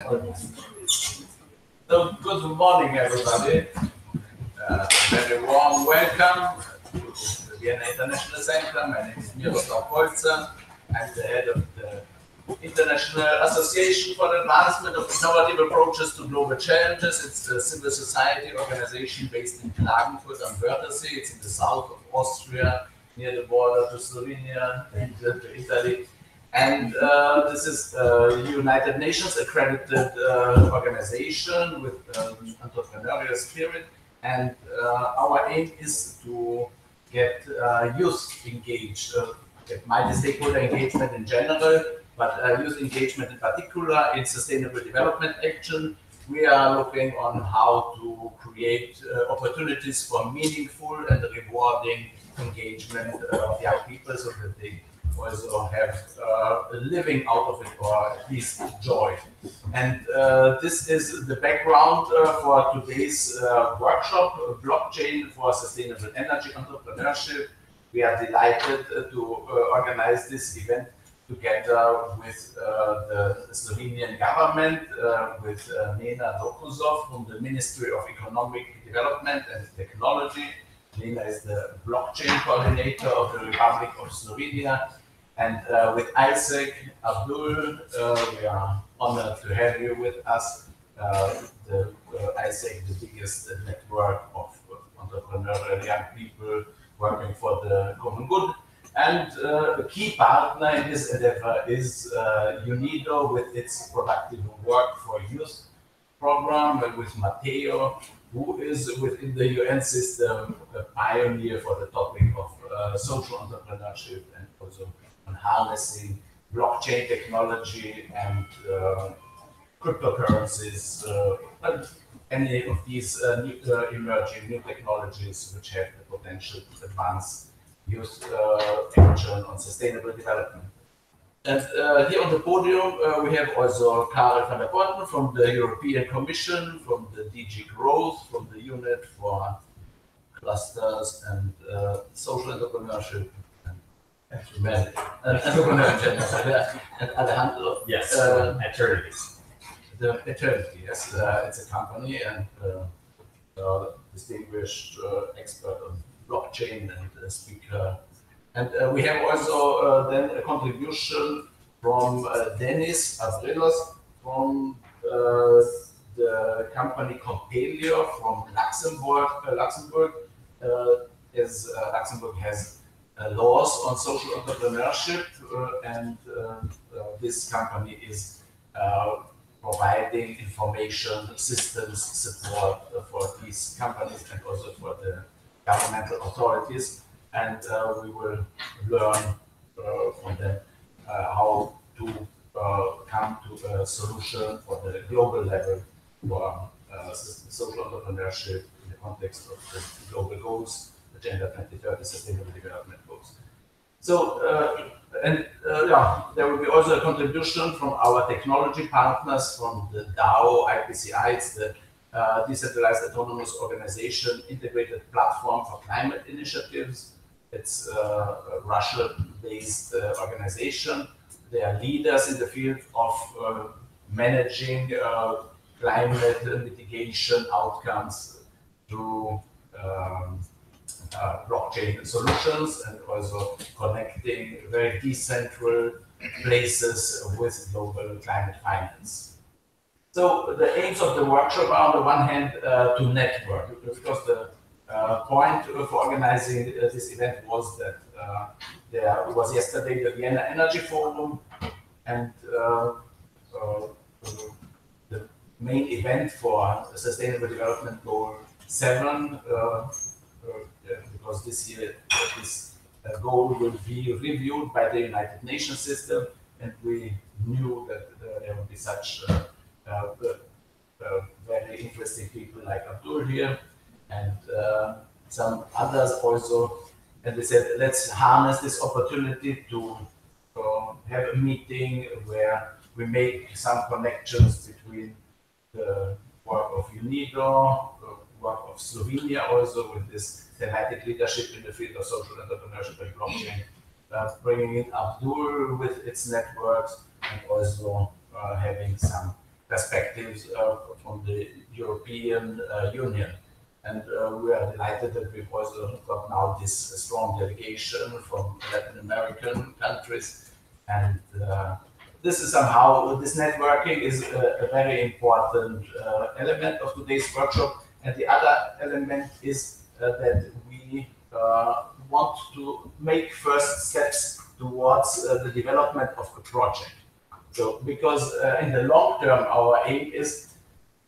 So, good morning, everybody. Very warm welcome to the Vienna International Center. My name is Miroslav Polzer. I'm the head of the International Association for the Advancement of Innovative Approaches to Global Challenges. It's a civil society organization based in Klagenfurt am Wörthersee. It's in the south of Austria, near the border to Slovenia and to Italy. And this is a United Nations accredited organization with entrepreneurial spirit. And our aim is to get youth engaged, get multi-stakeholder engagement in general, but youth engagement in particular in sustainable development action. We are looking on how to create opportunities for meaningful and rewarding engagement of young people so that they also have a living out of it, or at least joy. And this is the background for today's workshop, Blockchain for Sustainable Energy Entrepreneurship. We are delighted to organize this event together with the Slovenian government, with Nena Dokuzov from the Ministry of Economic Development and Technology. Nena is the blockchain coordinator of the Republic of Slovenia. And with Isaac Abdul, we are honored to have you with us. Isaac, the biggest network of entrepreneurial young people working for the common good. And a key partner in this endeavor is UNIDO with its Productive Work for Youth program, and with Matteo, who is within the UN system a pioneer for the topic of social entrepreneurship and also on harnessing blockchain technology and cryptocurrencies, and any of these emerging new technologies which have the potential to advance youth action on sustainable development. And here on the podium, we have also Karel van der Poorten from the European Commission, from the DG Growth, from the Unit for Clusters and Social Entrepreneurship. And Alejandro. Yes, Eternity. The Eternity, yes, it's a company and distinguished expert on blockchain and speaker. And we have also then a contribution from Dennis Avrilos from the company Compelio from Luxembourg. Luxembourg has laws on social entrepreneurship, and this company is providing information systems support for these companies and also for the governmental authorities. And we will learn from them how to come to a solution for the global level for social entrepreneurship in the context of the global goals, Agenda 2030 Sustainable Development Goals. So, there will be also a contribution from our technology partners from the DAO IPCI. It's the Decentralized Autonomous Organization Integrated Platform for Climate Initiatives. It's a Russia-based organization. They are leaders in the field of managing climate mitigation outcomes through blockchain solutions and also connecting very decentral places with global climate finance. So the aims of the workshop are on the one hand to network, because the point for organizing this event was that there was yesterday the Vienna Energy Forum, and the main event for Sustainable Development Goal 7, because this year this goal will be reviewed by the United Nations system, and we knew that there would be such very interesting people like Abdul here and some others also. And they said, let's harness this opportunity to have a meeting where we make some connections between the work of UNIDO, work of Slovenia also with this thematic leadership in the field of social entrepreneurship and blockchain, bringing in Abdul with its networks, and also having some perspectives from the European Union. And we are delighted that we've also got now this strong delegation from Latin American countries. And this is somehow, this networking is a very important element of today's workshop. And the other element is that we want to make first steps towards the development of the project. So, because in the long term, our aim is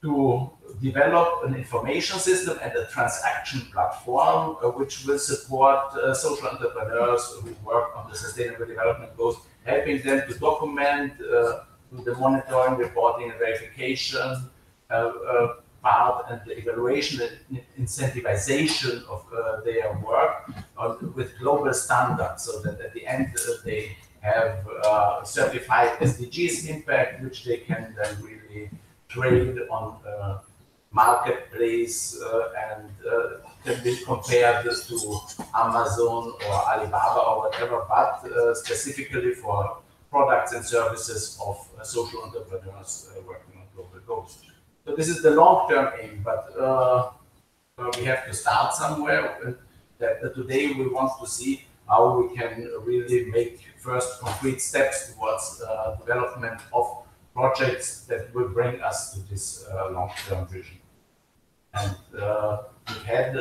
to develop an information system and a transaction platform which will support social entrepreneurs who work on the sustainable development goals, helping them to document the monitoring, reporting, and verification part, and the evaluation and incentivization of their work with global standards, so that at the end they have certified SDGs impact, which they can then really trade on marketplace and can be compared to Amazon or Alibaba or whatever, but specifically for products and services of social entrepreneurs working on global goals. So this is the long-term aim, but we have to start somewhere. That today we want to see how we can really make first concrete steps towards development of projects that will bring us to this long-term vision. And we've had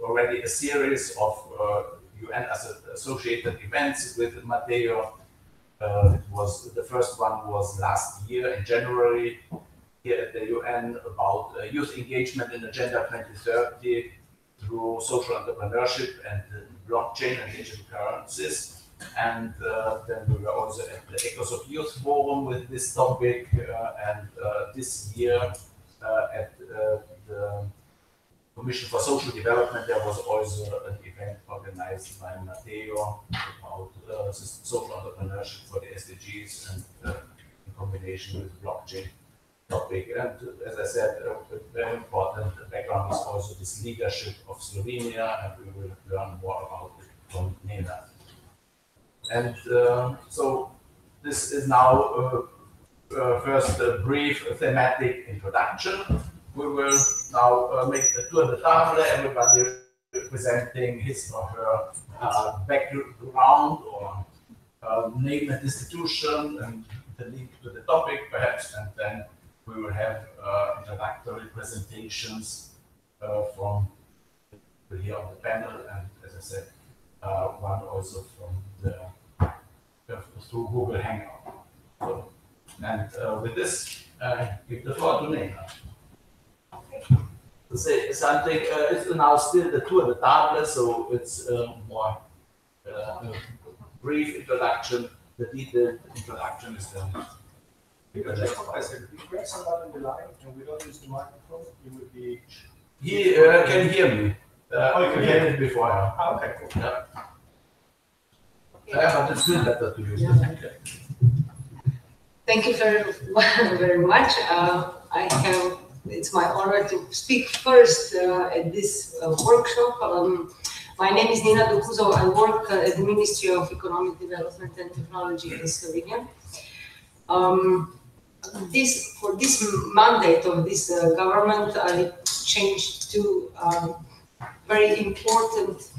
already a series of UN associated events with Matteo. It was the first one was last year in January here at the UN about youth engagement in Agenda 2030 through social entrepreneurship and blockchain and digital currencies. And then we were also at the Echoes of Youth Forum with this topic, and this year at the Commission for Social Development there was also an event organized by Matteo about social entrepreneurship for the SDGs and in combination with blockchain topic. And as I said, a very important background is also this leadership of Slovenia, and we will learn more about it from Nena. And so this is now first a brief thematic introduction. We will now make a tour de table, everybody presenting his or her background or name and institution and the link to the topic perhaps, and then we will have introductory presentations from people here on the panel, and as I said, one also from the through Google Hangout. So, and with this, give the floor to Nena. To say something, it's now still the tour de table, so it's more brief introduction. The detailed introduction is done. If we have someone on the line and we don't use the microphone, you would be. He can hear me. Oh, you can hear it before. Yeah. Oh, okay, cool. Yeah. But it's still better to use it. Okay. Thank you very much. It's my honor to speak first at this workshop. My name is Nina Dukuzo. I work at the Ministry of Economic Development and Technology in Slovenia. For this mandate of this government, I changed two very important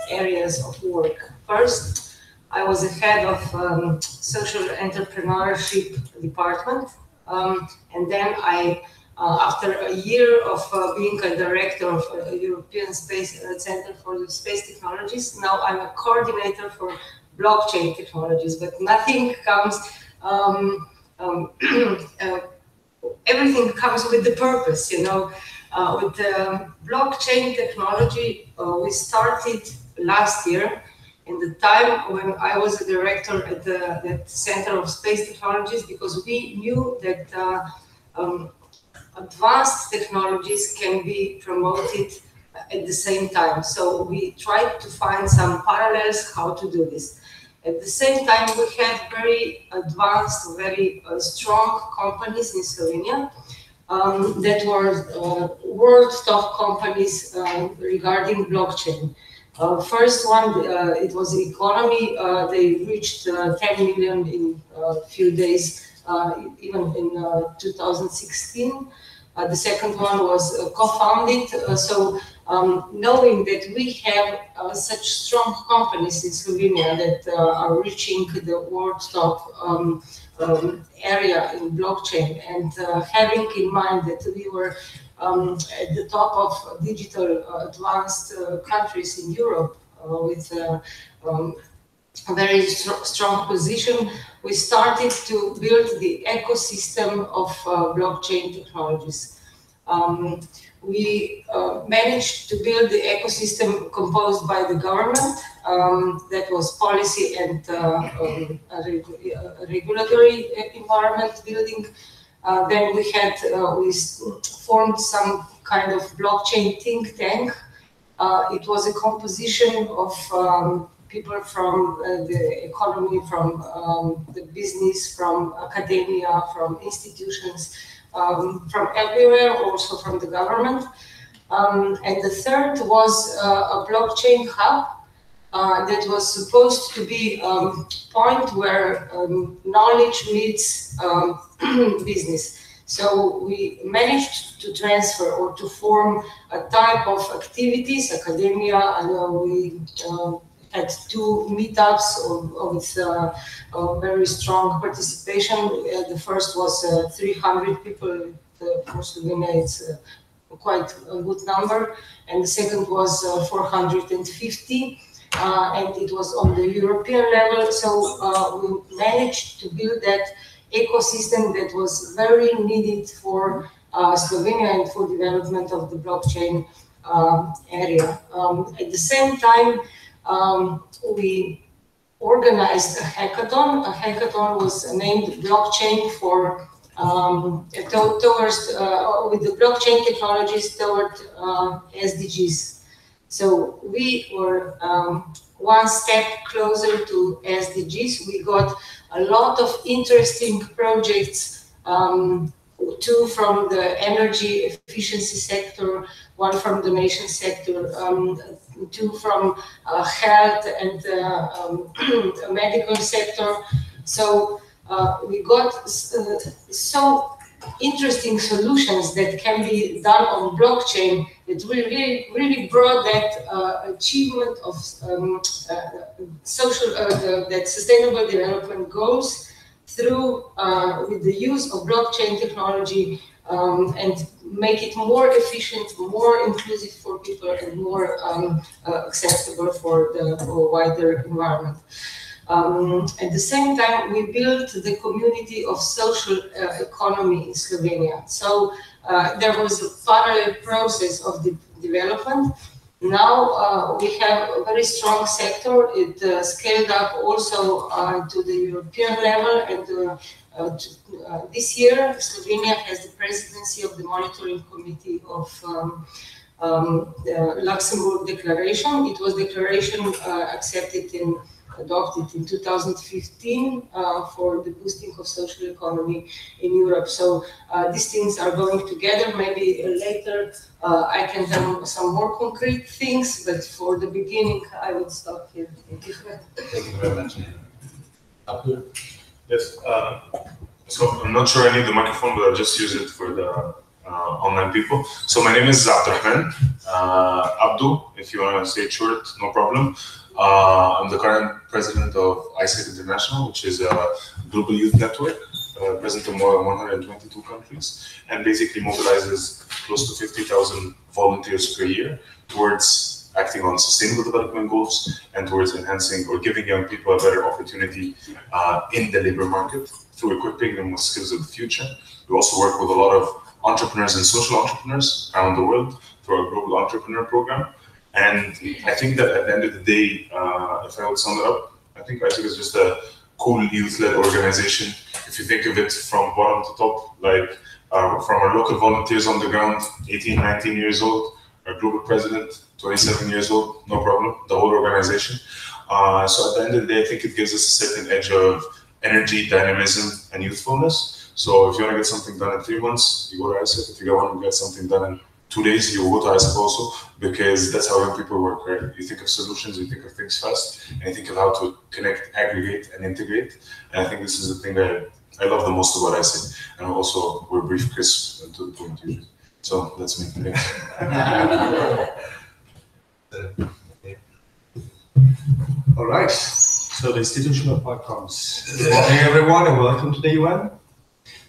areas of work. First, I was the head of social entrepreneurship department, and then after a year of being a director of a European Space Center for the Space Technologies, now I'm a coordinator for blockchain technologies. But nothing comes. Everything comes with the purpose, you know. With the blockchain technology, we started last year, in the time when I was a director at the Center of Space Technologies, because we knew that advanced technologies can be promoted at the same time. So we tried to find some parallels how to do this. At the same time, we had very advanced, very strong companies in Slovenia that were world top companies regarding blockchain. First one, it was the economy. They reached 10 million in a few days even in 2016. The second one was co-founded. Knowing that we have such strong companies in Slovenia that are reaching the world top area in blockchain, and having in mind that we were at the top of digital advanced countries in Europe with a very strong position, we started to build the ecosystem of blockchain technologies. We managed to build the ecosystem composed by the government, that was policy and regulatory environment building. Then we formed some kind of blockchain think tank. It was a composition of people from the economy, from the business, from academia, from institutions, from everywhere, also from the government. And the third was a blockchain hub that was supposed to be a point where knowledge meets business. So we managed to transfer or to form a type of activities, academia, and we had 2 meetups with very strong participation. The first was 300 people. For Slovenia, it's quite a good number. And the second was 450. And it was on the European level. So we managed to build that ecosystem that was very needed for Slovenia and for development of the blockchain area. At the same time, we organized a hackathon. A hackathon was named Blockchain for with the blockchain technologies toward SDGs. So we were one step closer to SDGs. We got a lot of interesting projects, 2 from the energy efficiency sector, 1 from the donation sector, 2 from health and medical sector. So we got so interesting solutions that can be done on blockchain that really brought that achievement of that sustainable development goals through with the use of blockchain technology and make it more efficient, more inclusive for people, and more acceptable for the wider environment. At the same time, we built the community of social economy in Slovenia. So there was a parallel process of development. Now we have a very strong sector. It scaled up also to the European level, and this year Slovenia has the presidency of the monitoring committee of the Luxembourg Declaration. It was declaration adopted in 2015 for the boosting of social economy in Europe. So these things are going together. Maybe later I can tell some more concrete things, but for the beginning I would stop here. Thank you. Thank you very much. Abdul? Yes. So I'm not sure I need the microphone, but I'll just use it for the online people. So my name is Abdurrahman. Abdul, if you want to say it short, no problem. I'm the current president of ISET International, which is a global youth network present in more than 122 countries, and basically mobilizes close to 50,000 volunteers per year towards acting on sustainable development goals and towards enhancing or giving young people a better opportunity in the labor market through equipping them with skills of the future. We also work with a lot of entrepreneurs and social entrepreneurs around the world through our global entrepreneur program. And I think that at the end of the day, if I would sum it up, I think ISEC is just a cool youth-led organization. If you think of it from bottom to top, like from our local volunteers on the ground, 18, 19 years old, our global president, 27 years old, no problem, the whole organization. So at the end of the day, I think it gives us a certain edge of energy, dynamism, and youthfulness. So if you want to get something done in 3 months, you go to ISEC. If you want to get something done in 2 days, you will go to ISEC also, because that's how young people work, right? You think of solutions, you think of things fast, and you think of how to connect, aggregate, and integrate. And I think this is the thing that I love the most of what I say. And also, we're brief, crisp, and to the point usually. So that's me. Thanks. All right. So the institutional part comes. Good morning, everyone, and welcome to the UN.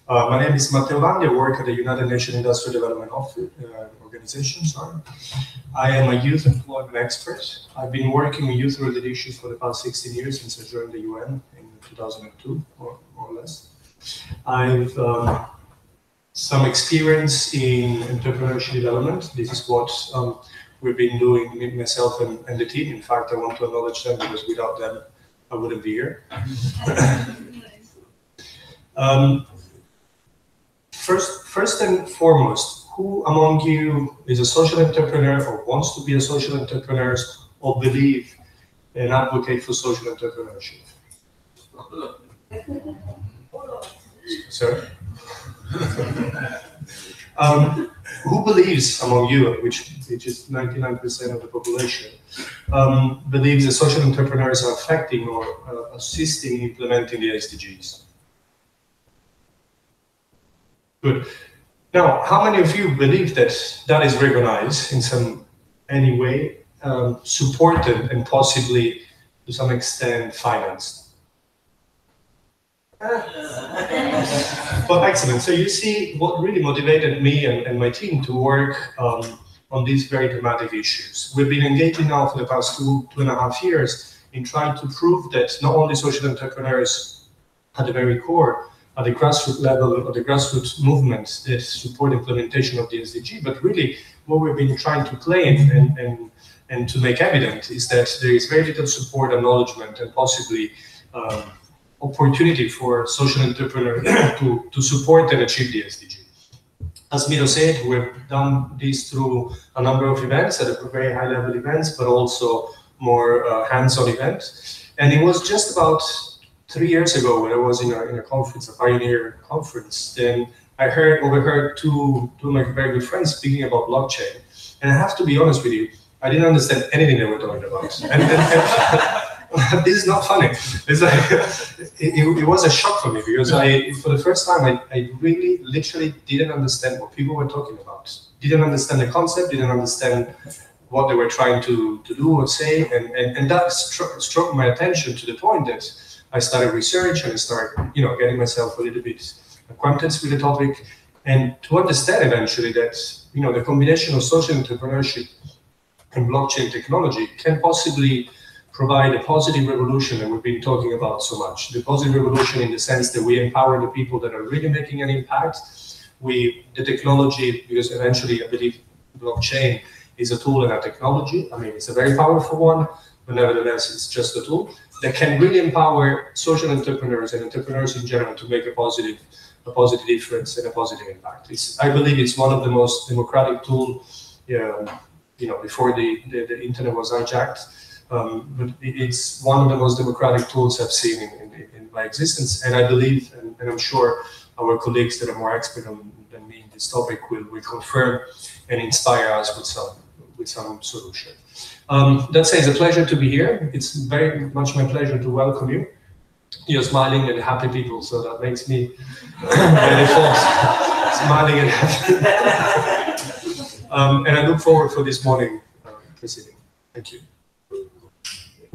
My name is Matteo Landi. I work at the United Nations Industrial Development Organization. I am a youth employment expert. I've been working on youth-related issues for the past 16 years since I joined the UN in 2002, more or less. I've some experience in entrepreneurship development. This is what we've been doing, myself and the team. In fact, I want to acknowledge them because without them, I wouldn't be here. First and foremost, who among you is a social entrepreneur or wants to be a social entrepreneur or believe and advocate for social entrepreneurship? Sorry? Who believes among you, which is 99% of the population, believes that social entrepreneurs are affecting or assisting in implementing the SDGs? Good. Now, how many of you believe that that is recognized in any way, supported, and possibly to some extent financed? Well, excellent. So you see what really motivated me and my team to work on these very dramatic issues. We've been engaging now for the past two and a half years in trying to prove that not only social entrepreneurs at the very core, at the grassroots level, or the grassroots movements that support implementation of the SDG, but really what we've been trying to claim and to make evident is that there is very little support, acknowledgement, and possibly opportunity for social entrepreneurs to support and achieve the SDG. As Miro said, we've done this through a number of events, at a very high-level events, but also more hands-on events. And it was just about 3 years ago when I was in a conference, a pioneer conference, then I overheard two of my very good friends speaking about blockchain. And I have to be honest with you, I didn't understand anything they were talking about. And this is not funny. It's like, it was a shock for me because for the first time, I really, literally didn't understand what people were talking about. Didn't understand the concept, didn't understand what they were trying to do or say. And that struck my attention to the point that I started research and I started, getting myself a little bit acquainted with the topic, and to understand eventually that, the combination of social entrepreneurship and blockchain technology can possibly provide a positive revolution that we've been talking about so much. The positive revolution in the sense that we empower the people that are really making an impact. The technology, because eventually I believe blockchain is a tool and a technology. I mean, it's a very powerful one, but nevertheless, it's just a tool that can really empower social entrepreneurs and entrepreneurs in general to make a positive difference and a positive impact. I believe it's one of the most democratic tools, before the internet was hijacked. But it's one of the most democratic tools I've seen in my existence. And I believe, and I'm sure our colleagues that are more expert than me in this topic will confirm and inspire us with some solution. That says, it's a pleasure to be here. It's very much my pleasure to welcome you. You're smiling and happy people, so that makes me very false. Smiling and happy. And I look forward for this morning proceeding. Thank you.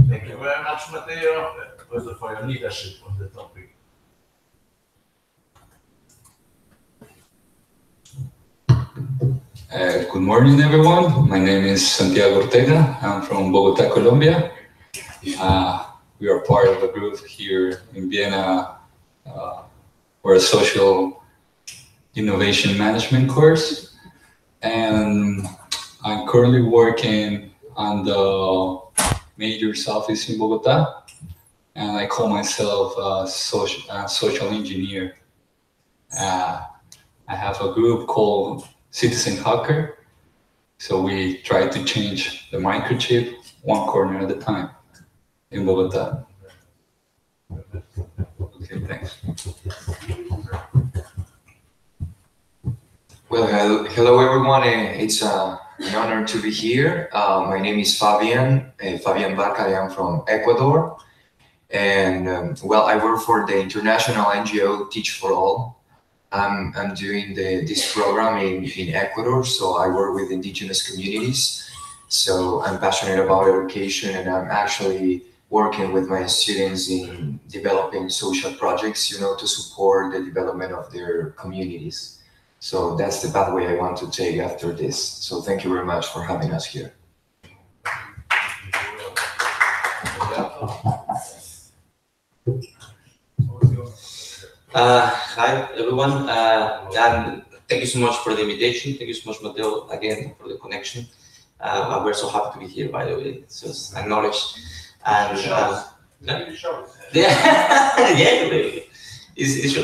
Thank you very much, Matteo, also for your leadership on the topic. Good morning, everyone. My name is Santiago Ortega. I'm from Bogota, Colombia. We are part of a group here in Vienna. We're a social innovation management course. And I'm currently working on the major's office in Bogota. And I call myself a social engineer. I have a group called Citizen Hacker. So we try to change the microchip one corner at a time in Bogota. Okay, thanks. Well, hello everyone. It's an honor to be here. My name is Fabian Vaca. I am from Ecuador. And well, I work for the international NGO Teach for All. I'm doing this program in Ecuador, so I work with indigenous communities. So I'm passionate about education, and I'm actually working with my students in developing social projects, you know, to support the development of their communities. So that's the pathway I want to take after this. So thank you very much for having us here. Hi everyone, and thank you so much for the invitation. Thank you so much, Mateo, again for the connection. We're so happy to be here, by the way. It's just acknowledged. And yeah, it shows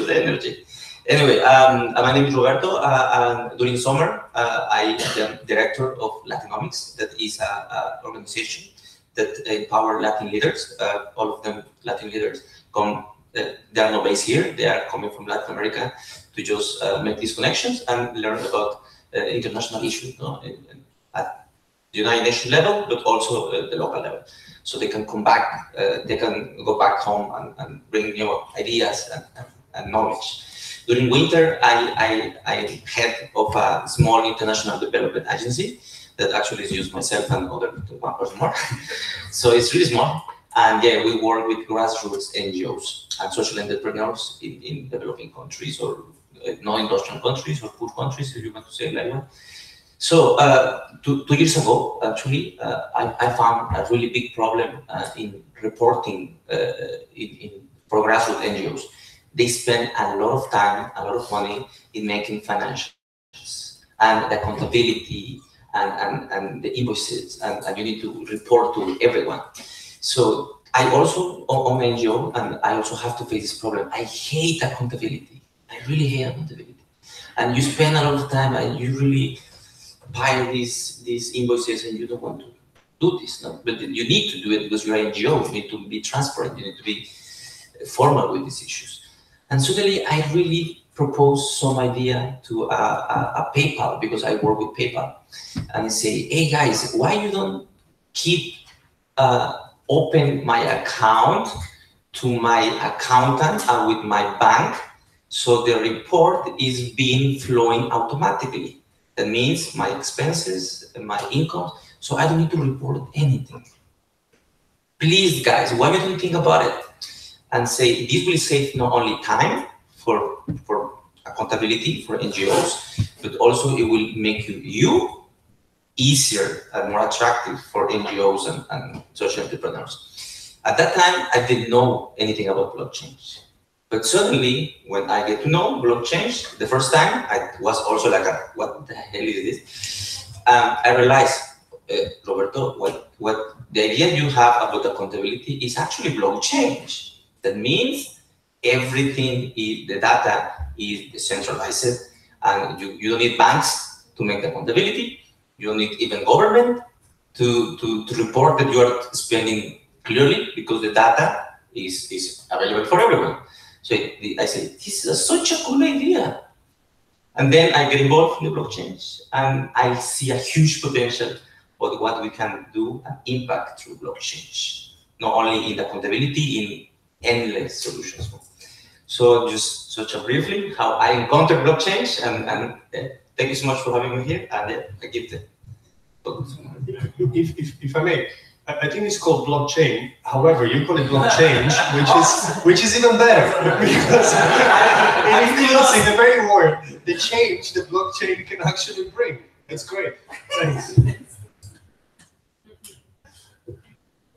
the energy. Anyway, my name is Roberto. And during summer, I am director of Latinomics. That is an organization that empower Latin leaders. All of them Latin leaders come. They are not based here. They are coming from Latin America to just make these connections and learn about international issues, no? At the United Nations level, but also the local level. So they can come back, they can go back home and bring new ideas and knowledge. During winter, I head of a small international development agency that actually is used myself and other one person more. So it's really small. And yeah, we work with grassroots NGOs and social entrepreneurs in developing countries or non-industrial countries or poor countries, if you want to say it like that. So 2 years ago, actually, I found a really big problem in reporting for grassroots NGOs. They spend a lot of time, a lot of money in making financials and the accountability and the invoices, and you need to report to everyone. So I also own an NGO, and I also have to face this problem. I hate accountability. I really hate accountability. And you spend a lot of time, and you really pile these invoices, and you don't want to do this, no? But you need to do it because you are an NGO. You need to be transparent. You need to be formal with these issues. And suddenly, I really proposed some idea to a PayPal, because I work with PayPal, and I say, hey guys, why you don't keep open my account to my accountant and with my bank, so the report is being flowing automatically. That means my expenses and my income, so I don't need to report anything. Please, guys, why don't you think about it and say this will save not only time for accountability for NGOs, but also it will make you easier and more attractive for NGOs and social entrepreneurs. At that time, I didn't know anything about blockchain. But suddenly, when I get to know blockchain, the first time, I was also like, what the hell is this? I realized, Roberto, what the idea you have about accountability is actually blockchain. That means everything, the data is decentralized, and you don't need banks to make the accountability. You don't need even government to report that you are spending clearly, because the data is available for everyone. So I say, this is such a cool idea. And then I get involved in the blockchain, and I see a huge potential of what we can do and impact through blockchain, not only in the accountability, in endless solutions. So just such a briefly how I encountered blockchain, and thank you so much for having me here, and I give the if I may, I think it's called blockchain. However, you call it blockchain, which is even better, because it includes in the very word the change that blockchain can actually bring. It's great. Thanks.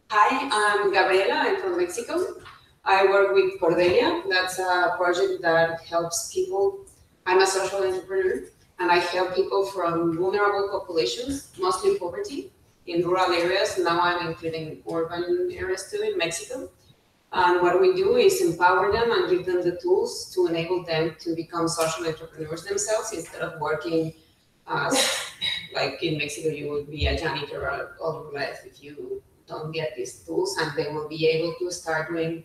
Hi, I'm Gabriela. I'm from Mexico. I work with Cordelia. That's a project that helps people. I'm a social entrepreneur, and I help people from vulnerable populations, mostly poverty, in rural areas. Now I'm including urban areas too in Mexico. And what we do is empower them and give them the tools to enable them to become social entrepreneurs themselves, instead of working like in Mexico, you would be a janitor all your life if you don't get these tools, and they will be able to start doing,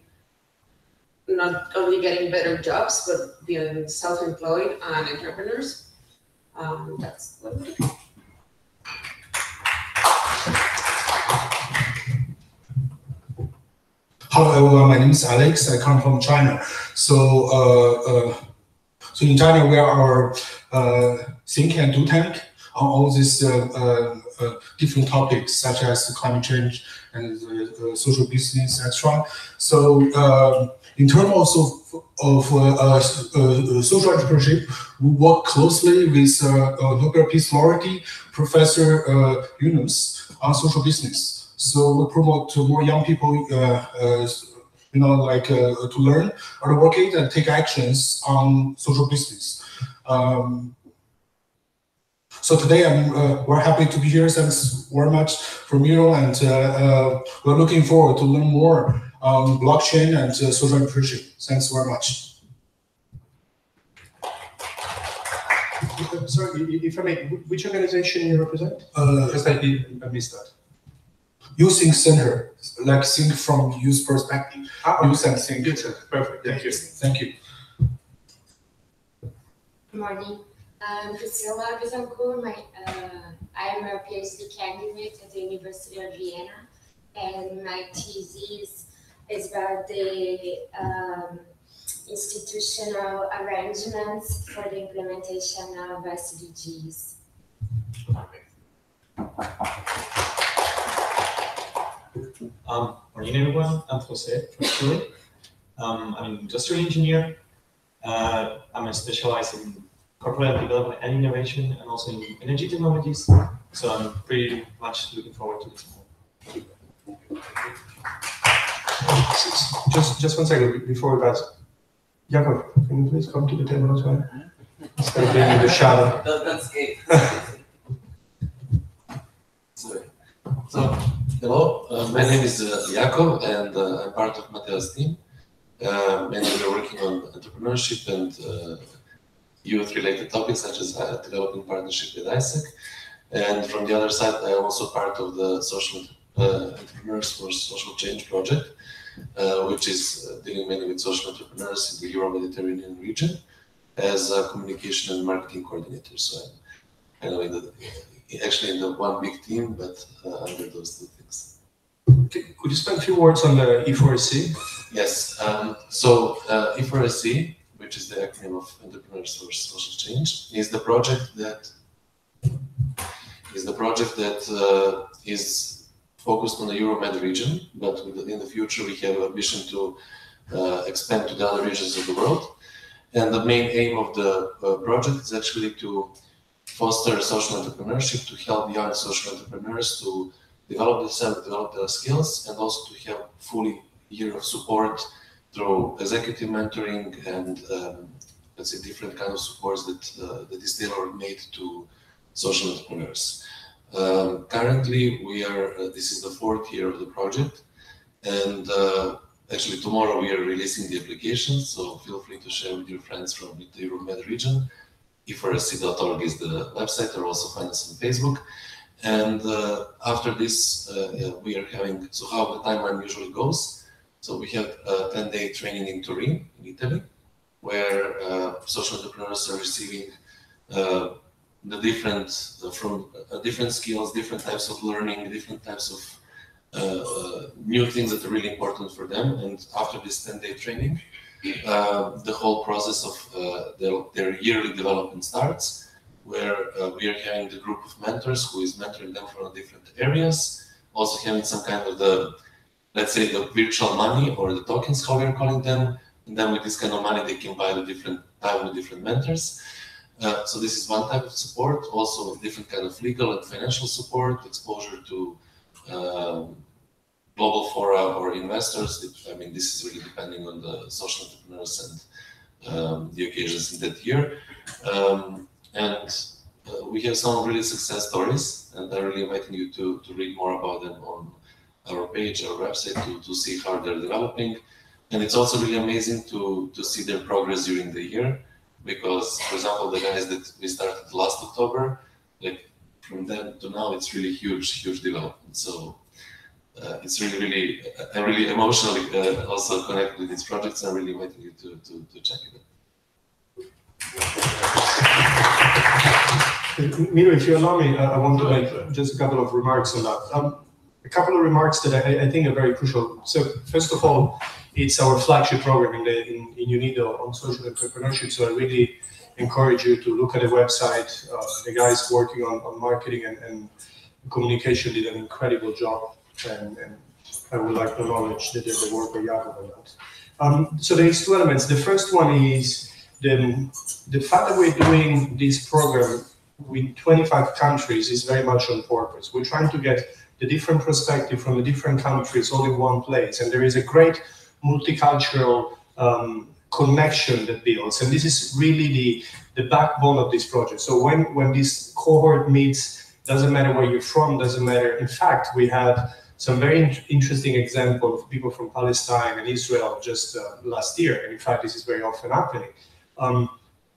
not only getting better jobs, but being self-employed and entrepreneurs. That's what we do. Hello everyone, my name is Alex. I come from China. So in China, we are our think and do tank on all these different topics such as climate change and social business, etc. So in terms of social entrepreneurship, we work closely with Nobel Peace Laureate Professor Yunus on social business. So we promote to more young people, to learn, advocate, and take actions on social business. So today we're happy to be here. Thanks very much from you, and we're looking forward to learn more on blockchain and social entrepreneurship. Thanks very much. Sorry, if I may, which organization you represent? Because I missed that. Youth Think Center, like think from youth perspective. Youth and think. Perfect. Thank you. Thank you. Good morning. I'm Priscilla Bittencourt. I'm a PhD candidate at the University of Vienna, and my thesis is about the institutional arrangements for the implementation of SDGs. Morning everyone, I'm Jose from Chile. I'm an industrial engineer. I'm specialized in corporate development and innovation, and also in energy technologies. So I'm pretty much looking forward to this one. Just 1 second before we pass. Jakob, can you please come to the table as well? Instead of being in the shadow. That's it. So, hello, my name is Jakob, and I'm part of Mateo's team. Mainly we're working on entrepreneurship and youth-related topics such as developing partnership with ISEC. And from the other side, I'm also part of the Social Entrepreneurs for Social Change project, which is dealing mainly with social entrepreneurs in the Euro-Mediterranean region as a communication and marketing coordinator. So I'm actually in the one big team, but under those two things. Could you spend a few words on the E4SC? Yes. So E4SC, which is the acronym of Entrepreneurs for Social Change, is the project that is focused on the Euro-Med region, but in the future we have a mission to expand to the other regions of the world. And the main aim of the project is actually to foster social entrepreneurship, to help young social entrepreneurs to develop themselves, develop their skills, and also to have fully year of support through executive mentoring and let's say different kind of supports that is tailor-made to social entrepreneurs. Currently, this is the 4th year of the project, and actually tomorrow we are releasing the application, so feel free to share with your friends from the Euro-Med region. E4SC.org is the website, or also find us on Facebook. And after this, we are having, so how the timeline usually goes. So we have a 10-day training in Turin, in Italy, where social entrepreneurs are receiving the different skills, different types of learning, different types of new things that are really important for them. And after this 10-day training, the whole process of their yearly development starts, where we are having the group of mentors who is mentoring them from different areas, also having some kind of let's say the virtual money or the tokens, how we're calling them, and then with this kind of money they can buy the different mentors. So this is one type of support, also different kind of legal and financial support, exposure to global fora or investors. I mean, this is really depending on the social entrepreneurs and the occasions in that year. We have some really success stories, and I'm really inviting you to read more about them on our page, our website, to see how they're developing. And it's also really amazing to see their progress during the year, because, for example, the guys that we started last October, like from then to now, it's really huge development. So it's really, I'm really emotionally also connected with these projects. I'm really inviting you to check it out. Miro, if you allow me, I want to make just a couple of remarks on that. a couple of remarks that I think are very crucial. So first of all, it's our flagship program in UNIDO on social entrepreneurship. So I really encourage you to look at the website. The guys working on marketing and communication did an incredible job, and I would like to acknowledge the work of Jakob on that. So there's two elements. The first one is the fact that we're doing this program with 25 countries is very much on purpose. We're trying to get the different perspective from the different countries all in one place, and there is a great multicultural connection that builds, and this is really the backbone of this project. So when this cohort meets, doesn't matter where you're from, doesn't matter. In fact, we had some very interesting examples of people from Palestine and Israel just last year, and in fact, this is very often happening.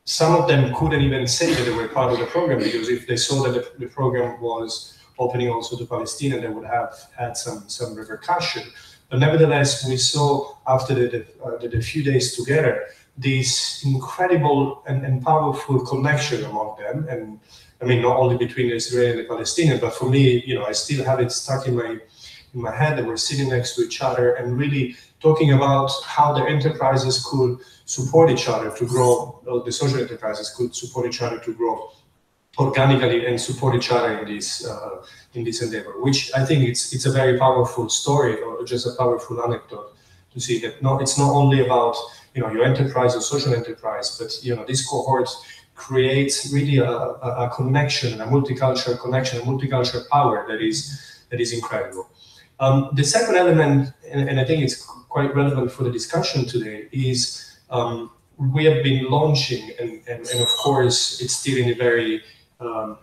Some of them couldn't even say that they were part of the program, because if they saw that the program was opening also to Palestine, they would have had some repercussion. But nevertheless, we saw after the few days together, this incredible and powerful connection among them. And I mean, not only between the Israeli and the Palestinian, but for me, I still have it stuck in my head that we're sitting next to each other and really talking about how the enterprises could support each other to grow, the social enterprises could support each other to grow organically and support each other in this endeavor, which I think it's a very powerful story, or just a powerful anecdote to see that it's not only about your enterprise or social enterprise, but this cohort creates really a connection, a multicultural connection, a multicultural power that is incredible. The second element, and I think it's quite relevant for the discussion today, is we have been launching, and of course it's still in a very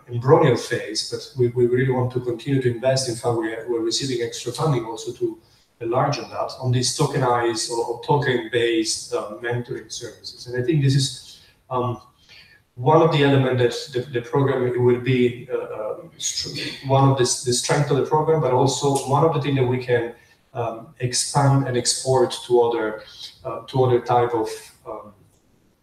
embryonic phase, but we really want to continue to invest. In fact, we're receiving extra funding also to enlarge on that, on these tokenized or token-based mentoring services. And I think this is one of the elements that the program will be one of the strength of the program, but also one of the things that we can expand and export to other type of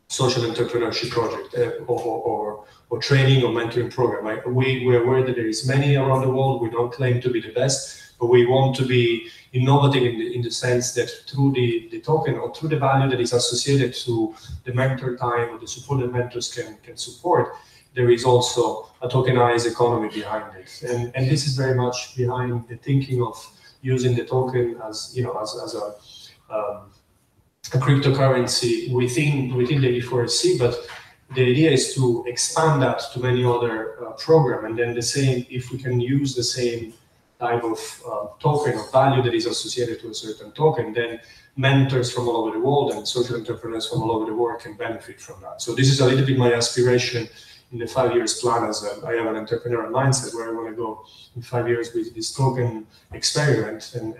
social entrepreneurship project or training or mentoring program. We're aware that there is many around the world. We don't claim to be the best, but we want to be innovative in the sense that through the token or through the value that is associated to the mentor time or the support that mentors can support, there is also a tokenized economy behind it. And this is very much behind the thinking of using the token as a cryptocurrency within the E4SC, but the idea is to expand that to many other programs, and then the same, if we can use the same type of token of value that is associated to a certain token, then mentors from all over the world and social entrepreneurs from all over the world can benefit from that. So this is a little bit my aspiration in the 5 years plan, as I have an entrepreneurial mindset where I want to go in 5 years with this token experiment, and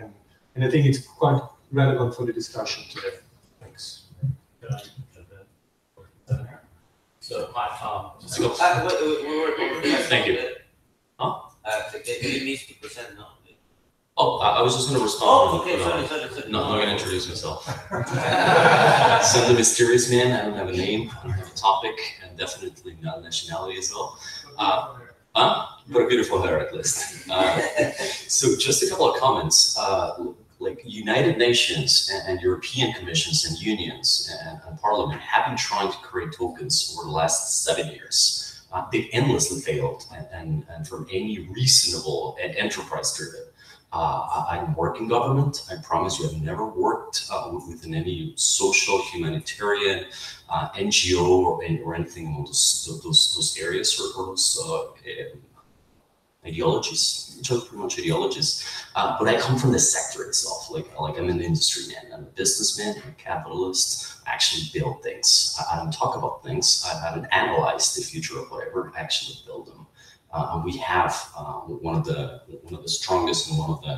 I think it's quite relevant for the discussion today. Thanks. So, thank you. Huh? It needs to present, no? Oh, I was just going to respond. Oh, okay, sorry. No, I'm not going to introduce myself. So I'm the mysterious man. I don't have a name, I don't have a topic, and definitely not a nationality as well. But a beautiful hair at least. So just a couple of comments. Like United Nations and European Commissions and unions and Parliament have been trying to create tokens over the last 7 years. They've endlessly failed, and from any reasonable and enterprise-driven. I work in government. I promise you, I've never worked within any social, humanitarian, NGO or anything along those areas or those ideologies, which are pretty much ideologies. But I come from the sector itself. Like I'm an industry man. I'm a businessman. I'm a capitalist. I actually build things. I don't talk about things. I don't analyze the future of whatever. I actually build them. We have one of the strongest and one of the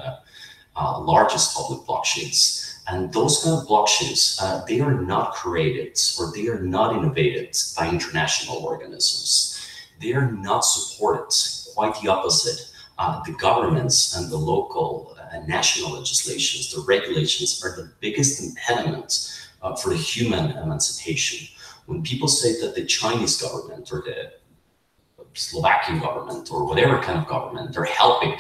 largest public blockchains. And those kind of blockchains, they are not created or they are not innovated by international organisms. They are not supported. Quite the opposite. The governments and the local and national legislations, the regulations are the biggest impediment for the human emancipation. When people say that the Chinese government or the Slovakian government or whatever kind of government, they're helping.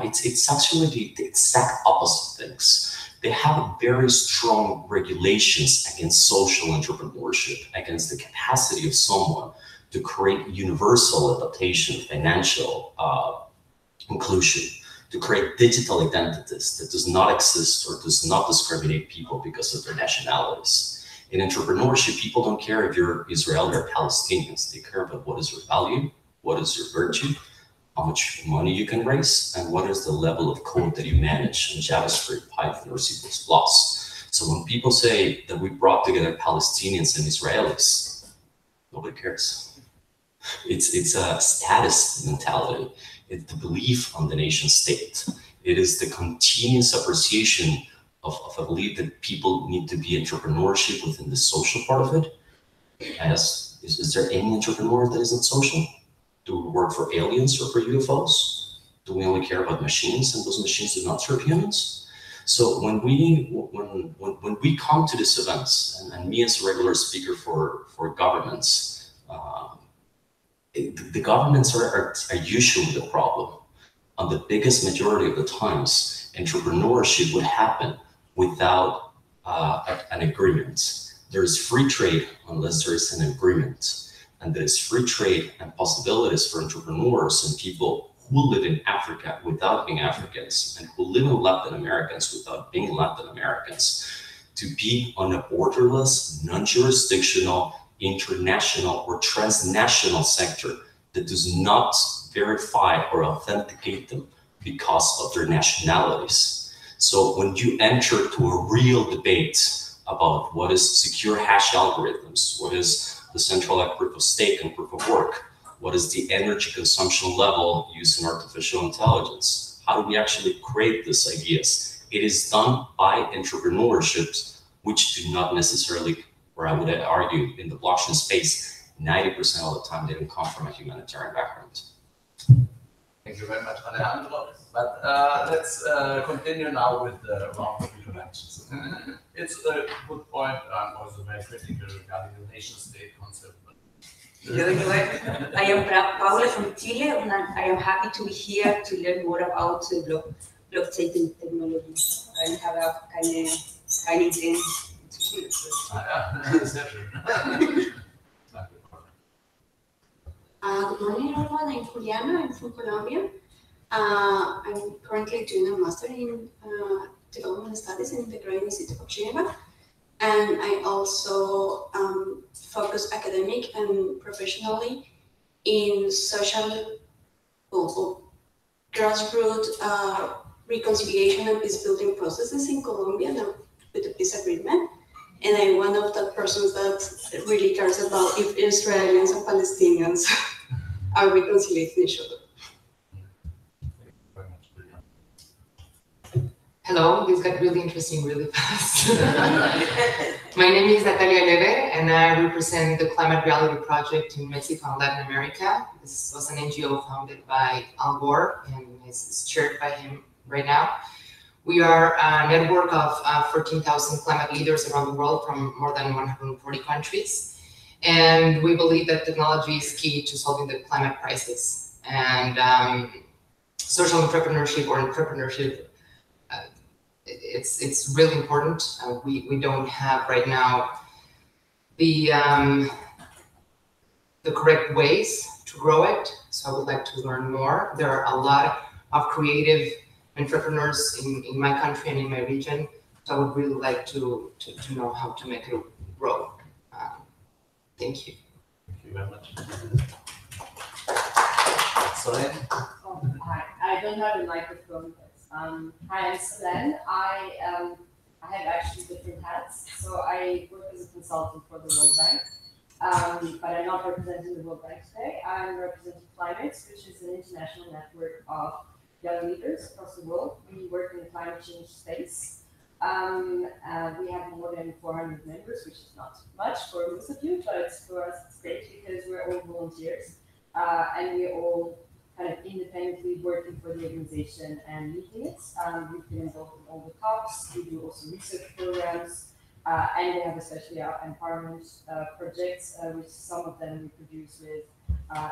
It's actually the exact opposite things. They have very strong regulations against social entrepreneurship, against the capacity of someone to create universal adaptation, financial inclusion, to create digital identities that does not exist or does not discriminate people because of their nationalities. In entrepreneurship, people don't care if you're Israeli or Palestinians. They care about what is your value, what is your virtue, how much money you can raise, and what is the level of code that you manage in JavaScript, Python, or C++. So when people say that we brought together Palestinians and Israelis, nobody cares. It's a status mentality. It's the belief on the nation state. It is the continuous appreciation of a belief that people need to be entrepreneurship within the social part of it. As is there any entrepreneur that isn't social? Do we work for aliens or for UFOs? Do we only care about machines and those machines do not serve humans? So when we come to these events, and me as a regular speaker for governments, the governments are usually the problem. On the biggest majority of the times, entrepreneurship would happen without an agreement. There is free trade unless there is an agreement. And there is free trade and possibilities for entrepreneurs and people who live in Africa without being Africans and who live in Latin Americans without being Latin Americans to be on a borderless, non-jurisdictional, international or transnational sector that does not verify or authenticate them because of their nationalities. So when you enter to a real debate about what is secure hash algorithms, what is the centralized proof of stake and proof of work, what is the energy consumption level used in artificial intelligence, how do we actually create these ideas? It is done by entrepreneurships, which do not necessarily, or I would argue in the blockchain space, 90% of the time they don't come from a humanitarian background. Thank you very much, Alejandro. But let's continue now with the round of interventions. It's a good point. I'm also very critical regarding the nation-state concept. I am Paula from Chile, and I am happy to be here to learn more about blockchain technology. I have keine Ideen zu viel. Sehr schön. Good morning, everyone. I'm Juliana. I'm from Colombia. I'm currently doing a master in development studies in the Great Institute of Geneva. And I also focus academic and professionally in social grassroots reconciliation and peace building processes in Colombia now with the peace agreement. And I'm one of the persons that really cares about if Israelis and Palestinians are reconciliating each other. Hello, this got really interesting really fast. My name is Natalia Leve, and I represent the Climate Reality Project in Mexico and Latin America. This was an NGO founded by Al Gore and is chaired by him right now. We are a network of 14,000 climate leaders around the world from more than 140 countries. And we believe that technology is key to solving the climate crisis. And social entrepreneurship or entrepreneurship, it's really important. We don't have right now the correct ways to grow it. So I would like to learn more. There are a lot of creative entrepreneurs in my country and in my region. So I would really like to know how to make it grow. Thank you. Thank you very much. Sorry. Oh, hi. I don't have a microphone. Hi, I'm Solen. I have actually different hats. So I work as a consultant for the World Bank, but I'm not representing the World Bank today. I'm representing Climates, which is an international network of young leaders across the world. We work in the climate change space. We have more than 400 members, which is not much for most of you, but for us it's great because we're all volunteers and we're all kind of independently working for the organization and leading it. We've been involved in all the talks. We do also research programs, and we have especially our empowerment projects, which some of them we produce with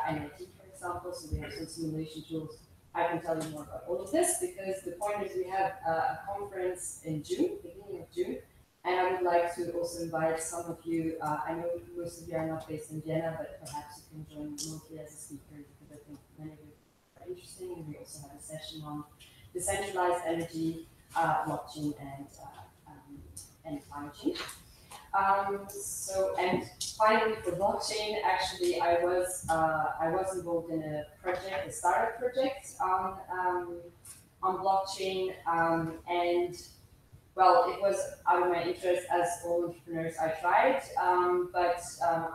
MIT, for example, so we have some simulation tools. I can tell you more about all of this because the point is we have a conference in June, beginning of June, and I would like to also invite some of you. I know most of you are not based in Vienna, but perhaps you can join remotely as a speaker because I think many of you are interesting. And we also have a session on decentralized energy, blockchain, and 5G. And finally, for blockchain, actually, I was involved in a project, a startup project on blockchain, and well, it was out of my interest as all entrepreneurs. I tried, but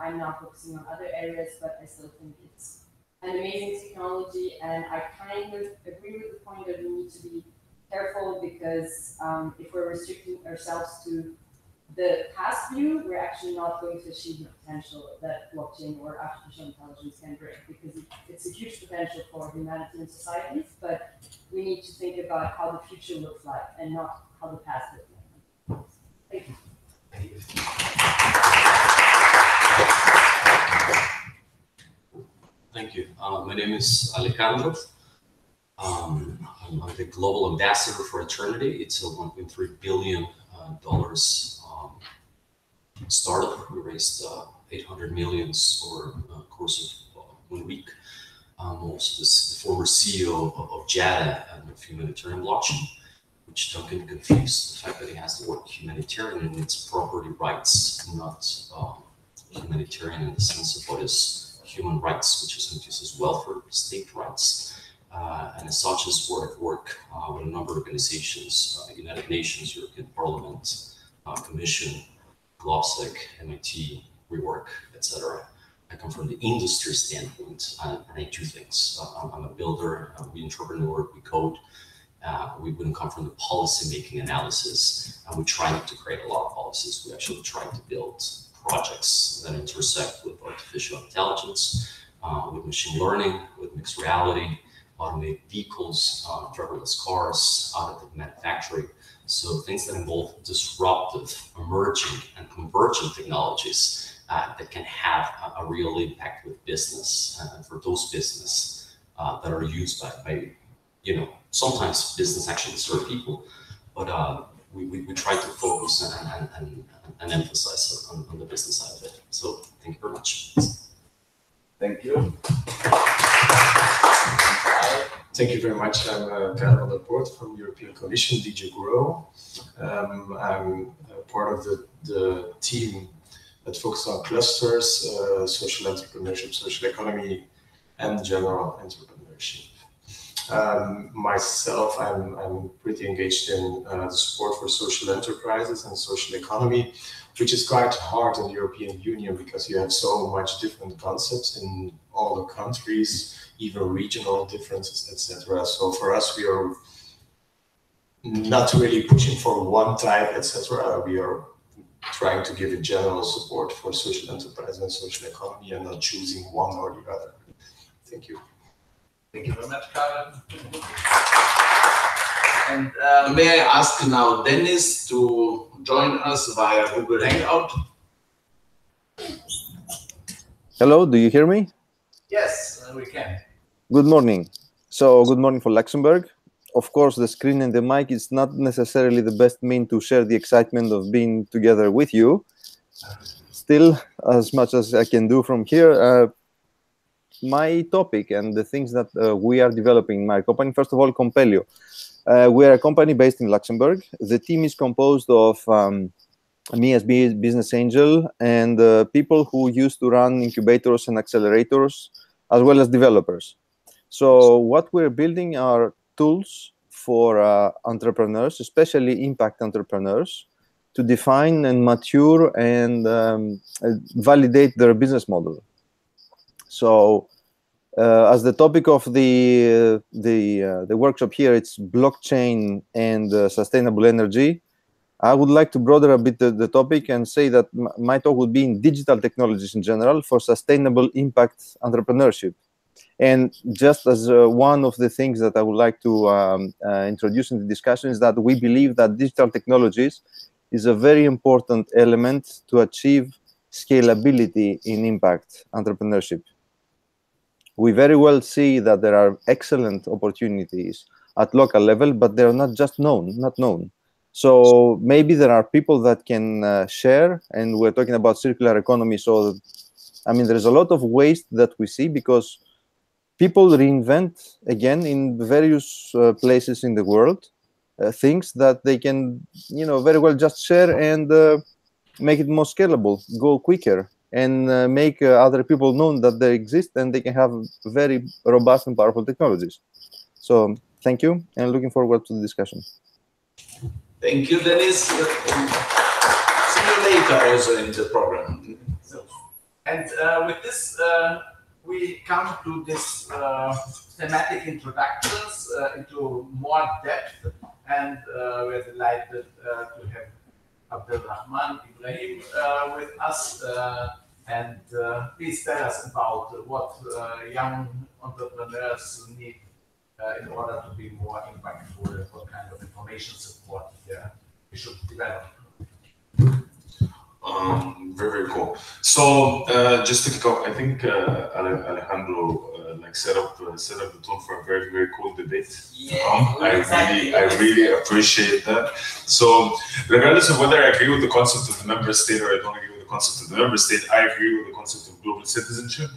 I'm now focusing on other areas. But I still think it's an amazing technology, and I kind of agree with the point that we need to be careful because if we're restricting ourselves to the past view, we're actually not going to achieve the potential that blockchain or artificial intelligence can bring, because it's a huge potential for humanity and societies, but we need to think about how the future looks like and not how the past looks like. Thank you. Thank you. My name is Alejandro. I'm the global ambassador for Eternity. It's a $1.3 billion startup. We raised 800 million over the course of 1 week. Also, the former CEO of JADA and of Humanitarian Blockchain, which Duncan confused the fact that he has the word humanitarian and it's property rights, not humanitarian in the sense of what is human rights, which is confused as welfare, state rights. And as such, as work with a number of organizations, United Nations, European Parliament, Commission, GlovSec, MIT, WeWork, etc. I come from the industry standpoint, and I do things. I'm a builder, we entrepreneur, we code. We wouldn't come from the policy-making analysis, and we try not to create a lot of policies. We actually try to build projects that intersect with artificial intelligence, with machine learning, with mixed reality, automated vehicles, driverless cars, additive manufacturing. So things that involve disruptive, emerging, and convergent technologies that can have a real impact with business, and for those business that are used by sometimes business actually serve people, but we try to focus and emphasize on the business side of it. So thank you very much. Thank you. Thank you very much. I'm Karel van der Poort from European Commission, DG Grow. I'm part of the team that focuses on clusters, social entrepreneurship, social economy, and general entrepreneurship. Myself, I'm pretty engaged in the support for social enterprises and social economy, which is quite hard in the European Union because you have so much different concepts in all the countries, even regional differences, etc. So for us, we are not really pushing for one type, etc. We are trying to give a general support for social enterprise and social economy and not choosing one or the other. Thank you. Thank you very much, Karel. And may I ask now Dennis to join us via Google Hangout? Hello, do you hear me? Yes, we can. Good morning. So, good morning for Luxembourg. Of course, the screen and the mic is not necessarily the best mean to share the excitement of being together with you. Still, as much as I can do from here, my topic and the things that we are developing in my company, first of all, Compelio. We are a company based in Luxembourg. The team is composed of me as business angel and people who used to run incubators and accelerators, as well as developers. So what we're building are tools for entrepreneurs, especially impact entrepreneurs, to define and mature and validate their business model. So as the topic of the workshop here, it's blockchain and sustainable energy. I would like to broaden a bit the topic and say that my talk would be in digital technologies in general for sustainable impact entrepreneurship. And just as one of the things that I would like to introduce in the discussion is that we believe that digital technologies is a very important element to achieve scalability in impact entrepreneurship. We very well see that there are excellent opportunities at local level, but they're not just not known. So maybe there are people that can share, and we're talking about circular economy. So, I mean, there's a lot of waste that we see because people reinvent again in various places in the world things that they can, very well just share and make it more scalable, go quicker, and make other people know that they exist and they can have very robust and powerful technologies. So thank you, and looking forward to the discussion. Thank you, Dennis. See you later also in the program. And with this, we come to this thematic introductions into more depth, and we're delighted to have Abdelrahman Ibrahim with us. And please tell us about what young entrepreneurs need in order to be more impactful, what kind of information support we should develop. Very cool. So just to kick off, I think Alejandro set up the tone for a very, very cool debate. Yeah, I really appreciate that. So regardless of whether I agree with the concept of the member state or I don't agree with the concept of the member state, I agree with the concept of global citizenship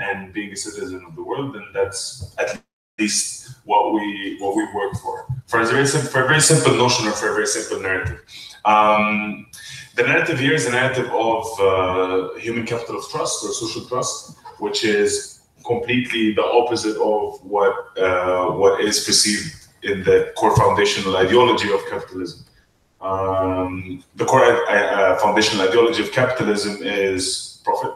and being a citizen of the world, and that's at least what we work for. For a very simple notion or for a very simple narrative. The narrative here is a narrative of human capital of trust or social trust, which is completely the opposite of what is perceived in the core foundational ideology of capitalism. The core foundational ideology of capitalism is profit.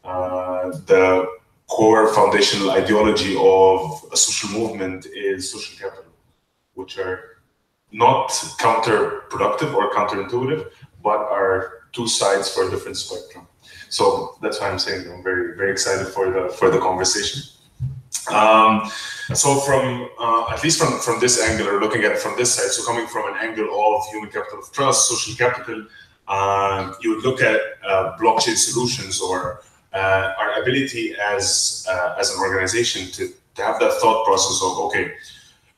The core foundational ideology of a social movement is social capital, which are not counterproductive or counterintuitive, but are two sides for a different spectrum. So that's why I'm saying I'm very, very excited for the conversation. So from at least from this angle, or looking at it from this side, so coming from an angle of human capital of trust, social capital, you would look at blockchain solutions or our ability as an organization to have that thought process of, okay,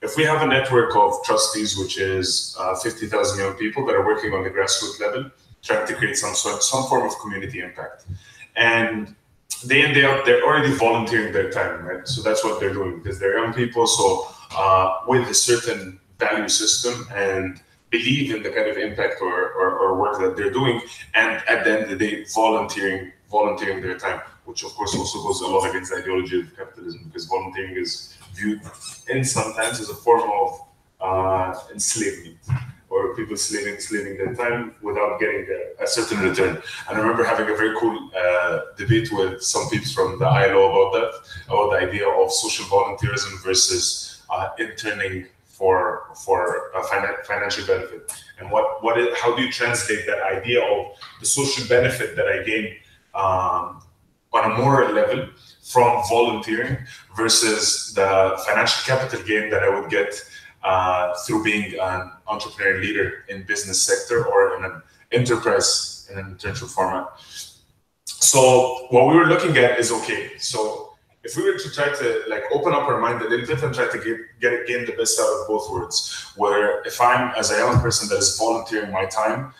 if we have a network of trustees, which is 50,000 young people that are working on the grassroots level, trying to create some form of community impact, and day in, day out, they're already volunteering their time, right? So that's what they're doing because they're young people. So with a certain value system and believe in the kind of impact or work that they're doing, and at the end of the day, volunteering their time, which of course also goes a lot against the ideology of capitalism, because volunteering is viewed in sometimes as a form of enslavement, or people slaving their time without getting a certain return. And I remember having a very cool debate with some people from the ILO about the idea of social volunteerism versus interning for a financial benefit, and how do you translate that idea of the social benefit that I gain on a moral level from volunteering versus the financial capital gain that I would get through being an entrepreneurial leader in business sector or in an enterprise in an internship format. So what we were looking at is, okay, so if we were to try to open up our mind a little bit and try to gain the best out of both worlds, where if I'm as a young person that is volunteering my time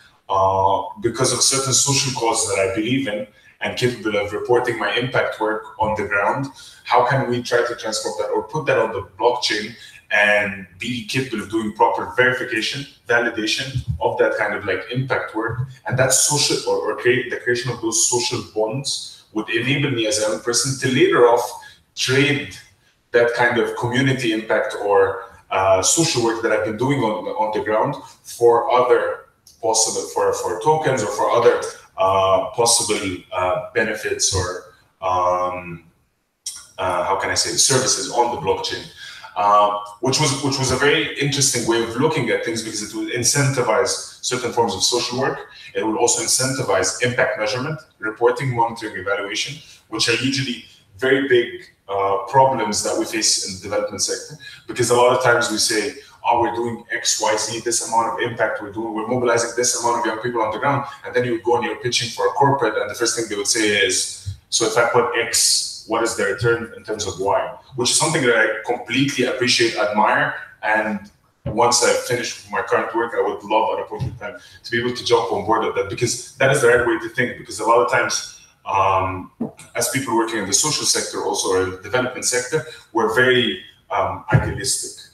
because of a certain social cause that I believe in and capable of reporting my impact work on the ground, how can we try to transform that or put that on the blockchain and be capable of doing proper verification, validation of that kind of impact work, and that social or create the creation of those social bonds would enable me as a young person to later off trade that kind of community impact or social work that I've been doing on the ground for other possible, for tokens or for other possible benefits or how can I say, services on the blockchain. Which was a very interesting way of looking at things, because it would incentivize certain forms of social work. It would also incentivize impact measurement, reporting, monitoring, evaluation, which are usually very big problems that we face in the development sector. Because a lot of times we say, oh, we're doing X, Y, Z, this amount of impact we're mobilizing this amount of young people on the ground, and then you would go and you're pitching for a corporate, and the first thing they would say is, so if I put X what is the return in terms of why, which is something that I completely appreciate, admire, and once I finish my current work, I would love at a point in time to be able to jump on board with that, because that is the right way to think. Because a lot of times, as people working in the social sector also, or in the development sector, we're very idealistic,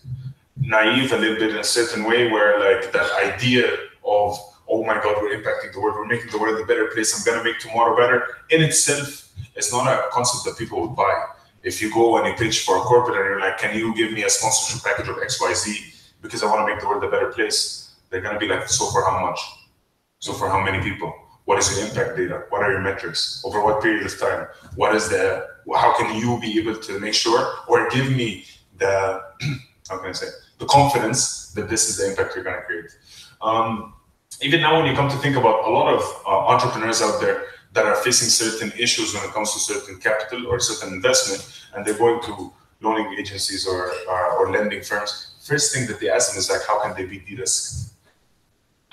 naive a little bit in a certain way, where like that idea of, oh my God, we're impacting the world, we're making the world a better place, I'm gonna make tomorrow better, in itself is not a concept that people would buy. If you go and you pitch for a corporate and you're like, can you give me a sponsorship package of XYZ because I want to make the world a better place, they're gonna be like, so for how much? So for how many people? What is your impact data? What are your metrics? Over what period of time? What is the, how can you be able to make sure, or give me the, how can I say, the confidence that this is the impact you're gonna create? Even now, when you come to think about a lot of entrepreneurs out there that are facing certain issues when it comes to certain capital or certain investment, and they're going to loaning agencies or lending firms, first thing that they ask them is like, how can they be de-risked?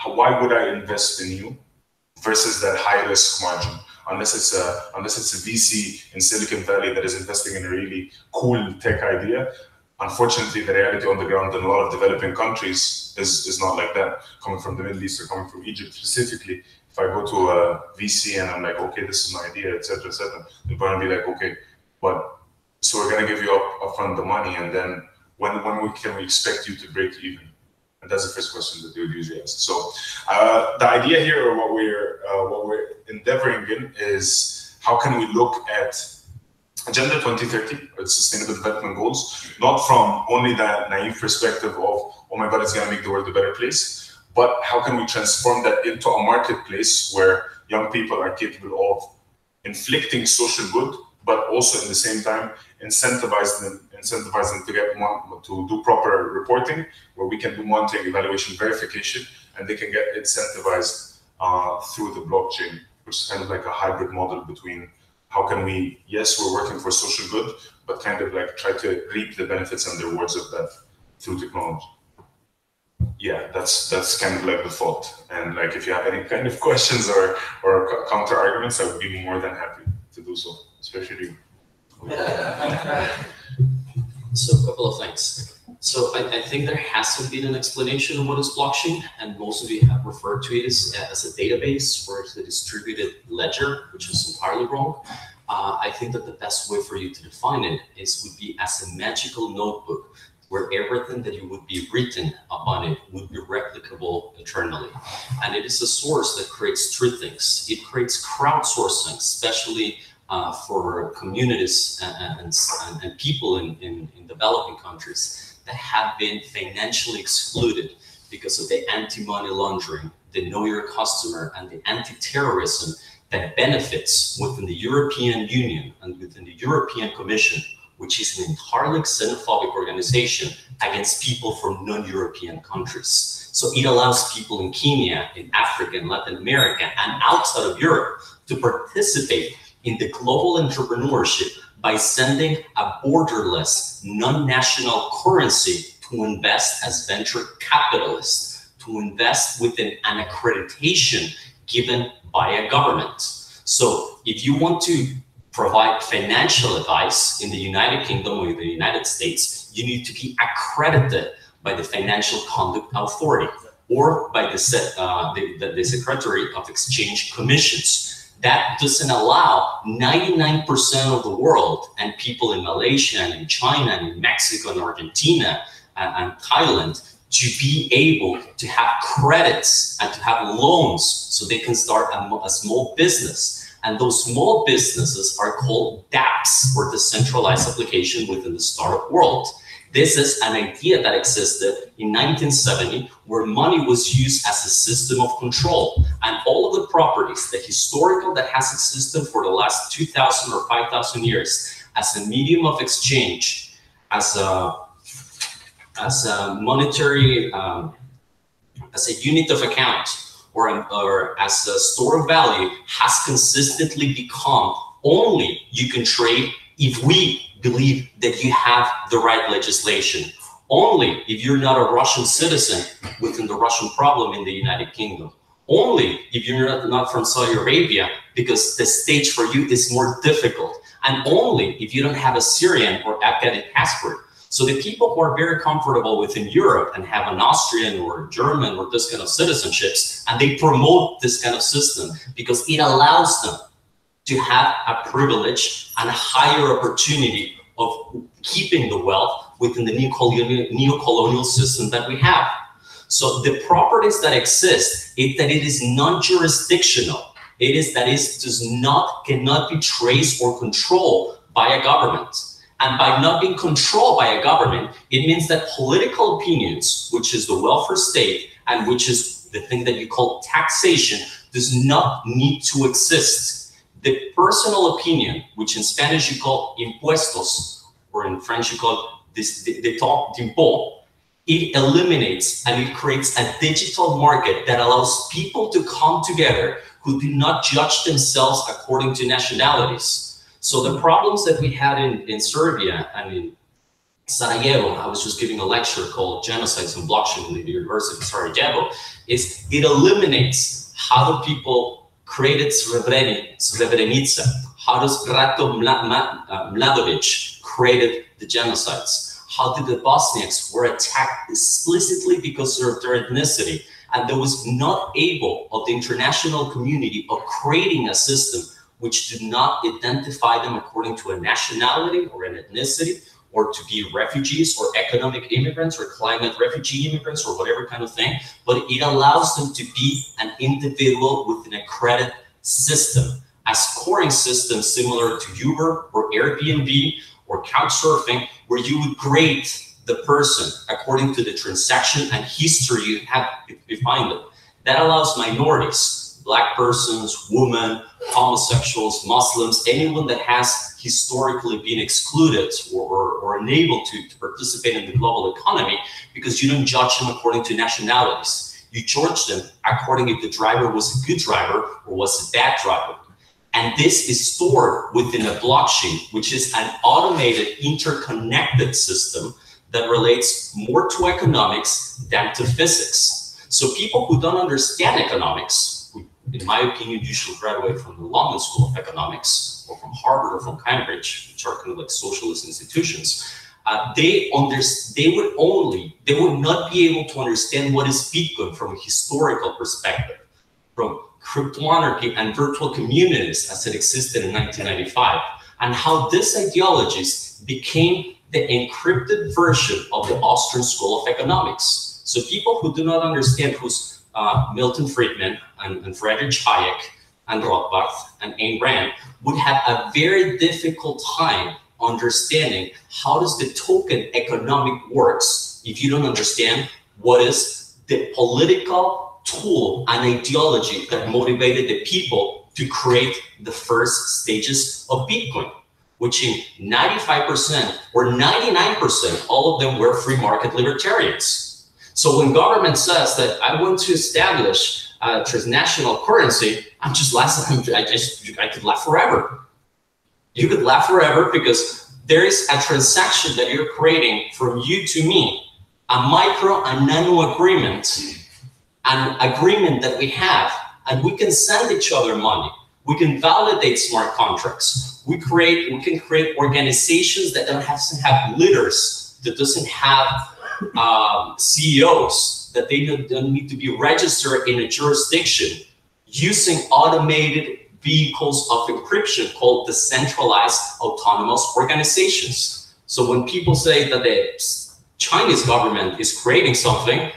Why would I invest in you versus that high risk margin? Unless it's a VC in Silicon Valley that is investing in a really cool tech idea. Unfortunately, the reality on the ground in a lot of developing countries is not like that. Coming from the Middle East or coming from Egypt specifically, if I go to a VC and I'm like, okay, this is my idea, etc., they're going to be like, okay, but so we're going to give you upfront the money, and then when can we expect you to break even? And that's the first question that they would usually ask. So the idea here, or what we're endeavoring in, is how can we look at Agenda 2030, or Sustainable Development Goals, not from only that naive perspective of, oh my God, it's going to make the world a better place, but how can we transform that into a marketplace where young people are capable of inflicting social good, but also at the same time incentivize them to get more, to do proper reporting, where we can do monitoring, evaluation, verification, and they can get incentivized through the blockchain, which is kind of like a hybrid model between how can we, yes, we're working for social good, but kind of like try to reap the benefits and the rewards of that through technology. Yeah, that's kind of like the thought. And like, if you have any kind of questions or counter arguments, I would be more than happy to do so, especially you. So a couple of things. So I think there hasn't been an explanation of what is blockchain, and most of you have referred to it as a database or as a distributed ledger, which is entirely wrong. I think that the best way for you to define it would be as a magical notebook, where everything that you would be written upon it would be replicable eternally. And it is a source that creates three things. It creates crowdsourcing, especially for communities and people in developing countries that have been financially excluded because of the anti-money laundering, the know your customer, and the anti-terrorism that benefits within the European Union and within the European Commission, which is an entirely xenophobic organization against people from non-European countries. So it allows people in Kenya, in Africa, in Latin America, and outside of Europe to participate in the global entrepreneurship by sending a borderless, non-national currency to invest as venture capitalists, to invest within an accreditation given by a government. So if you want to provide financial advice in the United Kingdom or the United States, you need to be accredited by the Financial Conduct Authority or by the Secretary of Exchange Commissions. That doesn't allow 99% of the world and people in Malaysia and in China and in Mexico and Argentina and Thailand to be able to have credits and to have loans so they can start a small business. And those small businesses are called dApps, or decentralized application within the startup world. This is an idea that existed in 1970, where money was used as a system of control. And all of the properties, the historical that has existed for the last 2,000 or 5,000 years as a medium of exchange, as a monetary, as a unit of account, or as a store of value, has consistently become only you can trade if we believe that you have the right legislation. Only if you're not a Russian citizen within the Russian problem in the United Kingdom. Only if you're not from Saudi Arabia, because the stage for you is more difficult. and only if you don't have a Syrian or Afghani passport. So the people who are very comfortable within Europe and have an Austrian or German or this kind of citizenships, and they promote this kind of system because it allows them to have a privilege and a higher opportunity of keeping the wealth within the neo-colonial system that we have. So the properties that exist is that it is non-jurisdictional. It is that it cannot be traced or controlled by a government. And by not being controlled by a government, it means that political opinions, which is the welfare state, and which is the thing that you call taxation, does not need to exist. The personal opinion, which in Spanish you call impuestos, or in French you call d'impôt, it eliminates and it creates a digital market that allows people to come together who do not judge themselves according to nationalities. So the problems that we had in Serbia and in Sarajevo, I was just giving a lecture called Genocides and Blockchain in the University of Sarajevo, is it eliminates how the people created Srebrenica, how does Ratko Mladic created the genocides, how did the Bosniaks were attacked explicitly because of their ethnicity, and there was not able of the international community of creating a system which did not identify them according to a nationality or an ethnicity, or to be refugees or economic immigrants or climate refugee immigrants or whatever kind of thing, but it allows them to be an individual within a credit system, a scoring system similar to Uber or Airbnb or Couchsurfing, where you would grade the person according to the transaction and history you have behind them. That allows minorities, Black persons, women, homosexuals, Muslims, anyone that has historically been excluded or unable to participate in the global economy, because you don't judge them according to nationalities. You judge them according if the driver was a good driver or was a bad driver. And this is stored within a blockchain, which is an automated, interconnected system that relates more to economics than to physics. So people who don't understand economics, in my opinion, you should graduate from the London School of Economics or from Harvard or from Cambridge, which are kind of like socialist institutions. They would not be able to understand what is Bitcoin from a historical perspective, from cryptoanarchy and virtual communities as it existed in 1995, and how these ideologies became the encrypted version of the Austrian School of Economics. So people who do not understand who's Milton Friedman and Friedrich Hayek and Rothbard and Ayn Rand would have a very difficult time understanding how does the token economic works if you don't understand what is the political tool and ideology that motivated the people to create the first stages of Bitcoin, which in 95% or 99%, all of them were free market libertarians. So when government says that I want to establish a transnational currency, I'm just laughing. I could laugh forever. You could laugh forever because there is a transaction that you're creating from you to me, a micro and nano agreement, an agreement that we have, and we can send each other money. We can validate smart contracts. We can create organizations that don't have to have leaders, that doesn't have CEOs, that they don't need to be registered in a jurisdiction, using automated vehicles of encryption called decentralized autonomous organizations. So when people say that the Chinese government is creating something,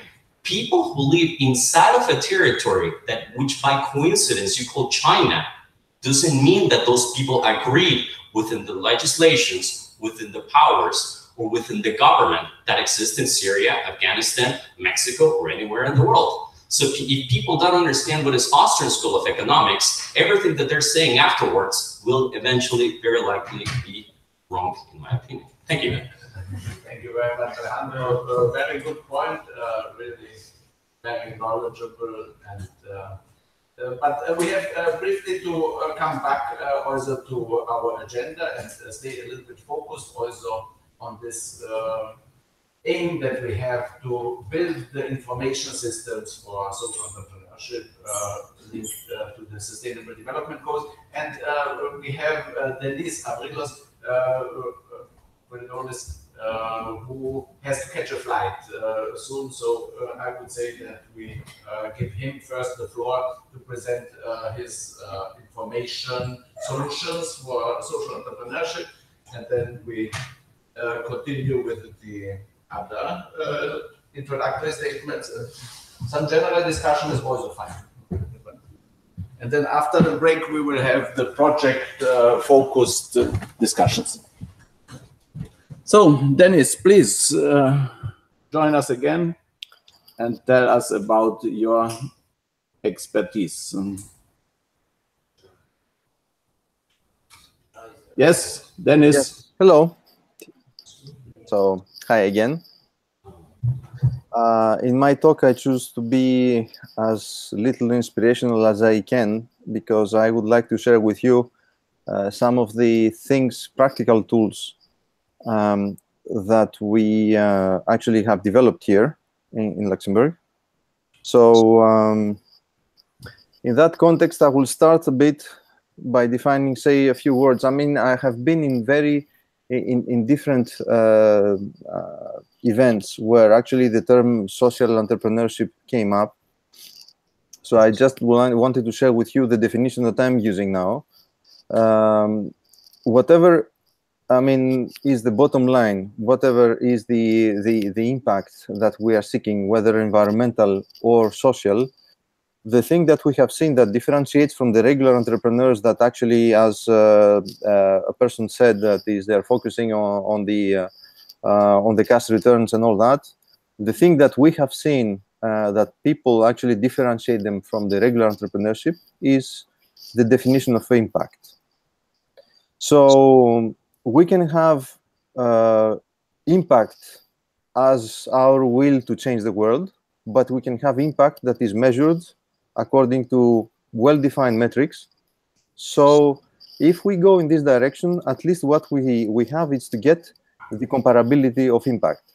people who live inside of a territory that which by coincidence you call China doesn't mean that those people agree within the legislations, within the powers, or within the government that exists in Syria, Afghanistan, Mexico, or anywhere in the world. So if people don't understand what is Austrian School of Economics, everything that they're saying afterwards will eventually very likely be wrong, in my opinion. Thank you. Thank you very much, Alejandro. Very good point, really very knowledgeable. And but we have briefly to come back also to our agenda and stay a little bit focused also on this aim that we have to build the information systems for social entrepreneurs. entrepreneurship linked to the Sustainable Development Goals. And we have Denise Abrilos, who has to catch a flight soon. So I would say that we give him first the floor to present his information solutions for social entrepreneurship, and then we continue with the other introductory statements. Some general discussion is also fine. And then after the break, we will have the project-focused discussions. So, Dennis, please join us again and tell us about your expertise. Yes, Dennis. Yes. Hello. So, hi again. In my talk, I choose to be as little inspirational as I can, because I would like to share with you some of the things, practical tools that we actually have developed here in Luxembourg. So in that context, I will start a bit by defining, say, a few words. I mean, I have been in different events where actually the term social entrepreneurship came up. So I just wanted to share with you the definition that I'm using now. Whatever, I mean, is the bottom line, whatever is the impact that we are seeking, whether environmental or social, the thing that we have seen that differentiates from the regular entrepreneurs that actually, as a person said, that is they're focusing on the cash returns and all that. The thing that we have seen that people actually differentiate them from the regular entrepreneurship is the definition of impact. So we can have impact as our will to change the world, but we can have impact that is measured according to well-defined metrics. So if we go in this direction, at least what we have is to get the comparability of impact,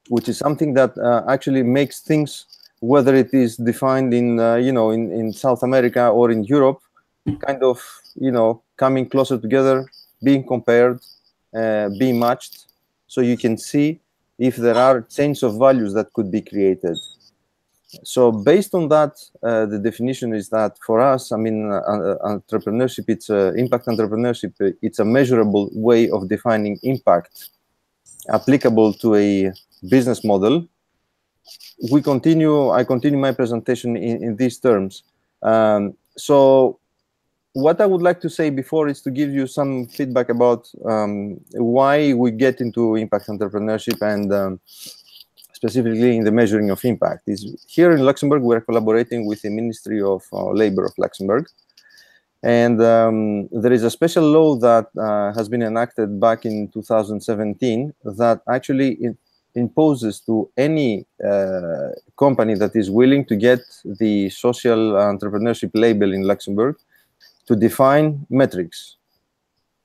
which is something that actually makes things, whether it is defined in in South America or in Europe, kind of coming closer together, being compared, being matched, so you can see if there are change of values that could be created. So based on that, the definition is that for us, I mean, entrepreneurship, it's impact entrepreneurship. It's a measurable way of defining impact applicable to a business model. I continue my presentation in these terms. So what I would like to say before is to give you some feedback about why we get into impact entrepreneurship and specifically in the measuring of impact. Is here in Luxembourg, we're collaborating with the Ministry of Labor of Luxembourg. And there is a special law that has been enacted back in 2017 that actually imposes to any company that is willing to get the social entrepreneurship label in Luxembourg to define metrics.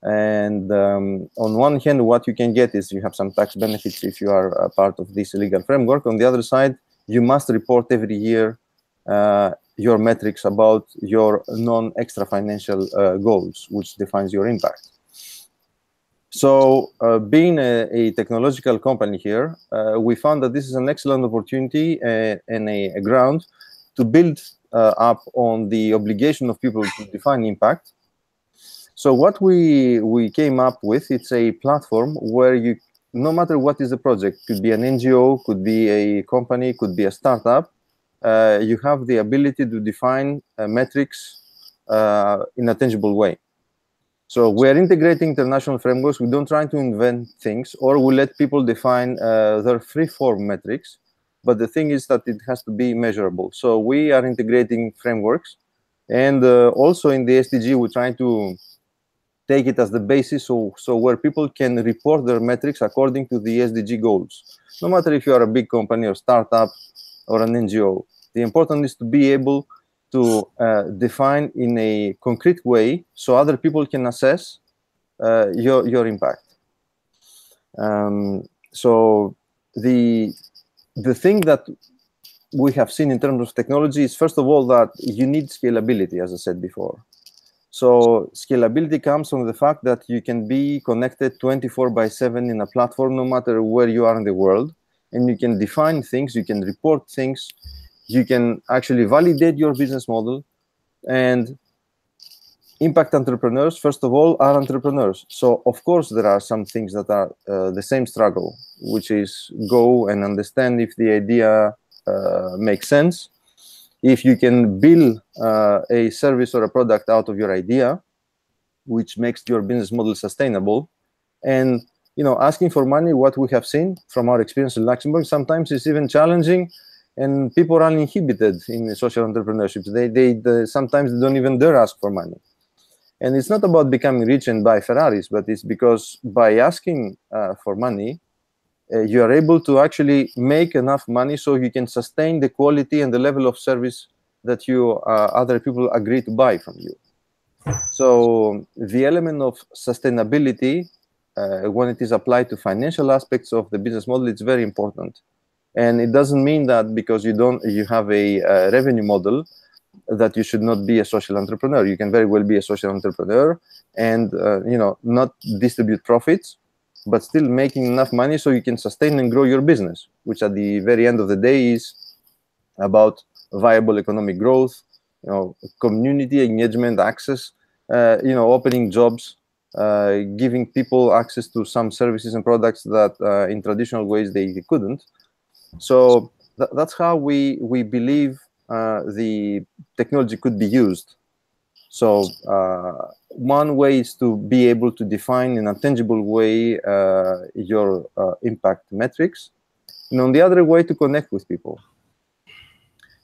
And on one hand, what you can get is you have some tax benefits if you are a part of this legal framework. On the other side, you must report every year your metrics about your non-extra financial goals, which defines your impact. So being a technological company here, we found that this is an excellent opportunity and a ground to build up on the obligation of people to define impact. So what we came up with, it's a platform where you, no matter what is the project, could be an NGO, could be a company, could be a startup, you have the ability to define metrics in a tangible way. So we're integrating international frameworks. We don't try to invent things, or we let people define their free-form metrics. But the thing is that it has to be measurable. So we are integrating frameworks. And also in the SDG, we're trying to take it as the basis, so where people can report their metrics according to the SDG goals. No matter if you are a big company or startup or an NGO, the important is to be able to define in a concrete way so other people can assess your impact. So the thing that we have seen in terms of technology is, first of all, that you need scalability, as I said before. So scalability comes from the fact that you can be connected 24/7 in a platform, no matter where you are in the world, and you can define things, you can report things, you can actually validate your business model. And impact entrepreneurs, first of all, are entrepreneurs. So of course there are some things that are the same struggle, which is go and understand if the idea makes sense, if you can build a service or a product out of your idea, which makes your business model sustainable. And asking for money, what we have seen from our experience in Luxembourg, sometimes is even challenging, and people are uninhibited in social entrepreneurship. They sometimes don't even dare ask for money. And it's not about becoming rich and buy Ferraris, but it's because by asking for money, you are able to actually make enough money so you can sustain the quality and the level of service that other people agree to buy from you. So the element of sustainability, when it is applied to financial aspects of the business model, it's very important. And it doesn't mean that because you have a revenue model that you should not be a social entrepreneur. You can very well be a social entrepreneur and not distribute profits, but still making enough money so you can sustain and grow your business, which at the very end of the day is about viable economic growth, community engagement, access, opening jobs, giving people access to some services and products that in traditional ways they couldn't. So that's how we believe the technology could be used. So one way is to be able to define in a tangible way your impact metrics, and on the other way to connect with people.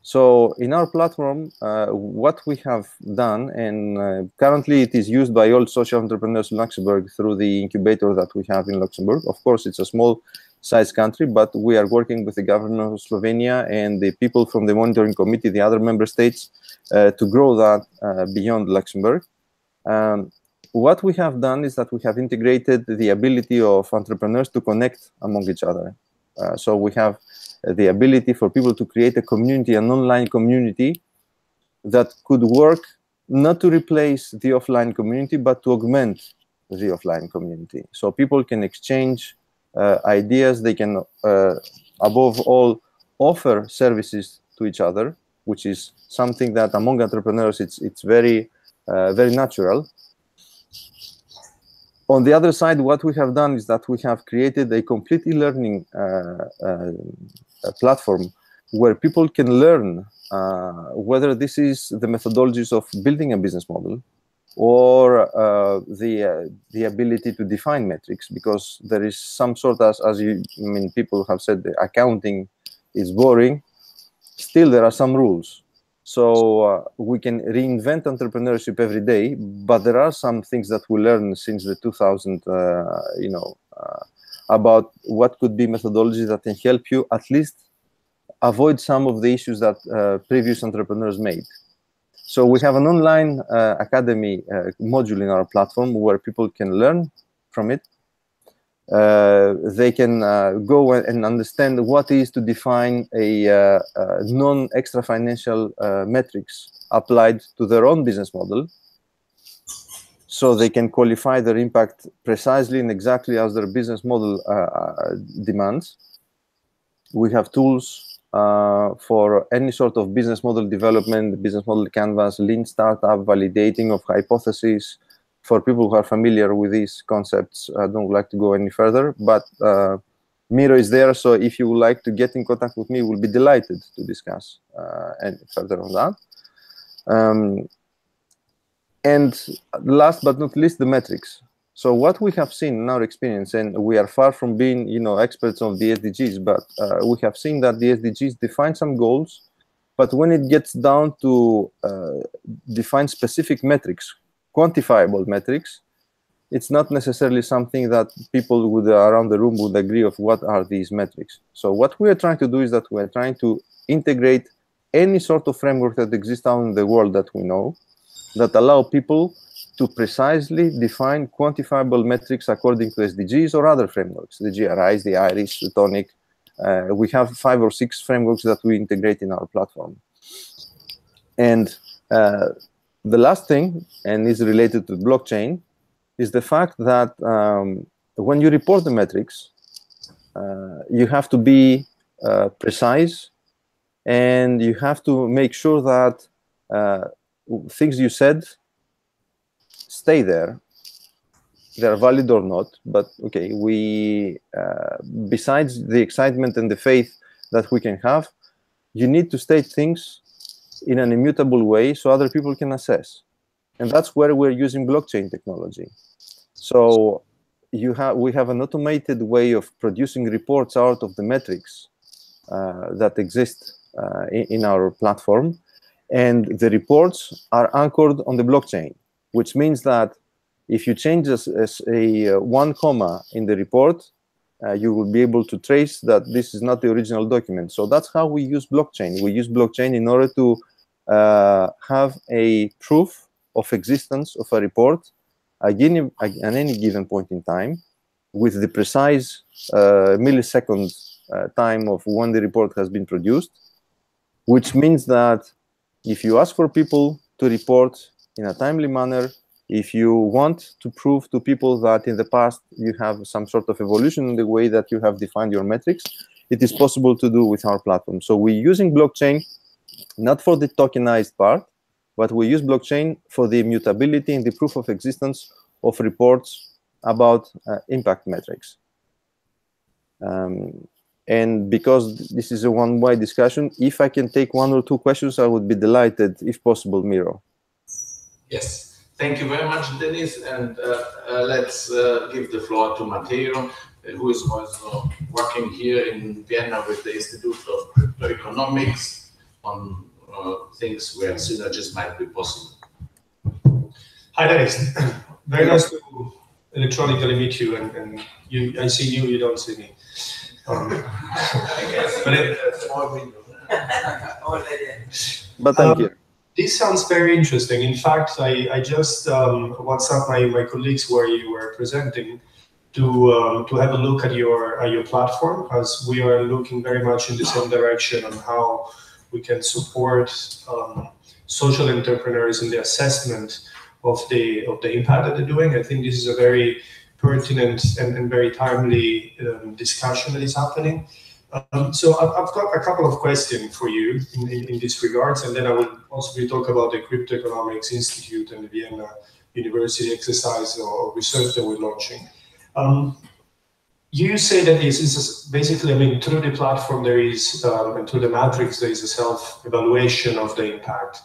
So in our platform, what we have done, and currently it is used by all social entrepreneurs in Luxembourg through the incubator that we have in Luxembourg. Of course, it's a small size country, but we are working with the government of Slovenia and the people from the monitoring committee, the other member states, to grow that beyond Luxembourg. What we have done is that we have integrated the ability of entrepreneurs to connect among each other. So we have the ability for people to create a community, an online community that could work not to replace the offline community, but to augment the offline community. So people can exchange ideas, they can, above all, offer services to each other, which is something that among entrepreneurs, it's very, very natural. On the other side, what we have done is that we have created a complete e-learning platform where people can learn whether this is the methodologies of building a business model or the ability to define metrics, because there is some sort of, people have said the accounting is boring. Still, there are some rules. So we can reinvent entrepreneurship every day, but there are some things that we learned since the 2000, about what could be methodologies that can help you at least avoid some of the issues that previous entrepreneurs made. So we have an online academy module in our platform where people can learn from it. They can go and understand what is to define a non-extra financial metrics applied to their own business model, so they can qualify their impact precisely and exactly as their business model demands. We have tools for any sort of business model development, business model canvas, lean startup, validating of hypotheses. For people who are familiar with these concepts, I don't like to go any further, but Miro is there, so if you would like to get in contact with me, we'll be delighted to discuss and further on that. And last but not least, the metrics. So what we have seen in our experience, and we are far from being, experts on the SDGs, but we have seen that the SDGs define some goals, but when it gets down to define specific metrics, quantifiable metrics, it's not necessarily something that people would around the room would agree of what are these metrics. So what we are trying to do is that we are trying to integrate any sort of framework that exists out in the world that we know, that allow people to precisely define quantifiable metrics according to SDGs or other frameworks, the GRIs, the IRIS, the TONIC, we have 5 or 6 frameworks that we integrate in our platform. And the last thing, and is related to blockchain, is the fact that when you report the metrics, you have to be precise, and you have to make sure that things you said stay there. They're valid or not, but okay, we, besides the excitement and the faith that we can have, you need to state things in an immutable way so other people can assess. And that's where we're using blockchain technology. So we have an automated way of producing reports out of the metrics that exist in our platform. And the reports are anchored on the blockchain, which means that if you change a 1 comma in the report, you will be able to trace that this is not the original document. So that's how we use blockchain. We use blockchain in order to have a proof of existence of a report at any given point in time, with the precise millisecond time of when the report has been produced, which means that if you ask for people to report in a timely manner, if you want to prove to people that in the past you have some sort of evolution in the way that you have defined your metrics, it is possible to do with our platform. So we're using blockchain not for the tokenized part, but we use blockchain for the immutability and the proof of existence of reports about impact metrics. And because this is a one-way discussion, if I can take 1 or 2 questions, I would be delighted, if possible, Miro. Yes. Thank you very much, Dennis. And let's give the floor to Matteo, who is also working here in Vienna with the Institute of Crypto Economics on things where synergies might be possible. Hi, Dennis. Very nice to electronically meet you. And you, I see you, you don't see me. But I'm here. This sounds very interesting. In fact, I just WhatsApp my colleagues where you were presenting to have a look at your platform, as we are looking very much in the same direction on how we can support social entrepreneurs in the assessment of the impact that they're doing. I think this is a very pertinent and very timely discussion that is happening. So I've got a couple of questions for you in this regards, and then I will possibly talk about the Crypto Economics Institute and the Vienna University exercise or research that we're launching. You say that this is basically, I mean, through the platform there is, and through the matrix, there is a self-evaluation of the impact.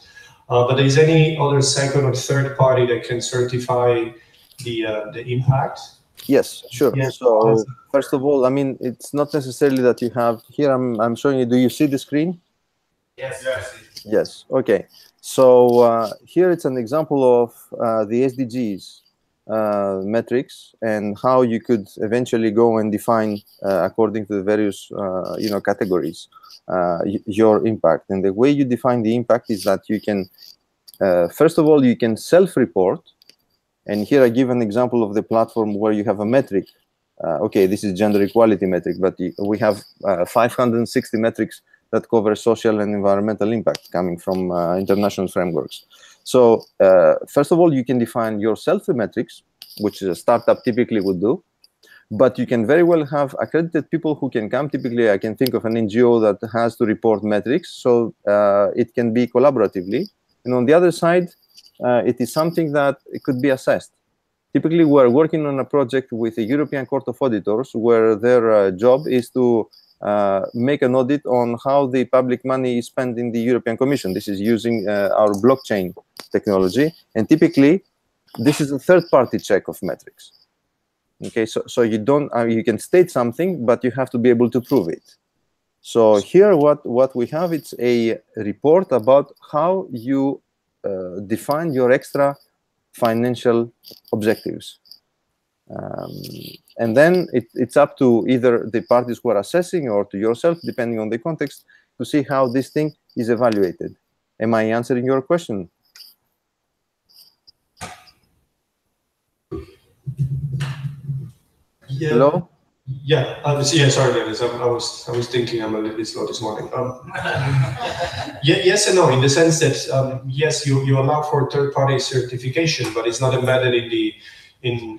But is any other second or third party that can certify the impact? Yes, sure. Yes. So first of all, I mean, it's not necessarily that you have here. I'm showing you. Do you see the screen? Yes. Yes. Yes. Okay. So here it's an example of the SDGs metrics and how you could eventually go and define according to the various categories your impact. And the way you define the impact is that you can first of all you can self-report. And here I give an example of the platform where you have a metric. Okay, this is gender equality metric, but we have 560 metrics that cover social and environmental impact coming from international frameworks. So first of all, you can define yourself the metrics, which a startup typically would do. But you can very well have accredited people who can come. Typically, I can think of an NGO that has to report metrics, so it can be collaboratively. And on the other side, it is something that it could be assessed. Typically, we're working on a project with the European Court of Auditors where their job is to make an audit on how the public money is spent in the European Commission. This is using our blockchain technology. And typically, this is a third-party check of metrics. Okay, so you don't you can state something, but you have to be able to prove it. So here, what we have, it's a report about how you define your extra financial objectives. And then it's up to either the parties who are assessing or to yourself, depending on the context, to see how this thing is evaluated. Am I answering your question? Yeah. Hello? Yeah, sorry, Dennis. I was thinking I'm a little bit slow this morning. Yes and no, in the sense that yes, you allow for third-party certification, but it's not embedded in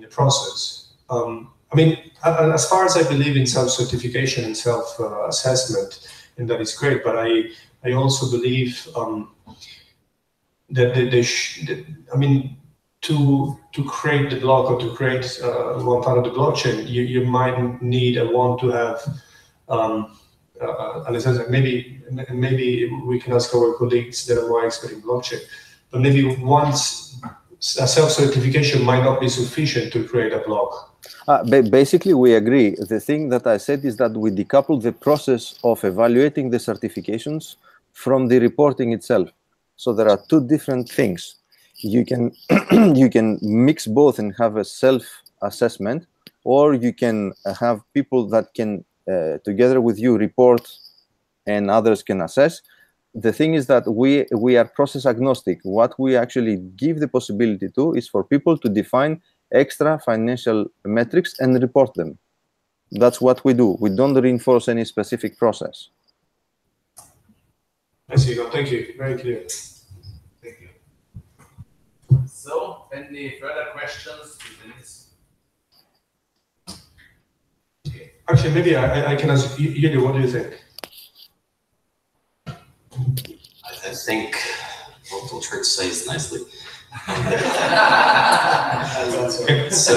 the process. I mean, as far as I believe in self-certification and self-assessment, and that is great. But I also believe that I mean, to create the block or to create one part of the blockchain, you might need a one to have an essence. Maybe we can ask our colleagues that are more expert in blockchain, but maybe once a self-certification might not be sufficient to create a block. Basically, we agree. The thing that I said is that we decouple the process of evaluating the certifications from the reporting itself. So there are two different things. You can you can mix both and have a self-assessment, or you can have people that can together with you report and others can assess. The thing is that we are process agnostic. What we actually give the possibility to is for people to define extra financial metrics and report them. That's what we do. We don't reinforce any specific process. I see. Thank you. Very clear. Thank you. So, any further questions to Dennis? Okay. Actually, maybe I can ask you, what do you think? I think what we'll try to say is nicely. So,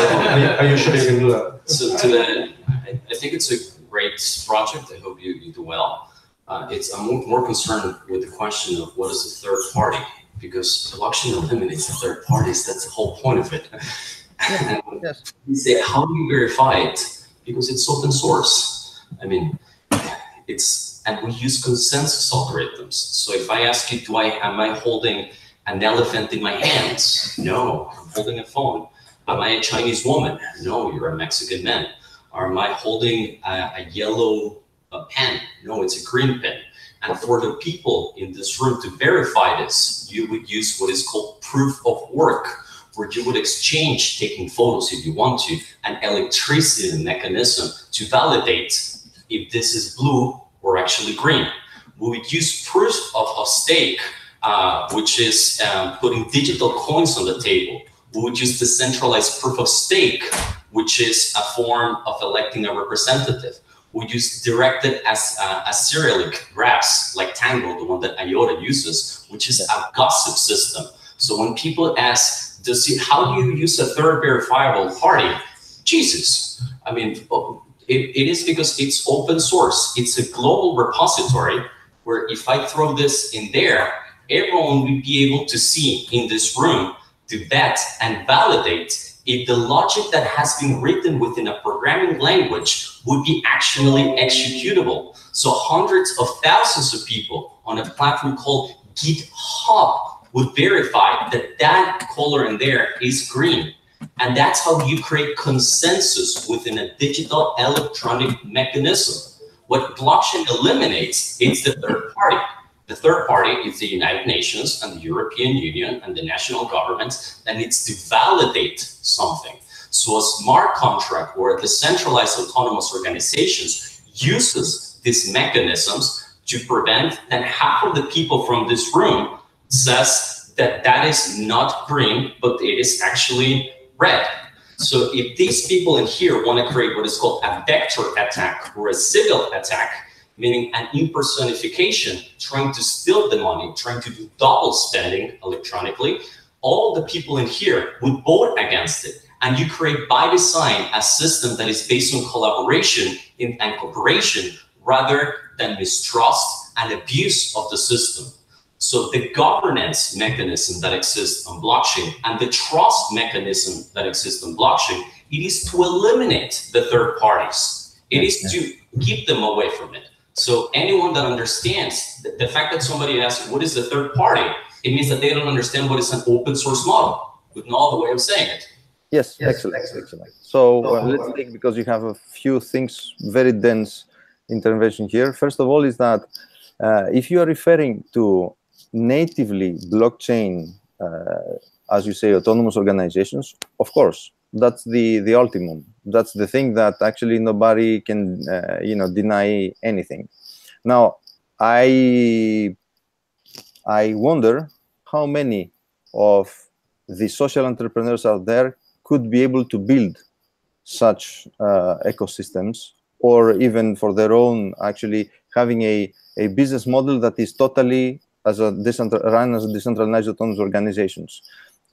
are you sure you can do that? So I think it's a great project. I hope you do well. I'm more concerned with the question of what is a third party, because blockchain eliminates the third parties. That's the whole point of it. And you say, how do you verify it? Because it's open source. I mean, and we use consensus algorithms. So if I ask you, am I holding an elephant in my hands? No, I'm holding a phone. Am I a Chinese woman? No, you're a Mexican man. Am I holding a yellow pen? No, it's a green pen. And for the people in this room to verify this, you would use what is called proof of work, where you would exchange, taking photos if you want to, an electricity mechanism to validate if this is blue or actually green. We would use proof of stake, which is putting digital coins on the table. We would use decentralized proof of stake, which is a form of electing a representative. We use directed as serialic graphs, like Tango, the one that IOTA uses, which is a gossip system. So when people ask, how do you use a third verifiable party? Jesus, I mean, it is because it's open source. It's a global repository where if I throw this in there, everyone will be able to see in this room to vet and validate if the logic that has been written within a programming language would be actually executable. So hundreds of thousands of people on a platform called GitHub would verify that that color in there is green. And that's how you create consensus within a digital electronic mechanism. What blockchain eliminates is the third party. The third party is the United Nations and the European Union and the national governments that needs to validate something. So a smart contract or a decentralized autonomous organizations uses these mechanisms to prevent that half of the people from this room says that that is not green, but it is actually red. So if these people in here want to create what is called a vector attack or a civil attack, meaning an impersonification, trying to steal the money, trying to do double spending electronically, all the people in here would vote against it. And you create by design a system that is based on collaboration and cooperation rather than mistrust and abuse of the system. So the governance mechanism that exists on blockchain and the trust mechanism that exists on blockchain, it is to eliminate the third parties. It is to keep them away from it. So anyone that understands the fact that somebody asks, what is the third party? It means that they don't understand what is an open source model, with no other way of saying it. Yes, excellent. So let's take, because you have a few things, very dense intervention here. First of all is that if you are referring to natively blockchain, as you say, autonomous organizations, of course, that's the ultimum. that's the thing that actually nobody can, deny anything. Now, I wonder how many of the social entrepreneurs out there could be able to build such ecosystems, or even for their own, actually having a business model that is totally run as a decentralized autonomous organizations.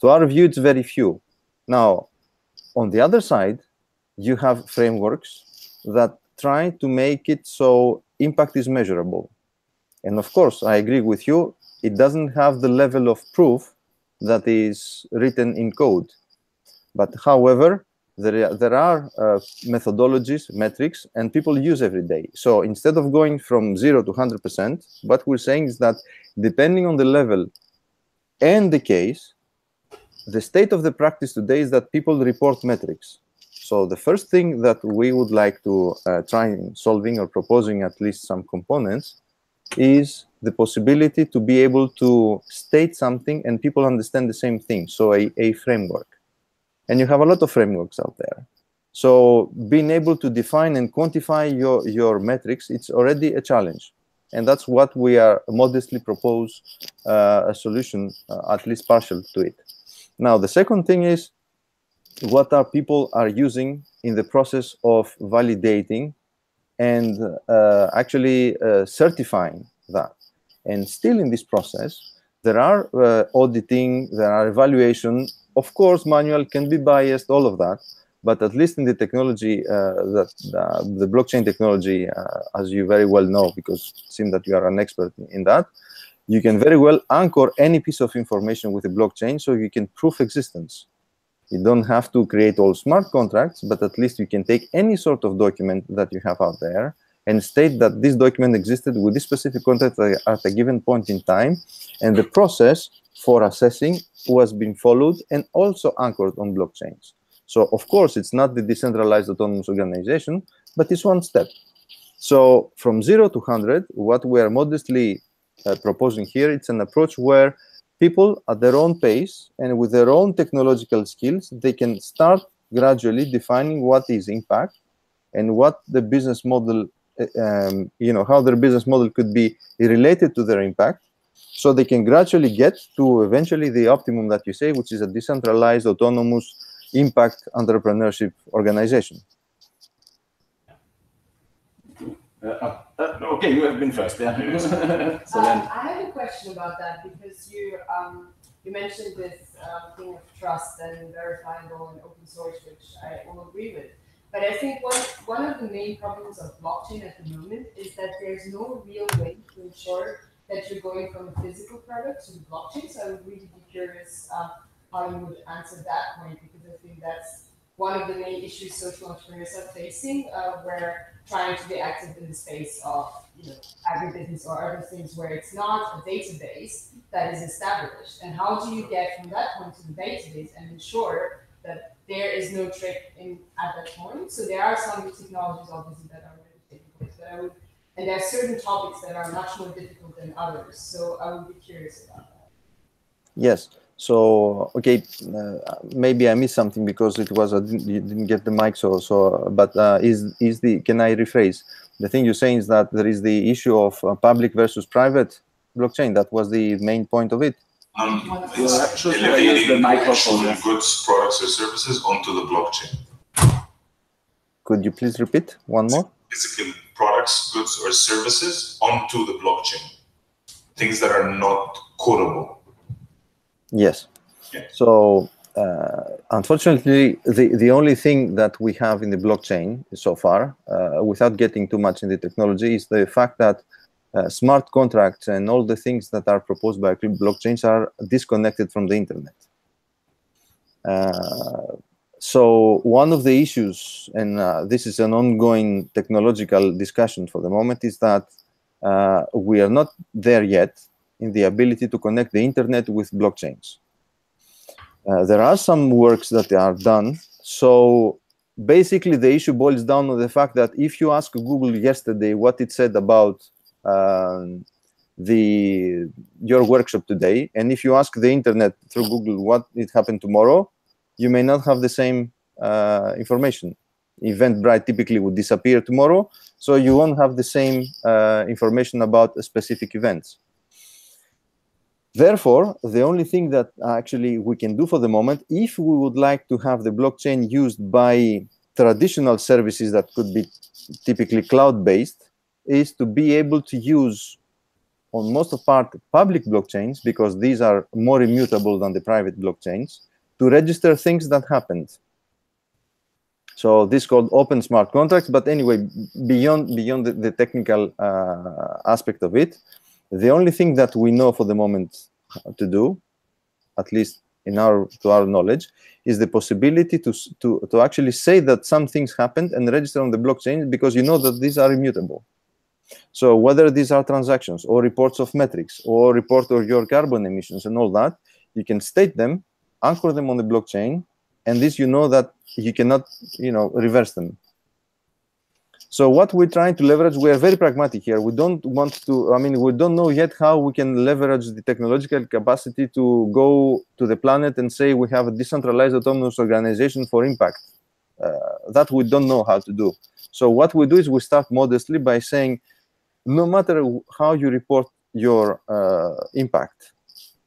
To our view, it's very few. Now, on the other side, you have frameworks that try to make it so impact is measurable. And of course, I agree with you, it doesn't have the level of proof that is written in code. But however, there are methodologies, metrics, and people use every day. So instead of going from 0 to 100%, what we're saying is that depending on the level and the case, the state of the practice today is that people report metrics. So the first thing that we would like to try in solving or proposing at least some components is the possibility to be able to state something and people understand the same thing. So a framework. And you have a lot of frameworks out there. So being able to define and quantify your metrics, it's already a challenge. And that's what we are modestly propose a solution, at least partial to it. Now, the second thing is what are people are using in the process of validating and actually certifying that. And still in this process, there are auditing, there are evaluation. Of course, manual can be biased, all of that. But at least in the technology, the blockchain technology, as you very well know, because it seems that you are an expert in that, you can very well anchor any piece of information with a blockchain so you can prove existence. You don't have to create all smart contracts, but at least you can take any sort of document that you have out there and state that this document existed with this specific contract at a given point in time, and the process for assessing was being followed and also anchored on blockchains. So, of course, it's not the decentralized autonomous organization, but it's one step. So, from 0 to 100, what we are modestly proposing here, it's an approach where people at their own pace and with their own technological skills, they can start gradually defining what is impact and what the business model, how their business model could be related to their impact. So they can gradually get to eventually the optimum that you say, which is a decentralized, autonomous, impact entrepreneurship organization. Okay, you have been first. Yeah. So I have a question about that because you mentioned this thing of trust and verifiable and open source, which I all agree with. But I think one of the main problems of blockchain at the moment is that there's no real way to ensure that you're going from a physical product to the blockchain. So I would really be curious how you would answer that point, because I think that's one of the main issues social entrepreneurs are facing, where trying to be active in the space of agribusiness or other things where it's not a database that is established. And how do you get from that point to the database and ensure that there is no trick at that point? So there are some technologies obviously that are already taking place, but and there are certain topics that are much more difficult than others. So I would be curious about that. Yes. So, okay, maybe I missed something because it was, you didn't get the mic, but can I rephrase? The thing you're saying is that there is the issue of public versus private blockchain. That was the main point of it. It's elevating actual goods, products, or services onto the blockchain. Could you please repeat one more? Physical products, goods, or services onto the blockchain. Things that are not codable. Yes. Yeah. So, unfortunately, the only thing that we have in the blockchain so far, without getting too much in the technology, is the fact that smart contracts and all the things that are proposed by blockchains are disconnected from the internet. So one of the issues, and this is an ongoing technological discussion for the moment, is that we are not there yet in the ability to connect the internet with blockchains. There are some works that are done. So basically the issue boils down to the fact that if you ask Google yesterday what it said about your workshop today, and if you ask the internet through Google what it happened tomorrow, you may not have the same information. Eventbrite typically would disappear tomorrow, so you won't have the same information about specific events. Therefore, the only thing that actually we can do for the moment, if we would like to have the blockchain used by traditional services that could be typically cloud-based, is to be able to use, on most of part, public blockchains, because these are more immutable than the private blockchains, to register things that happened. So this is called open smart contracts. But anyway, beyond the technical aspect of it, the only thing that we know for the moment to do, at least to our knowledge, is the possibility to actually say that some things happened and register on the blockchain, because you know that these are immutable. So whether these are transactions or reports of metrics or report of your carbon emissions and all that, you can state them, anchor them on the blockchain, and this you know that you cannot, reverse them. So what we're trying to leverage, we are very pragmatic here. We don't want to, we don't know yet how we can leverage the technological capacity to go to the planet and say we have a decentralized autonomous organization for impact. That we don't know how to do. So what we do is we start modestly by saying, no matter how you report your impact,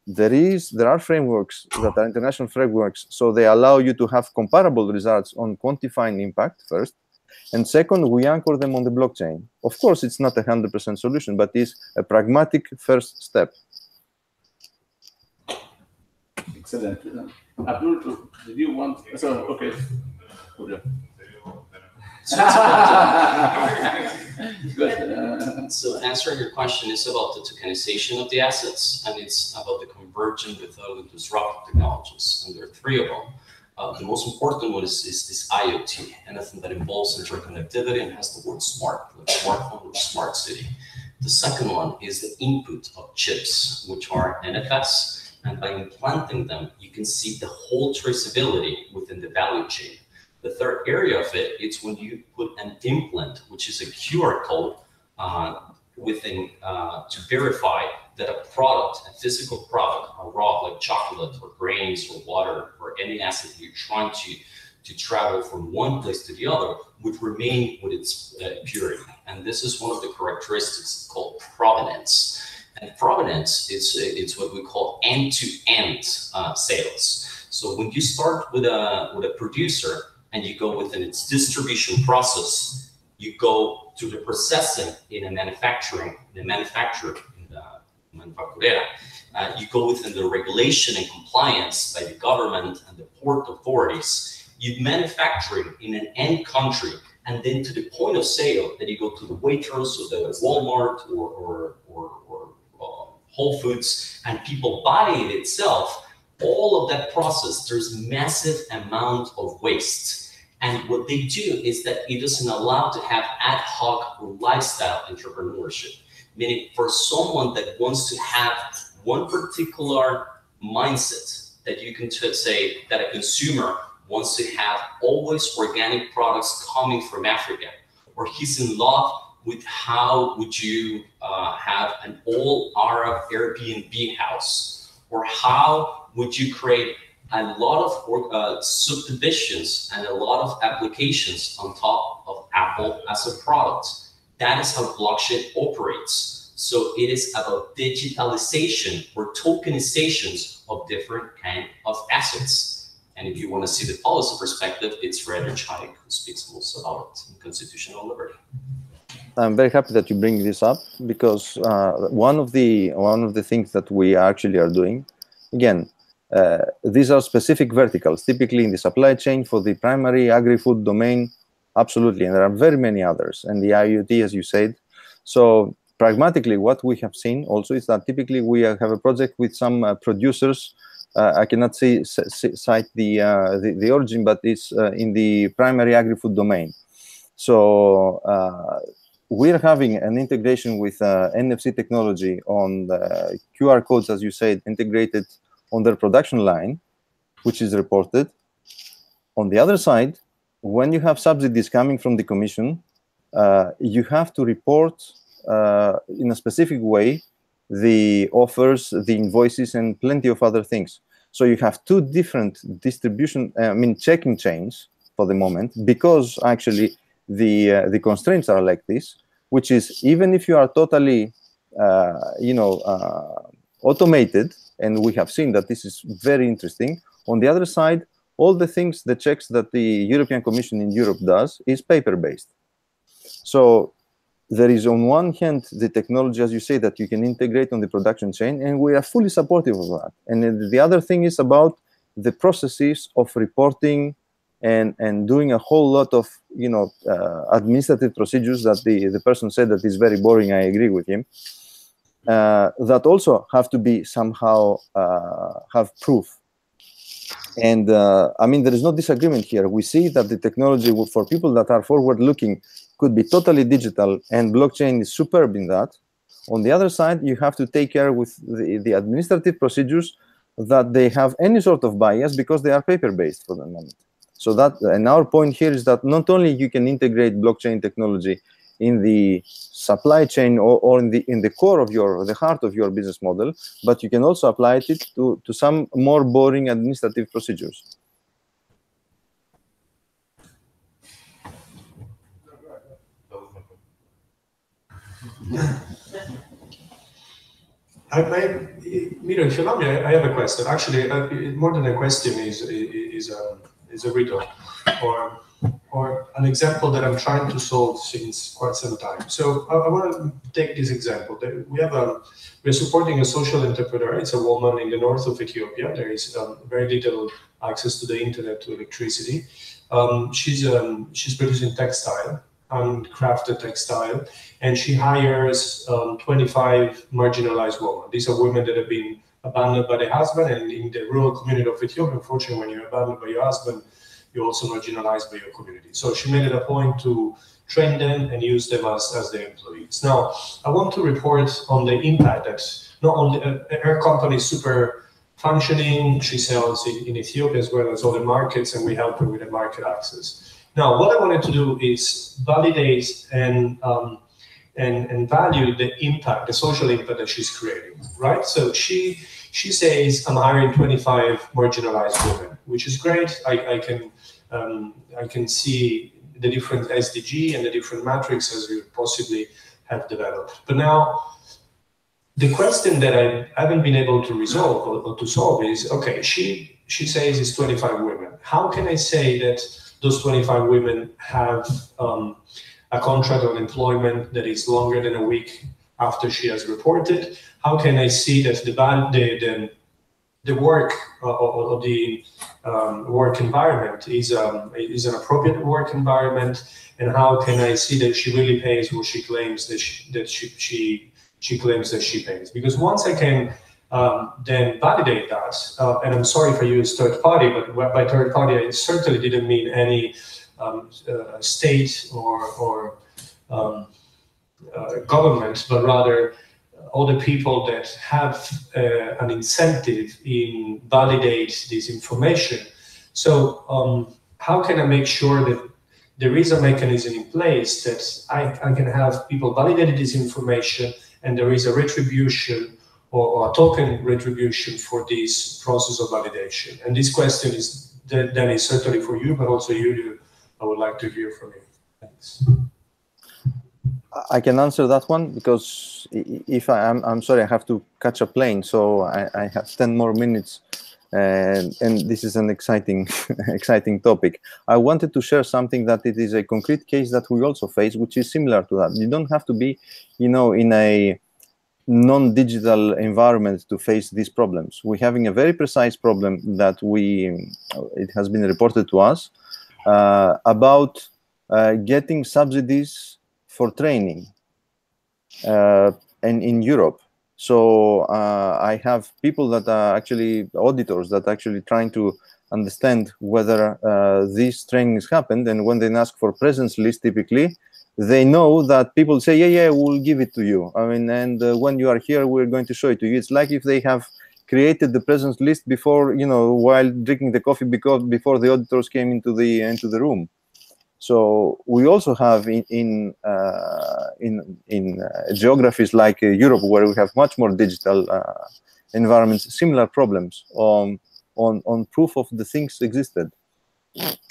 there are frameworks that are international frameworks, so they allow you to have comparable results on quantifying impact first. And second, we anchor them on the blockchain. Of course, it's not a 100% solution, but it's a pragmatic first step. Excellent. Abdul, did you want? So, okay. So answering your question is about the tokenization of the assets, and it's about the convergence with other disruptive technologies, and there are three of them. The most important one is this IoT, anything that involves interconnectivity and has the word smart, like smartphone or smart city. The second one is the input of chips, which are NFS, and by implanting them, you can see the whole traceability within the value chain. The third area of it is when you put an implant, which is a QR code within to verify that a product, a physical product, a raw like chocolate or grains or water or any asset you're trying to travel from one place to the other, would remain with its purity. And this is one of the characteristics called provenance. And provenance it's what we call end-to-end sales. So when you start with a producer and you go within its distribution process, you go to the processing in a manufacturer, you go within the regulation and compliance by the government and the port authorities, you manufacturing in an end country, and then to the point of sale that you go to the Waitrose or the Walmart or Whole Foods, and people buy it itself. All of that process, there's massive amount of waste. And what they do is that it doesn't allow to have ad hoc lifestyle entrepreneurship. Meaning for someone that wants to have one particular mindset, that you can say that a consumer wants to have always organic products coming from Africa, or he's in love with how would you have an all Arab Airbnb house, or how would you create a lot of subdivisions and a lot of applications on top of Apple as a product. That is how blockchain operates. So it is about digitalization or tokenizations of different kind of assets. And if you want to see the policy perspective, it's Friedrich Hayek who speaks most about it in constitutional liberty. I'm very happy that you bring this up, because one of the things that we actually are doing, again, these are specific verticals, typically in the supply chain for the primary agri-food domain, absolutely, and there are very many others, and the IoT, as you said. So pragmatically, what we have seen also is that typically we have a project with some producers. I cannot cite the origin, but it's in the primary agri-food domain. So we're having an integration with NFC technology on the QR codes, as you said, integrated on their production line, which is reported. On the other side, when you have subsidies coming from the Commission, you have to report in a specific way the offers, the invoices, and plenty of other things. So you have two different distribution, checking chains for the moment, because actually the constraints are like this, which is even if you are totally, automated, and we have seen that this is very interesting. On the other side, all the things, the checks that the European Commission in Europe does is paper-based. So there is on one hand the technology, as you say, that you can integrate on the production chain, and we are fully supportive of that. And then the other thing is about the processes of reporting and doing a whole lot of administrative procedures that the person said that is very boring. I agree with him. That also have to be somehow have proof. And I mean, there is no disagreement here. We see that the technology for people that are forward-looking could be totally digital, and blockchain is superb in that. On the other side, you have to take care with the administrative procedures that they have any sort of bias because they are paper-based for the moment. So that, and our point here is that not only you can integrate blockchain technology in the supply chain or in the core of the heart of your business model, but you can also apply it to some more boring administrative procedures. If you allow me, I have a question. Actually, more than a question, is a riddle, or an example that I'm trying to solve since quite some time. So I want to take this example. We're supporting a social entrepreneur. It's a woman in the north of Ethiopia. There is very little access to the internet, to electricity. She's producing textile, handcrafted textile, and she hires 25 marginalized women. These are women that have been abandoned by the husband, and in the rural community of Ethiopia, unfortunately, when you're abandoned by your husband, you're also marginalized by your community. So she made it a point to train them and use them as their employees. Now, I want to report on the impact that not only her company is super functioning, she sells in Ethiopia as well as other markets, and we help her with the market access. Now, what I wanted to do is validate and value the impact, the social impact that she's creating, right? So she says, I'm hiring 25 marginalized women, which is great. I can see the different SDG and the different metrics as we possibly have developed. But now, the question that I haven't been able to resolve or to solve is, okay, she says it's 25 women. How can I say that those 25 women have a contract on employment that is longer than a week after she has reported? How can I see that the work or the work environment is an appropriate work environment? And how can I see that she really pays what she claims that she claims that she pays? Because once I can then validate that, and I'm sorry if I use third party, but by third party I certainly didn't mean any state or government, but rather all the people that have an incentive in validate this information. So how can I make sure that there is a mechanism in place that I can have people validate this information and there is a retribution or a token retribution for this process of validation? And this question is then is certainly for you, but also you, I would like to hear from you. Thanks. I can answer that one because if I'm sorry, I have to catch a plane, so I have 10 more minutes, and this is an exciting topic. I wanted to share something that it is a concrete case that we also face, which is similar to that. You don't have to be, in a non-digital environment to face these problems. We're having a very precise problem that it has been reported to us about getting subsidies for training and in Europe. So I have people that are actually auditors that are actually trying to understand whether these trainings happened, and when they ask for presence list, typically they know that people say, yeah, we'll give it to you. I mean, and when you are here, we're going to show it to you. It's like if they have created the presence list before, while drinking the coffee, before the auditors came into the room. So we also have in geographies like Europe, where we have much more digital environments, similar problems on proof of the things existed.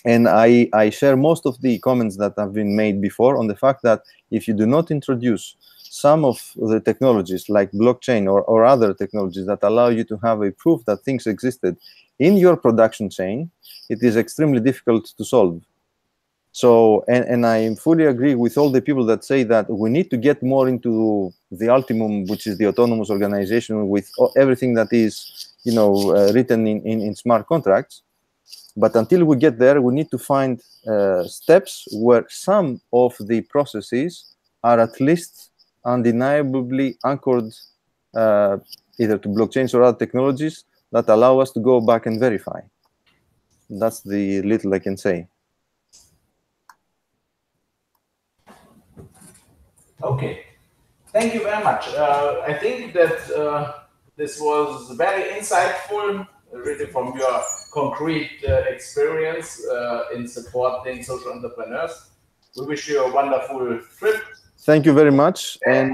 And I share most of the comments that have been made before on the fact that if you do not introduce some of the technologies like blockchain or other technologies that allow you to have a proof that things existed in your production chain, it is extremely difficult to solve. So, and I fully agree with all the people that say that we need to get more into the ultimum, which is the autonomous organization with everything that is, written in smart contracts. But until we get there, we need to find steps where some of the processes are at least undeniably anchored either to blockchains or other technologies that allow us to go back and verify. That's the little I can say. Okay, thank you very much. I think that this was very insightful, really from your concrete experience in supporting social entrepreneurs. We wish you a wonderful trip. Thank you very much. And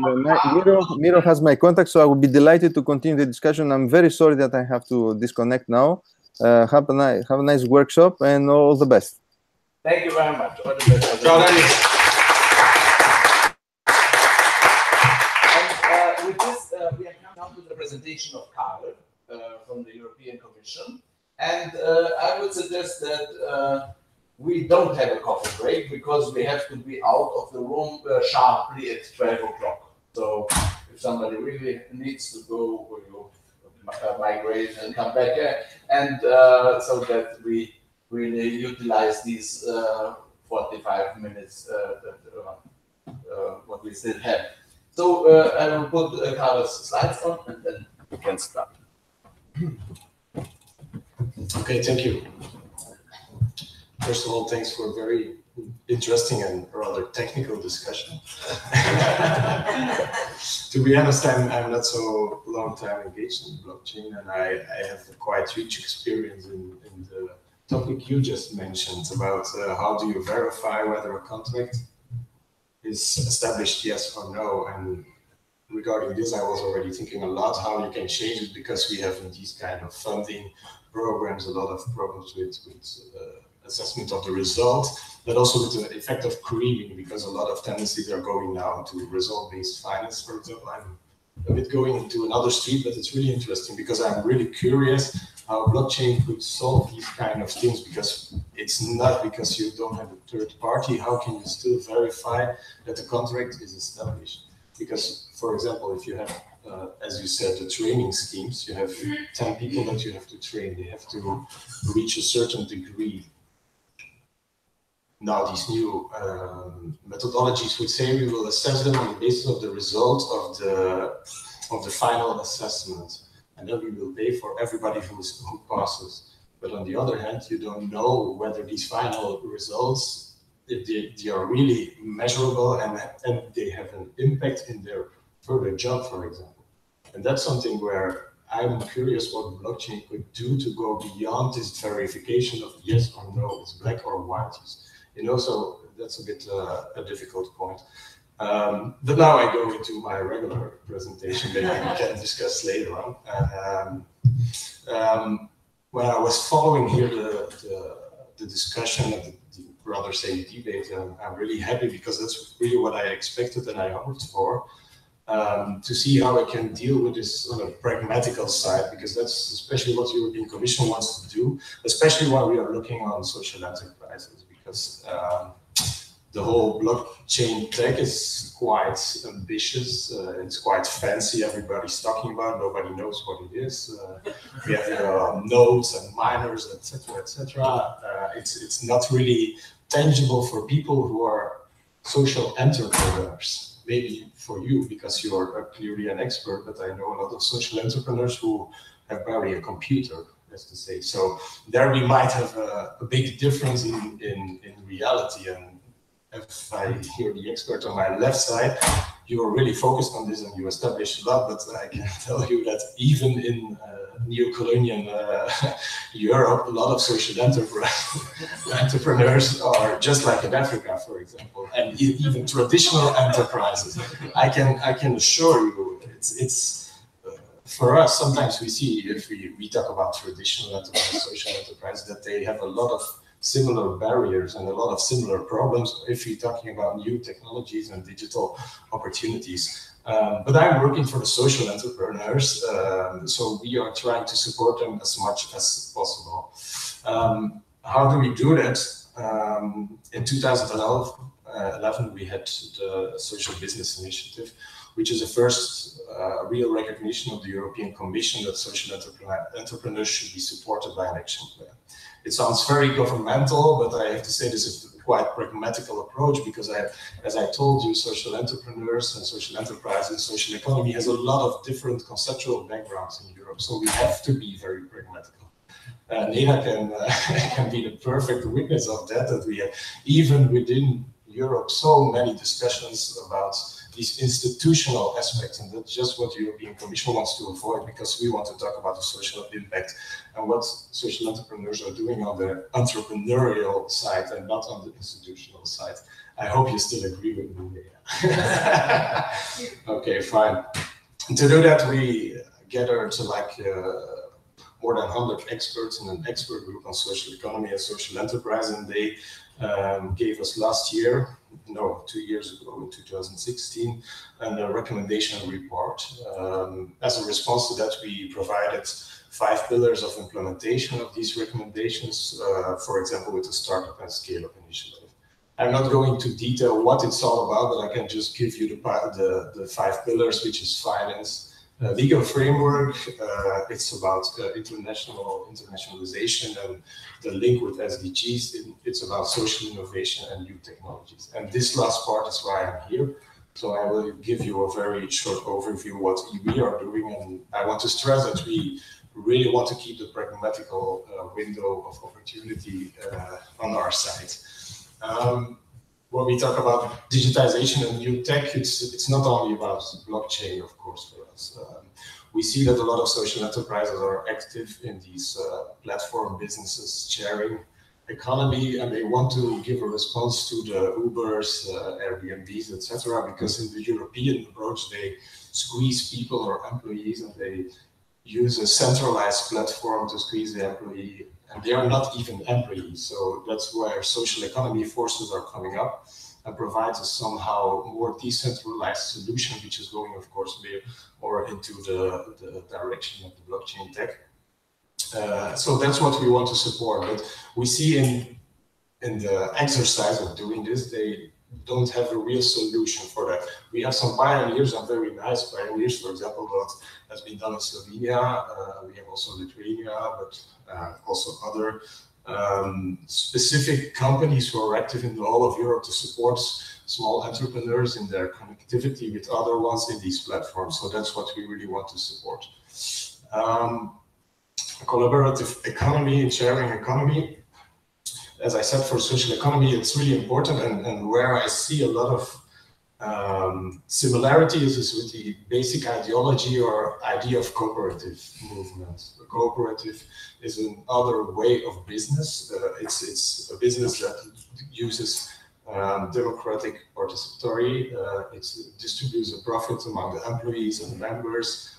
Miro has my contact, so I would be delighted to continue the discussion. I'm very sorry that I have to disconnect now. Have a nice workshop and all the best. Thank you very much. All the best. And with this, we have now come to the presentation of Karl from the European Commission. And I would suggest that we don't have a coffee break because we have to be out of the room sharply at 12 o'clock. So if somebody really needs to go, or you migrate and come back, and so that we really utilize these 45 minutes what we still have. So I will put Carlos' slides on and then we can start. Okay, thank you. First of all, thanks for a very interesting and rather technical discussion. To be honest, I'm not so long time engaged in blockchain, and I have a quite huge experience in the topic you just mentioned about how do you verify whether a contract is established, yes or no. And regarding this, I was already thinking a lot how you can change it, because we have in these kind of funding programs a lot of problems with assessment of the result, but also with the effect of creaming, because a lot of tendencies are going now to result-based finance, for example. I'm a bit going into another street, but it's really interesting because I'm really curious how blockchain could solve these kind of things, because it's not because you don't have a third party, how can you still verify that the contract is established? Because, for example, if you have, as you said, the training schemes, you have 10 people that you have to train, they have to reach a certain degree. Now, these new methodologies would say we will assess them on the basis of the result of the final assessment, and then we will pay for everybody who passes. But on the other hand, you don't know whether these final results, if they are really measurable and they have an impact in their further job, for example. And that's something where I'm curious what blockchain could do to go beyond this verification of yes or no, it's black or white. So that's a bit a difficult point. But now I go into my regular presentation that we can discuss later on. When I was following here the discussion, rather say debate, I'm really happy, because that's really what I expected and I hoped for, to see how I can deal with this on a pragmatical side, because that's especially what the European Commission wants to do, especially while we are looking on social enterprises. Because the whole blockchain tech is quite ambitious, it's quite fancy, everybody's talking about it, nobody knows what it is. We have nodes and miners, etc., etc. It's not really tangible for people who are social entrepreneurs. Maybe for you, because you are clearly an expert, but I know a lot of social entrepreneurs who have barely a computer, as to say. So there we might have a big difference in reality. And if I hear the expert on my left side, you are really focused on this and you established a lot, but I can tell you that even in neo-colonial Europe, a lot of social entrepreneurs are just like in Africa, for example, and even traditional enterprises. I can assure you, it's for us, sometimes we see, if we talk about traditional enterprise, social enterprise, that they have a lot of similar barriers and a lot of similar problems if you're talking about new technologies and digital opportunities. But I'm working for the social entrepreneurs, so we are trying to support them as much as possible. How do we do that? In 2011, we had the Social Business Initiative, which is the first real recognition of the European Commission that social entrepreneurs should be supported by an action plan. It sounds very governmental, but I have to say this is a quite pragmatical approach because, as I told you, social entrepreneurs and social enterprise and social economy has a lot of different conceptual backgrounds in Europe, so we have to be very pragmatical. Nina can be the perfect witness of that we have, even within Europe, so many discussions about these institutional aspects, and that's just what the European Commission wants to avoid, because we want to talk about the social impact and what social entrepreneurs are doing on the entrepreneurial side and not on the institutional side. I hope you still agree with me. Okay, fine. And to do that, we gathered more than 100 experts in an expert group on social economy and social enterprise, and they gave us 2 years ago, in 2016, a recommendation report. As a response to that, we provided 5 pillars of implementation of these recommendations, for example, with the Startup and Scale-up Initiative. I'm not going to detail what it's all about, but I can just give you the 5 pillars, which is finance, legal framework, it's about internationalization and the link with SDGs. It's about social innovation and new technologies. And this last part is why I'm here. So I will give you a very short overview of what we are doing. And I want to stress that we really want to keep the pragmatical window of opportunity on our side. When we talk about digitization and new tech, it's not only about blockchain, of course, for us. We see that a lot of social enterprises are active in these platform businesses, sharing economy, and they want to give a response to the Ubers, Airbnbs, etc. Because in the European approach, they squeeze people or employees, and they use a centralized platform to squeeze the employee, and they are not even employees. So that's where social economy forces are coming up and provides us somehow more decentralized solution, which is going, of course, more into the direction of the blockchain tech. So that's what we want to support. But we see in the exercise of doing this, they don't have a real solution for that. We have some pioneers and very nice pioneers, for example, what has been done in Slovenia. We have also Lithuania, but also other specific companies who are active in the whole of Europe to support small entrepreneurs in their connectivity with other ones in these platforms. So that's what we really want to support. Collaborative economy and sharing economy. As I said, for social economy, it's really important, and where I see a lot of similarities is with the basic ideology or idea of cooperative movement. The cooperative is another way of business. It's a business that uses democratic participatory. It distributes the profit among the employees and members.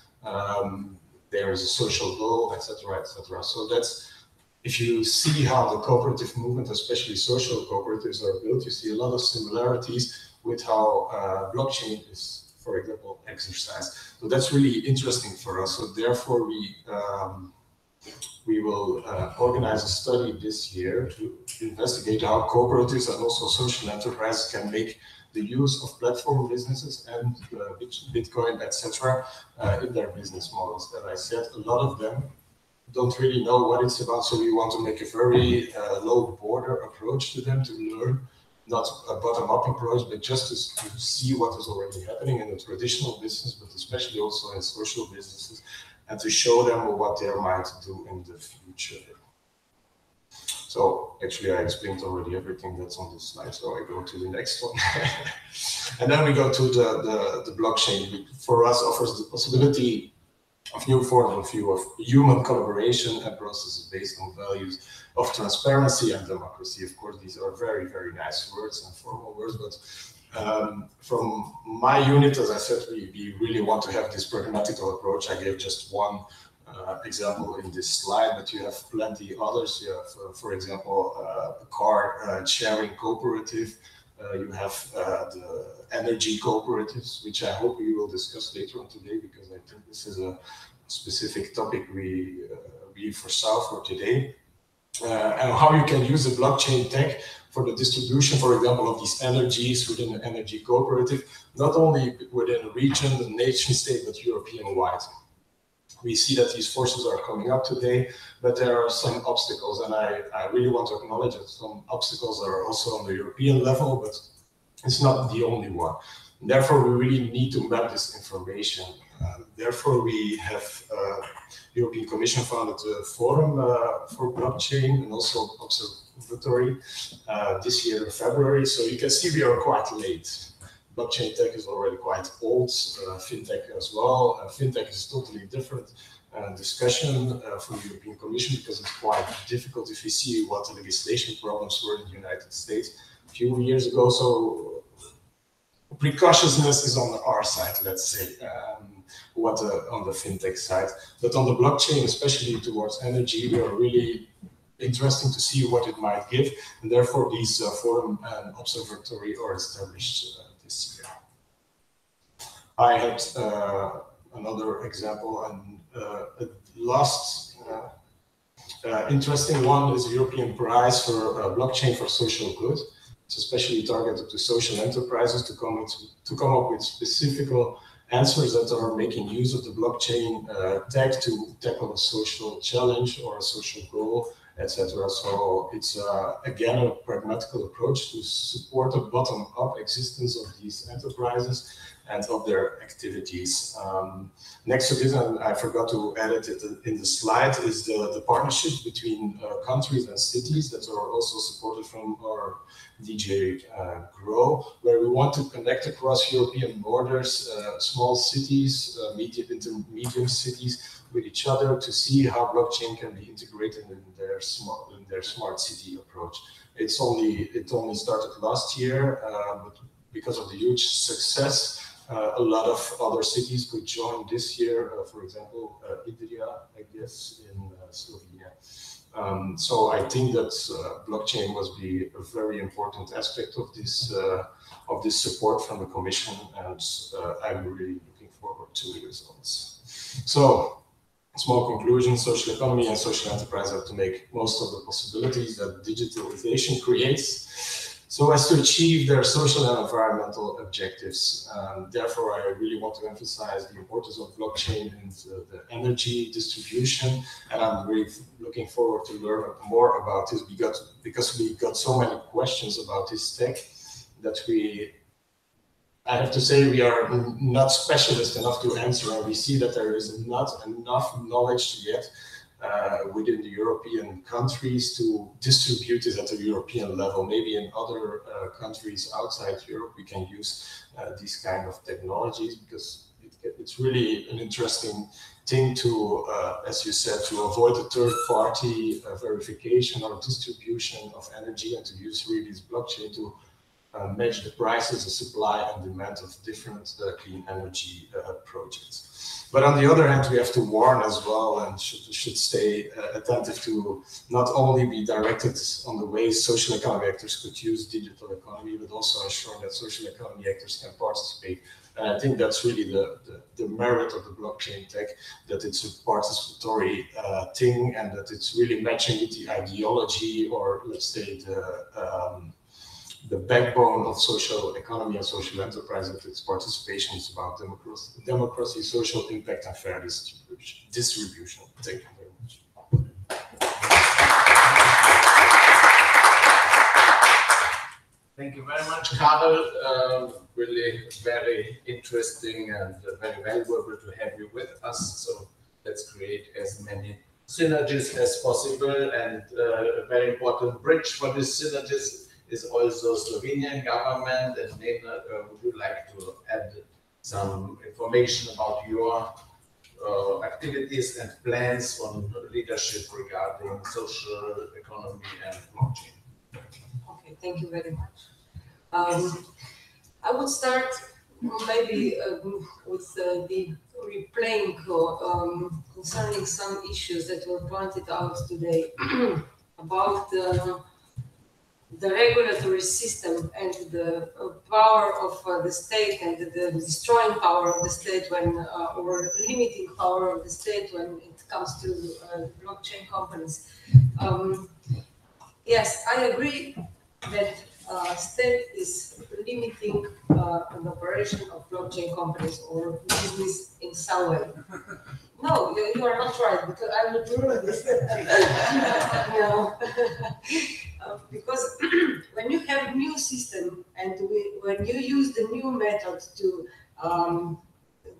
There is a social goal, etc., etc. So that's, if you see how the cooperative movement, especially social cooperatives, are built, you see a lot of similarities with how blockchain is, for example, exercised. So that's really interesting for us. So therefore, we will organize a study this year to investigate how cooperatives and also social enterprises can make the use of platform businesses and Bitcoin, etc., in their business models. As I said, a lot of them don't really know what it's about, so we want to make a very low border approach to them to learn, not a bottom-up approach, but just to see what is already happening in the traditional business, but especially also in social businesses, and to show them what they might do in the future. So actually I explained already everything that's on this slide, so I go to the next one. And then we go to the blockchain, which for us offers the possibility of new form of view of human collaboration and processes based on values of transparency and democracy. Of course, these are very, very nice words and formal words, but from my unit, as I said, we really want to have this pragmatical approach. I gave just one example in this slide, but you have plenty others. You have, for example, a car sharing cooperative. You have the energy cooperatives, which I hope we will discuss later on today, because I think this is a specific topic we foresaw for today. And how you can use the blockchain tech for the distribution, for example, of these energies within an energy cooperative, not only within a region, the nation state, but European-wide. We see that these forces are coming up today, but there are some obstacles, and I really want to acknowledge that some obstacles are also on the European level, but it's not the only one. Therefore, we really need to map this information. Therefore, we have European Commission founded a forum for blockchain and also observatory this year in February. So you can see we are quite late. Blockchain tech is already quite old, fintech as well. Fintech is totally different discussion for the European Commission, because it's quite difficult if you see what the legislation problems were in the United States a few years ago. So precautiousness is on our side, let's say, on the fintech side. But on the blockchain, especially towards energy, we are really interesting to see what it might give. And therefore, these forum and observatory are established this year. I had another example, and last interesting one is the European Prize for Blockchain for Social Good. It's especially targeted to social enterprises to come up with specific answers that are making use of the blockchain tech to tackle a social challenge or a social goal, etc. So it's again a pragmatical approach to support the bottom-up existence of these enterprises and of their activities. Next to this, and I forgot to add it in the slide, is the partnerships between countries and cities that are also supported from our DJ Grow, where we want to connect across European borders, small cities, medium cities with each other to see how blockchain can be integrated in their smart city approach. It only started last year, but because of the huge success, a lot of other cities could join this year. For example, Idria, I guess, in Slovenia. So I think that blockchain must be a very important aspect of this support from the Commission, and I'm really looking forward to the results. So, small conclusion: social economy and social enterprise have to make most of the possibilities that digitalization creates, so as to achieve their social and environmental objectives. Therefore, I really want to emphasize the importance of blockchain in the energy distribution, and I'm really looking forward to learn more about this, because we got so many questions about this tech that I have to say we are not specialist enough to answer, and we see that there is not enough knowledge yet within the European countries to distribute it at a European level. Maybe in other countries outside Europe we can use these kind of technologies, because it's really an interesting thing to, as you said, to avoid a third-party verification or distribution of energy, and to use really this blockchain to match the prices, the supply and demand of different clean energy projects. But on the other hand, we have to warn as well, and should stay attentive to not only be directed on the ways social economy actors could use digital economy, but also ensure that social economy actors can participate. And I think that's really the merit of the blockchain tech, that it's a participatory thing, and that it's really matching with the ideology, or let's say the backbone of social economy and social enterprise, that its participation is about democracy, social impact, and fair distribution. Thank you very much. Thank you very much, Karel. Really very interesting and very valuable to have you with us. So let's create as many synergies as possible, and a very important bridge for these synergies is also Slovenian government. And Nena, would you like to add some information about your activities and plans on leadership regarding social economy and blockchain? Okay, thank you very much. I would start maybe with the replaying concerning some issues that were pointed out today about the regulatory system and the power of the state and the destroying power of the state when, or limiting power of the state when it comes to blockchain companies. Yes, I agree that state is limiting an operation of blockchain companies or business in some way. No, you are not right, because I will ruin this. No. Because when you have new system and when you use the new method to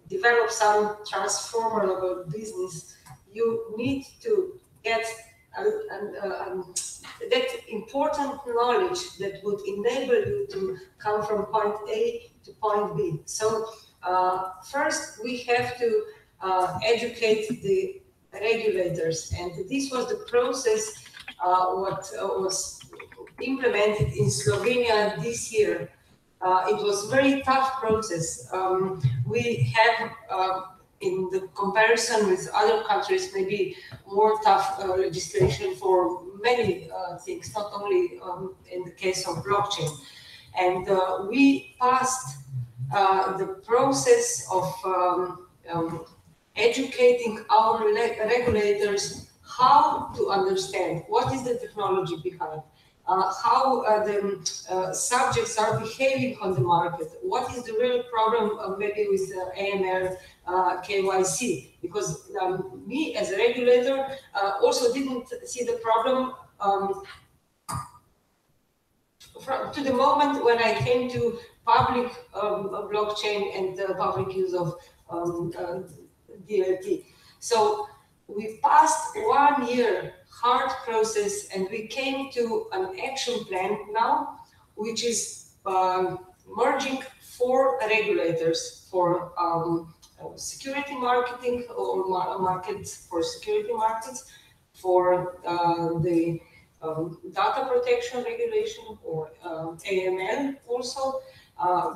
develop some transformable business, you need to get that important knowledge that would enable you to come from point A to point B. So first we have to educate the regulators, and this was the process what was implemented in Slovenia this year. It was a very tough process. We have, in the comparison with other countries, maybe more tough legislation for many things, not only in the case of blockchain. And we passed the process of educating our regulators how to understand what is the technology behind, how the subjects are behaving on the market, what is the real problem maybe with AML, KYC, because me as a regulator also didn't see the problem to the moment when I came to public blockchain and public use of DLT. So we passed 1 year hard process and we came to an action plan now, which is merging 4 regulators for security marketing or markets for security markets, for the data protection regulation or AML also,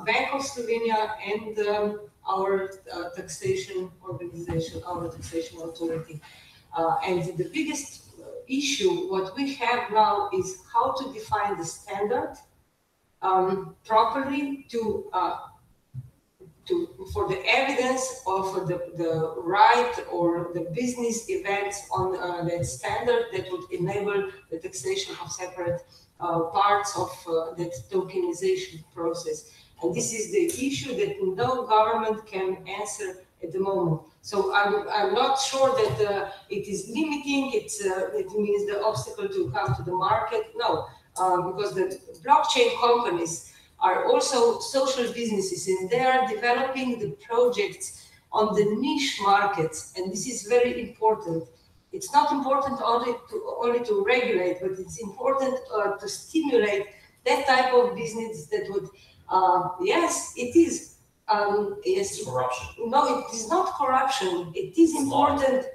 Bank of Slovenia, and our taxation organization, our taxation authority. And the biggest issue what we have now is how to define the standard properly for the evidence of the right or the business events on that standard that would enable the taxation of separate parts of that tokenization process. And this is the issue that no government can answer at the moment. So I'm not sure that it is limiting, it means the obstacle to come to the market. No, because the blockchain companies are also social businesses and they are developing the projects on the niche markets, and this is very important. It's not important only to regulate, but it's important to stimulate that type of business that would, yes, it is. Yes, corruption. No, it is not corruption. It is important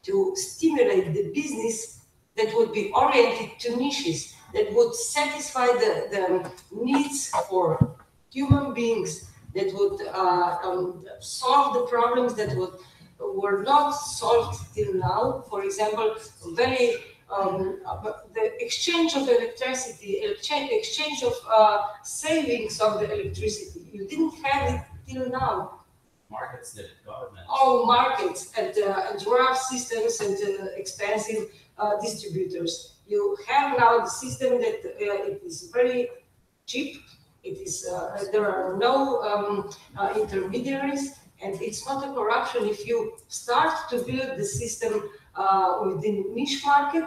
to stimulate the business that would be oriented to niches, that would satisfy the needs for human beings, that would solve the problems that were not solved till now. For example, the exchange of electricity, exchange of savings of the electricity. You didn't have it till now. Markets that government. Oh, markets and draft systems and expensive distributors. You have now the system that it is very cheap. It is there are no intermediaries, and it's not a corruption if you start to build the system within niche market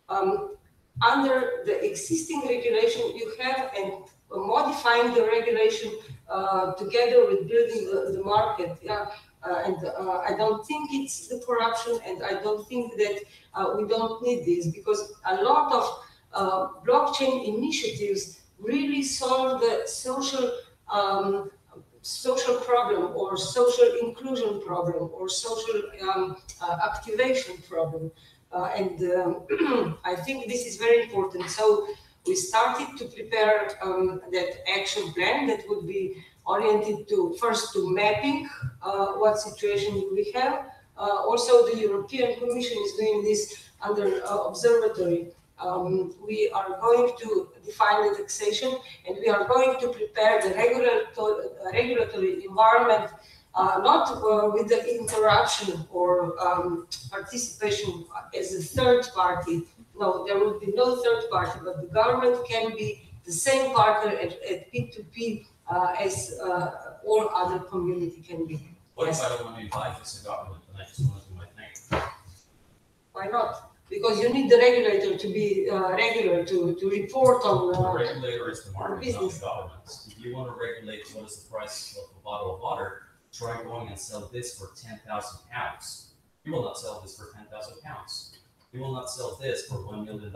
under the existing regulation you have, and modifying the regulation together with building the market. Yeah. I don't think it's the corruption, and I don't think that we don't need this, because a lot of blockchain initiatives really solve the social problem or social inclusion problem or social activation problem. I think this is very important. So we started to prepare that action plan that would be oriented to first to mapping what situation we have. Also, the European Commission is doing this under observatory. We are going to define the taxation, and we are going to prepare the regulatory environment, not with the interruption or participation as a third party. No, there will be no third party, but the government can be the same partner at P2P as all other community can be. What if I don't want to invite this government the next one to my thing? Why not? Because you need the regulator to be regular to report on the regulator is the market, business. not the government. If you want to regulate what is the price of a bottle of water, try going and sell this for 10,000 pounds. You will not sell this for 10,000 pounds. You will not sell this for $1 million.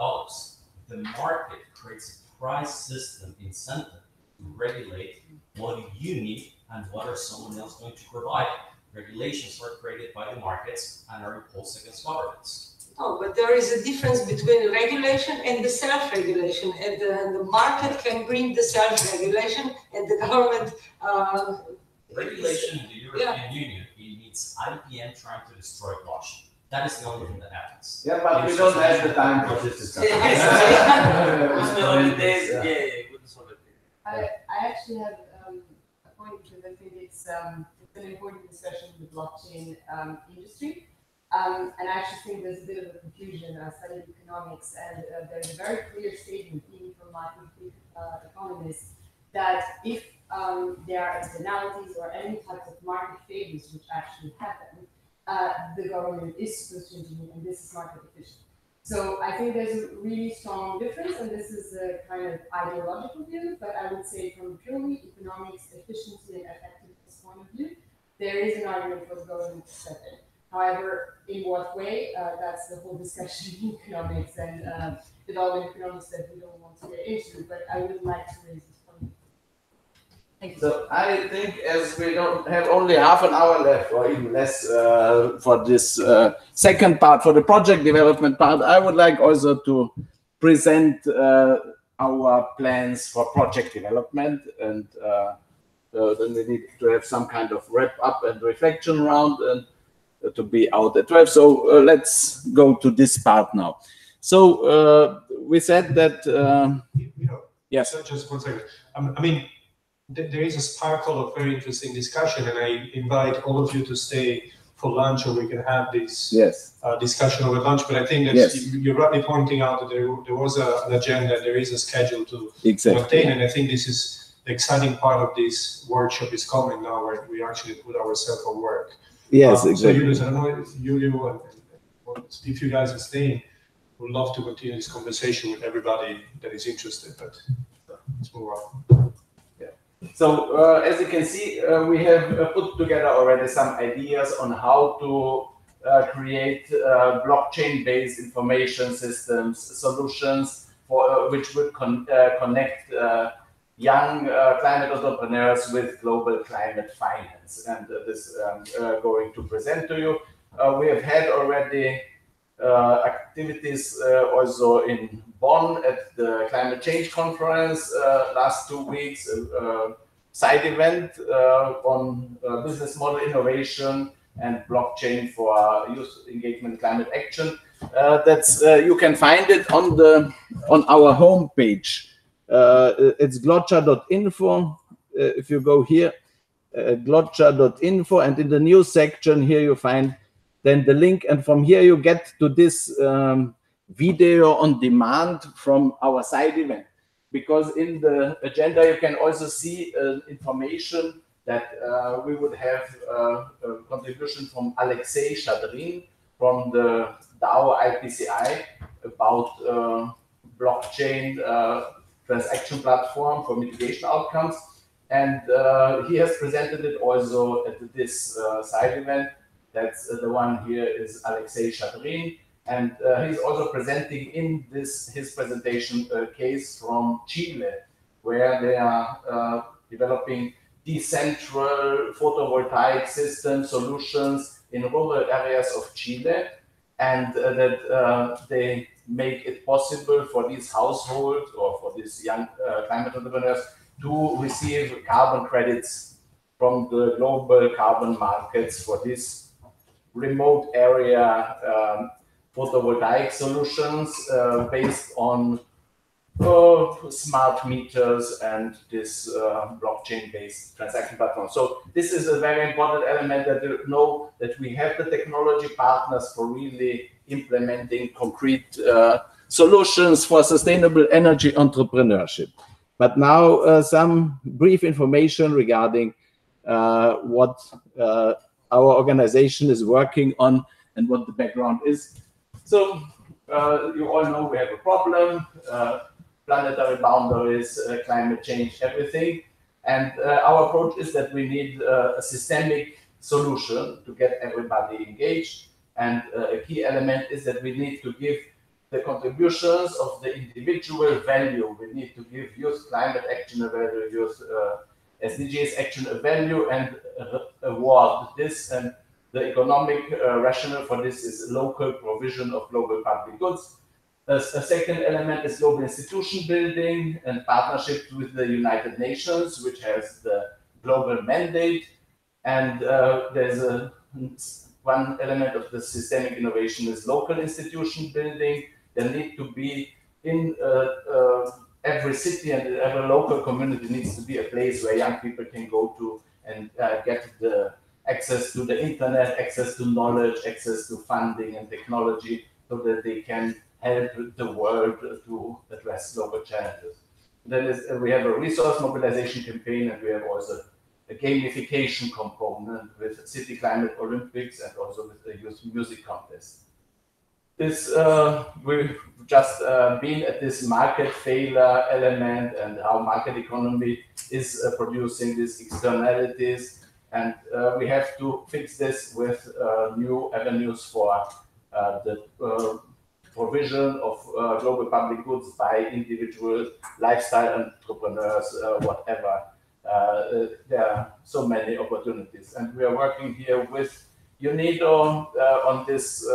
The market creates a price system incentive to regulate what do you need and what are someone else going to provide. Regulations are created by the markets and are imposed against governments. Oh, but there is a difference between regulation and the self-regulation, and the market can bring the self-regulation, and the government. Regulation in the European Union, it means IBM trying to destroy blockchain. That is the only thing that happens. Yeah, but we don't have the time for this discussion. I actually have a point because I think it's an important discussion in the blockchain industry. And I actually think there's a bit of a confusion. I studied economics, and there's a very clear statement, even from market economists, that if there are externalities or any types of market failures which actually happen, the government is supposed to intervene, and this is market efficient. So I think there's a really strong difference, and this is a kind of ideological view, but I would say from purely economics, efficiency, and effectiveness point of view, there is an argument for the government to step in. However, in what way, that's the whole discussion in economics and development economics that we don't want to get into, but I would like to raise this point. Thank you. So I think as we don't have only half an hour left, or even less, for this second part, for the project development part, I would like also to present our plans for project development, and then we need to have some kind of wrap up and reflection round, and to be out at 12. So let's go to this part now. So we said that. Yes. So just 1 second. I mean, there is a sparkle of very interesting discussion, and I invite all of you to stay for lunch, or we can have this discussion over lunch. But I think that you're rightly pointing out that there was an agenda, there is a schedule to maintain, and I think this is the exciting part of this workshop is coming now, where we actually put ourselves at work. Yes, exactly. So Julius, I don't know if you and if you guys are staying, would love to continue this conversation with everybody that is interested, but let's move on. So as you can see, we have put together already some ideas on how to create blockchain-based information systems, solutions for which would connect young climate entrepreneurs with global climate finance. And this going to present to you. We have had already activities also in Bonn at the climate change conference last 2 weeks, side event on business model innovation and blockchain for youth engagement climate action. That's you can find it on our homepage. It's glotcha.info. If you go here, glotcha.info, and in the news section here you find then the link, and from here you get to this video on demand from our side event. Because in the agenda you can also see information that we would have a contribution from Alexei Shadrin from the DAO IPCI about blockchain transaction platform for mitigation outcomes, and he has presented it also at this side event. That's the one here is Alexei Shadrin, and he's also presenting in his presentation a case from Chile, where they are developing decentral photovoltaic system solutions in rural areas of Chile, and that they make it possible for these households or for these young climate entrepreneurs to receive carbon credits from the global carbon markets for this remote area photovoltaic solutions based on smart meters and this blockchain-based transaction platform. So this is a very important element that you know that we have the technology partners for really implementing concrete solutions for sustainable energy entrepreneurship. But now some brief information regarding what our organization is working on and what the background is. So you all know we have a problem, planetary boundaries, climate change, everything. And our approach is that we need a systemic solution to get everybody engaged. And a key element is that we need to give the contributions of the individual value. We need to give youth climate action a value, youth SDGs action a value, and award this. And the economic rationale for this is local provision of global public goods. A second element is global institution building and partnerships with the United Nations, which has the global mandate. And there's one element of the systemic innovation is local institution building. There need to be in every city and every local community needs to be a place where young people can go to and get the access to the internet, access to knowledge, access to funding and technology, so that they can help the world to address global challenges. Then we have a resource mobilization campaign, and we have also a gamification component with City Climate Olympics and also with the youth music contest. This we've just been at this market failure element and how market economy is producing these externalities, and we have to fix this with new avenues for the provision of global public goods by individual lifestyle entrepreneurs, whatever. There are so many opportunities, and we are working here with UNIDO on this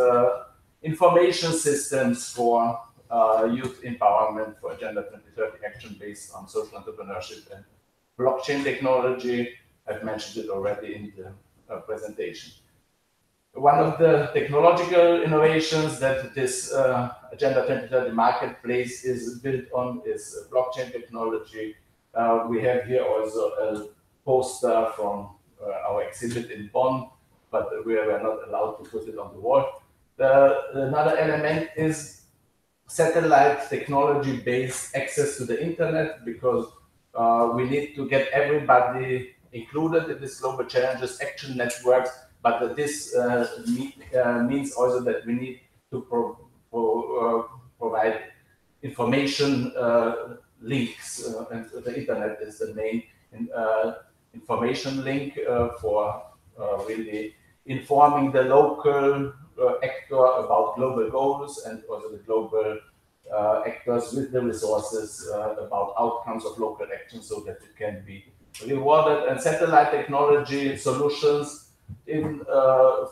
information systems for youth empowerment for Agenda 2030 action based on social entrepreneurship and blockchain technology. I've mentioned it already in the presentation. One of the technological innovations that this Agenda 2030 marketplace is built on is blockchain technology. We have here also a poster from our exhibit in Bonn, but we were not allowed to put it on the wall. Another element is satellite technology-based access to the internet, because we need to get everybody included in this global challenges action networks. But this means also that we need to provide information links, and the internet is the main information link for really informing the local actor about global goals, and also the global actors with the resources about outcomes of local action, so that it can be rewarded. And satellite technology solutions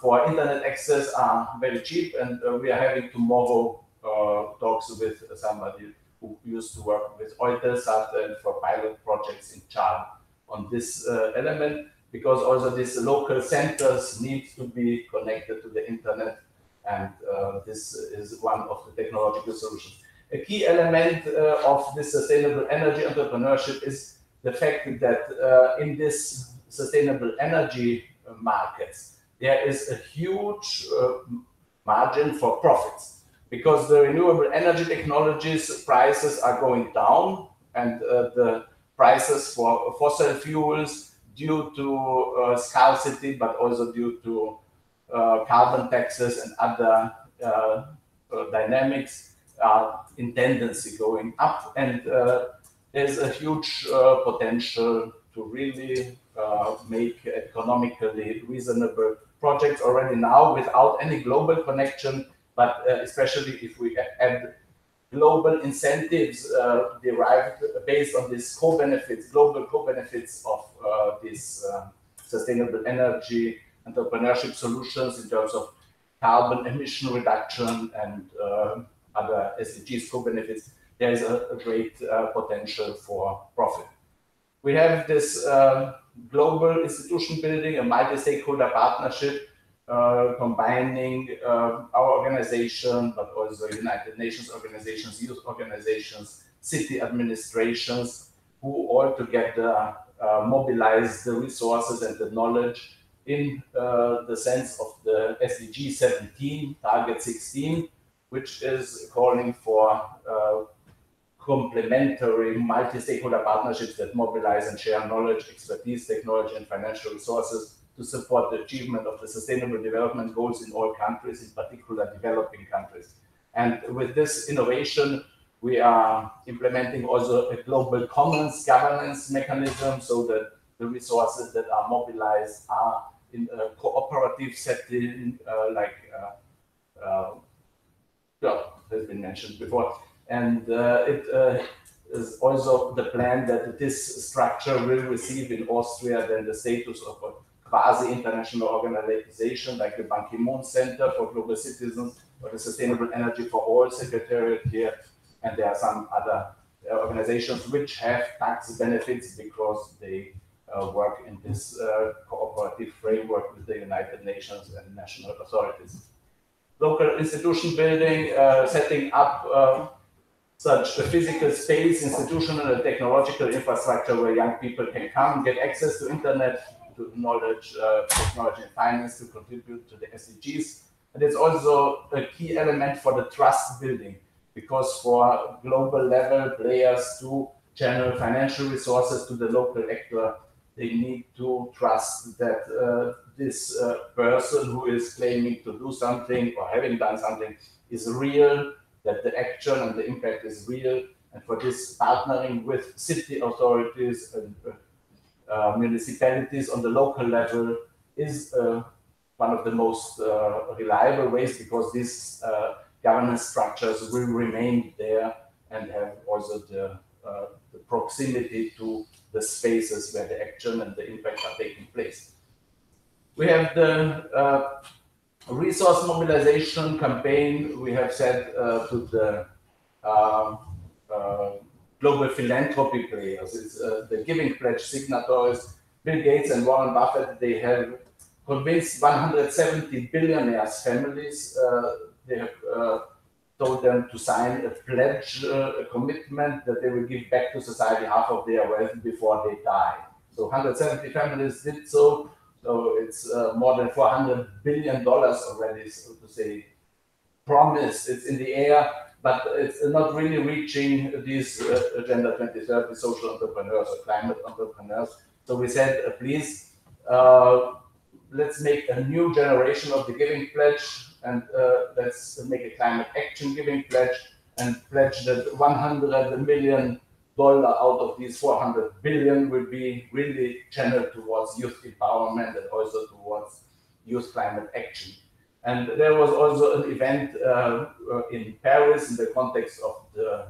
for internet access are very cheap, and we are having tomorrow talks with somebody who used to work with Eutelsat and for pilot projects in Chad on this element, because also these local centers need to be connected to the internet, and this is one of the technological solutions. A key element of this sustainable energy entrepreneurship is the fact that in this sustainable energy markets, there is a huge margin for profits, because the renewable energy technologies prices are going down, and the prices for fossil fuels, due to scarcity, but also due to carbon taxes and other dynamics, are in tendency going up, and there's a huge potential to really make economically reasonable projects already now without any global connection, but especially if we add global incentives derived based on these co-benefits, global co-benefits of these sustainable energy entrepreneurship solutions in terms of carbon emission reduction and other SDGs co-benefits, there is a great potential for profit. We have this global institution building, a multi-stakeholder partnership combining our organization, but also United Nations organizations, youth organizations, city administrations, who all together mobilize the resources and the knowledge in the sense of the SDG 17, target 16, which is calling for complementary multi-stakeholder partnerships that mobilize and share knowledge, expertise, technology, and financial resources to support the achievement of the sustainable development goals in all countries, in particular developing countries. And with this innovation, we are implementing also a global commons governance mechanism so that the resources that are mobilized are in a cooperative setting, has been mentioned before. And it is also the plan that this structure will receive in Austria then the status of a quasi-international organization like the Ban Ki-moon Center for Global Citizens or the Sustainable Energy for All Secretariat here. And there are some other organizations which have tax benefits because they work in this cooperative framework with the United Nations and national authorities. Local institution building, setting up such a physical space, institutional and technological infrastructure where young people can come, get access to internet, to knowledge, technology and finance to contribute to the SDGs. And it's also a key element for the trust building, because for global level players to channel financial resources to the local actor, they need to trust that this person who is claiming to do something or having done something is real, that the action and the impact is real. And for this, partnering with city authorities and municipalities on the local level is one of the most reliable ways, because these governance structures will remain there and have also the proximity to the spaces where the action and the impact are taking place. We have the resource mobilization campaign. We have said to the global philanthropy players, it's the Giving Pledge signatories, Bill Gates and Warren Buffett. They have convinced 170 billionaires' families. They have told them to sign a pledge, a commitment that they will give back to society half of their wealth before they die. So 170 families did so. So it's more than $400 billion already, so to say, promised. It's in the air, but it's not really reaching these Agenda 2030 social entrepreneurs or climate entrepreneurs. So we said, please, let's make a new generation of the Giving Pledge, and let's make a climate action Giving Pledge, and pledge that $100 million out of these 400 billion will be really channeled towards youth empowerment and also towards youth climate action. And there was also an event in Paris in the context of the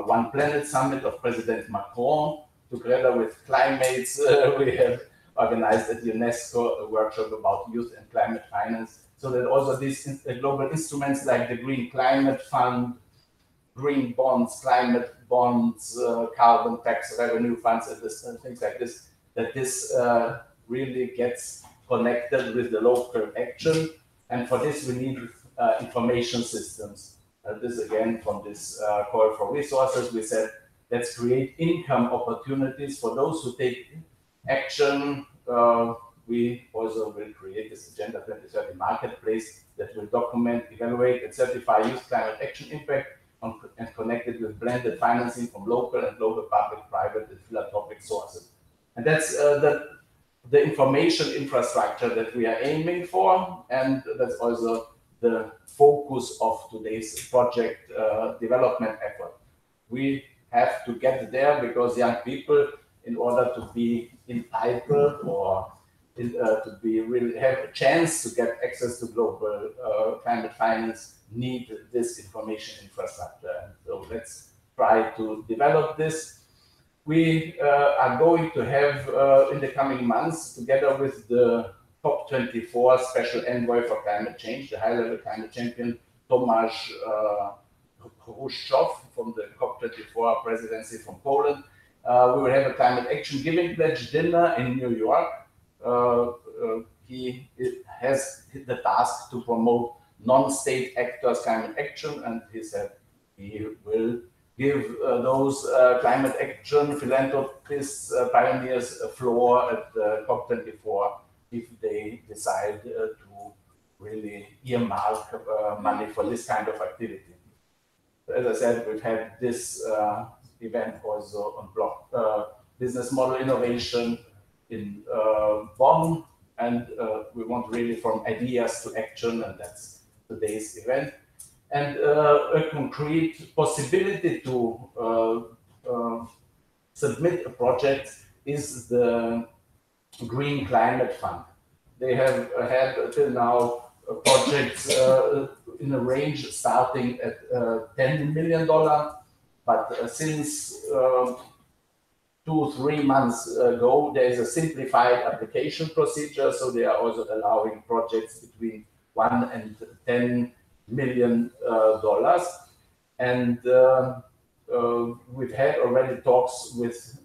One Planet Summit of President Macron. Together with Climates, we have organized at UNESCO a workshop about youth and climate finance, so that also these global instruments like the Green Climate Fund, green bonds, climate bonds, carbon tax revenue funds, and things like this, that this really gets connected with the local action. And for this, we need information systems. This again, from this call for resources, we said, let's create income opportunities for those who take action. We also will create this Agenda 2030 marketplace that will document, evaluate, and certify youth climate action impact and connect it with blended financing from local and global public, private, and philanthropic sources. And that's the information infrastructure that we are aiming for, and that's also the focus of today's project development effort. We have to get there because young people, in order to be entitled or to be really have a chance to get access to global climate finance, need this information infrastructure. And so let's try to develop this. We are going to have in the coming months, together with the COP24 Special Envoy for Climate Change, the high-level climate champion, Tomasz Hruszczov from the COP24 presidency from Poland, We will have a climate action giving pledge dinner in New York. He has the task to promote non-state actors climate action, and he said he will give those climate action philanthropists, pioneers a floor at the COP24 if they decide to really earmark money for this kind of activity. As I said, we've had this event also on business model innovation in Bonn, and we want really from ideas to action, and that's today's event. And a concrete possibility to submit a project is the Green Climate Fund. They have had till now projects in a range starting at $10 million, but since 2-3 months ago, there is a simplified application procedure, so they are also allowing projects between $1 and $10 million. And we've had already talks with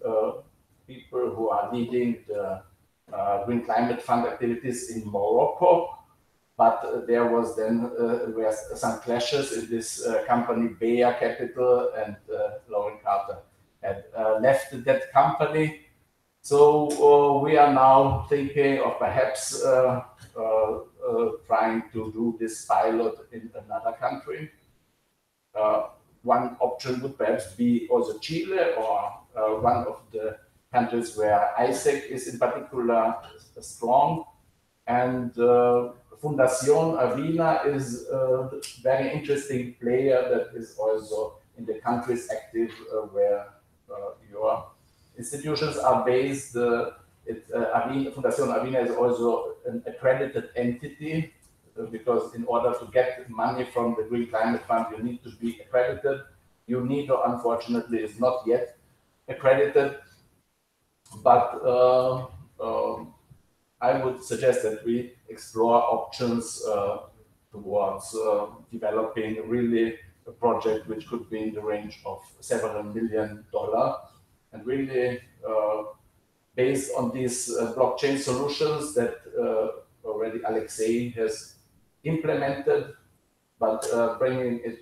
people who are leading the Green Climate Fund activities in Morocco, but there was then some clashes in this company, Bayer Capital, and Lauren Carter had left that company. So we are now thinking of perhaps trying to do this pilot in another country. One option would perhaps be also Chile, or one of the countries where ISEC is in particular strong. And Fundación Avina is a very interesting player that is also in the countries active where your institutions are based. Fundación Avina is also an accredited entity, because in order to get money from the Green Climate Fund, you need to be accredited. UNIDO, unfortunately, is not yet accredited, but I would suggest that we explore options towards developing really a project which could be in the range of several $7 million, and really based on these blockchain solutions that already Alexei has implemented, but bringing it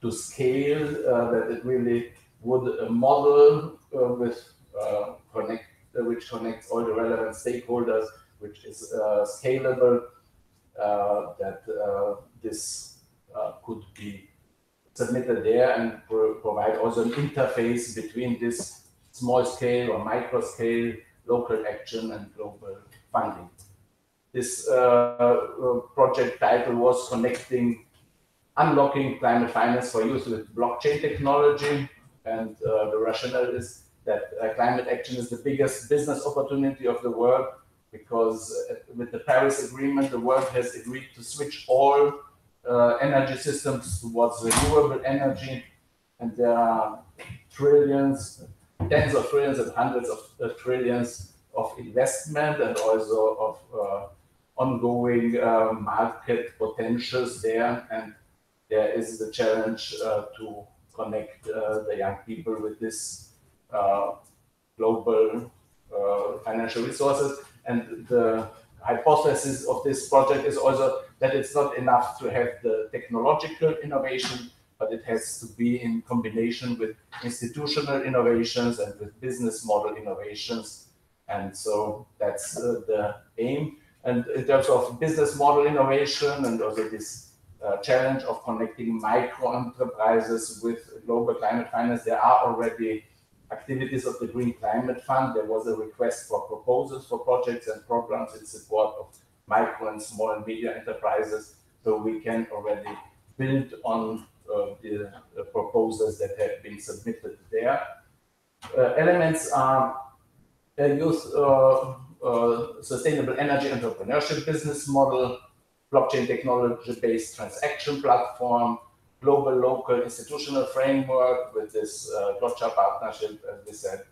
to scale, that it really would model with which connects all the relevant stakeholders, which is scalable, that this could be submitted there and provide also an interface between this small scale or micro scale local action and global funding. This project title was Unlocking Climate Finance for Youth with Blockchain Technology, and the rationale is that climate action is the biggest business opportunity of the world, because with the Paris Agreement, the world has agreed to switch all energy systems towards renewable energy, and there are trillions, tens of trillions and hundreds of trillions of investment, and also of ongoing market potentials there. And there is the challenge to connect the young people with this global financial resources. And the hypothesis of this project is also that it's not enough to have the technological innovation, but it has to be in combination with institutional innovations and with business model innovations. And so that's the aim. And in terms of business model innovation and also this challenge of connecting micro enterprises with global climate finance, there are already activities of the Green Climate Fund. There was a request for proposals for projects and programs in support of micro and small and medium enterprises. So we can already build on the proposals that have been submitted there. Elements are youth sustainable energy entrepreneurship business model, blockchain technology-based transaction platform, global local institutional framework with this Gotcha partnership, as we said,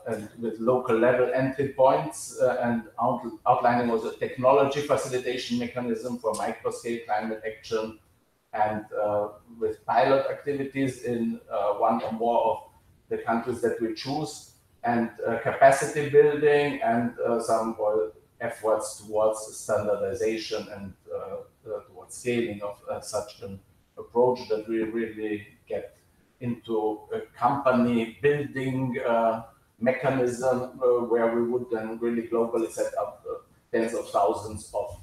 and with local level entry points, and outlining also technology facilitation mechanism for microscale climate action, and with pilot activities in one or more of the countries that we choose, and capacity building and some efforts towards standardization and towards scaling of such an approach, that we really get into a company building mechanism where we would then really globally set up tens of thousands of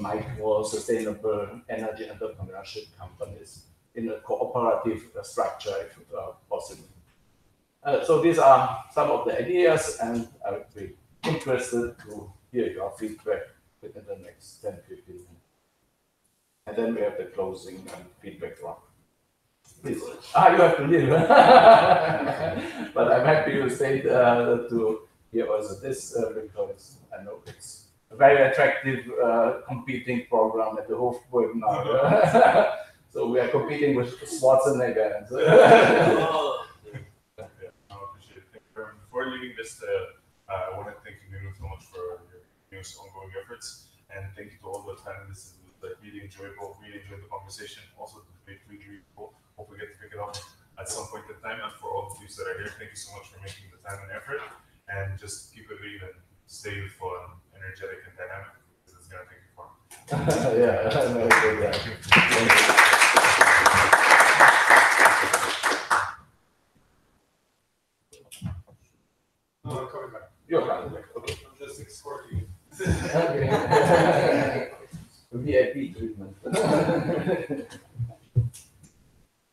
micro sustainable energy entrepreneurship companies in a cooperative structure if possible. So these are some of the ideas, and I would be interested to hear your feedback within the next 10-15 minutes. And then we have the closing and feedback round. Please. You have to leave. But I'm happy you stayed to hear also this because I know it's a very attractive competing program at the Hofburg now. So we are competing with Schwarzenegger. Before leaving this, I want to thank you so much for your ongoing efforts, and thank you to all the panelists. It was really enjoyable. Really enjoyed the conversation. Also, the debate really cool. Hope we get to pick it up at some point in time. And for all the views that are here, thank you so much for making the time and effort. And just keep it lean and stay youthful and energetic and dynamic, because it's going to take you far. Yeah, very good. Yeah. No, I'm coming back. You're coming back. Okay. I'm just escorting you. Okay. VIP treatment.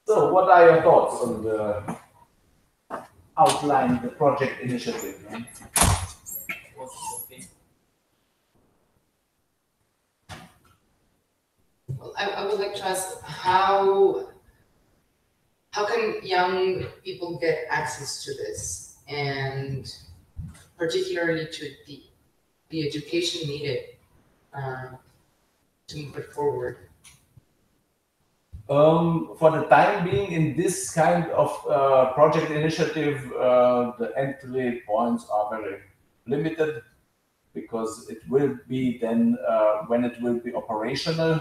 So, what are your thoughts on the outline, the project initiative? Well, I would like to ask how can young people get access to this, and particularly to the education needed to move it forward? For the time being, in this kind of project initiative, the entry points are very limited, because it will be then, when it will be operational,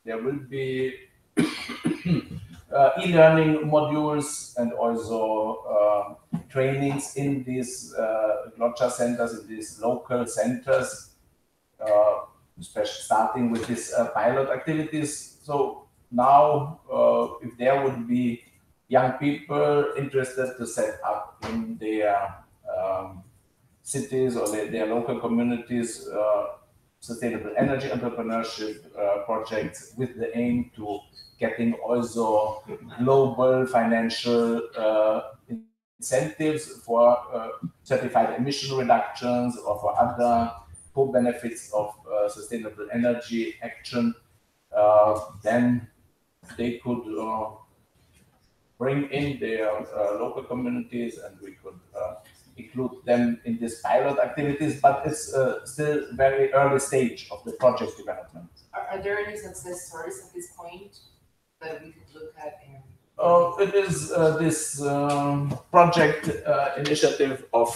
there will be e-learning modules and also trainings in these Gloccia centers, in these local centers, especially starting with these pilot activities. So now, if there would be young people interested to set up in their cities or their local communities sustainable energy entrepreneurship projects with the aim to getting also global financial incentives for certified emission reductions or for other co-benefits of sustainable energy action, then they could bring in their local communities, and we could include them in these pilot activities, but it's still very early stage of the project development. Are there any success stories at this point that we could look at? It is this project initiative of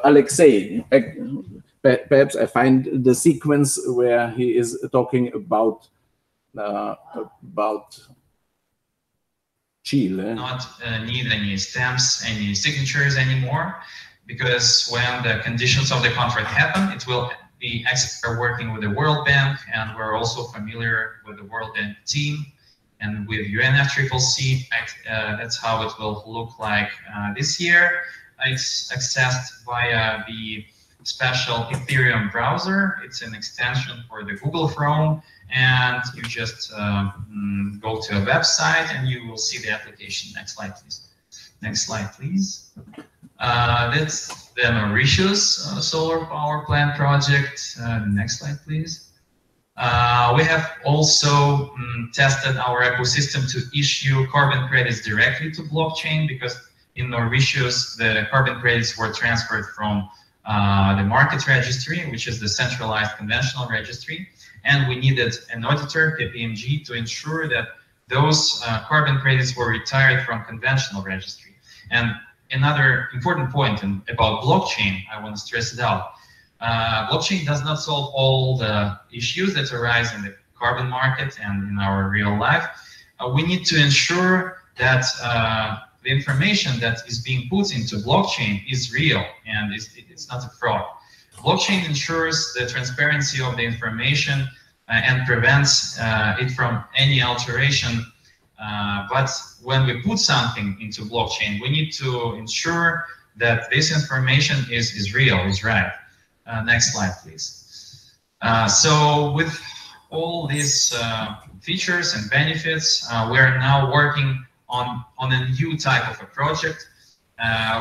Alexei. Perhaps I find the sequence where he is talking about Chile. Not need any stamps, any signatures anymore, because when the conditions of the contract happen, it will be are working with the World Bank, and we're also familiar with the World Bank team and with UNFCCC. That's how it will look like this year. It's accessed via the special Ethereum browser. It's an extension for the Google Chrome, and you just go to a website and you will see the application. Next slide, please. Next slide, please. That's the Mauritius solar power plant project. Next slide, please. We have also tested our ecosystem to issue carbon credits directly to blockchain, because in Mauritius, the carbon credits were transferred from the market registry, which is the centralized conventional registry, and we needed an auditor, KPMG, to ensure that those carbon credits were retired from conventional registry. And another important point about blockchain, I want to stress it out. Blockchain does not solve all the issues that arise in the carbon market and in our real life. We need to ensure that the information that is being put into blockchain is real and it's not a fraud. Blockchain ensures the transparency of the information and prevents it from any alteration. But when we put something into blockchain, we need to ensure that this information is real, is right. Next slide, please. So with all these features and benefits, we're now working on a new type of a project.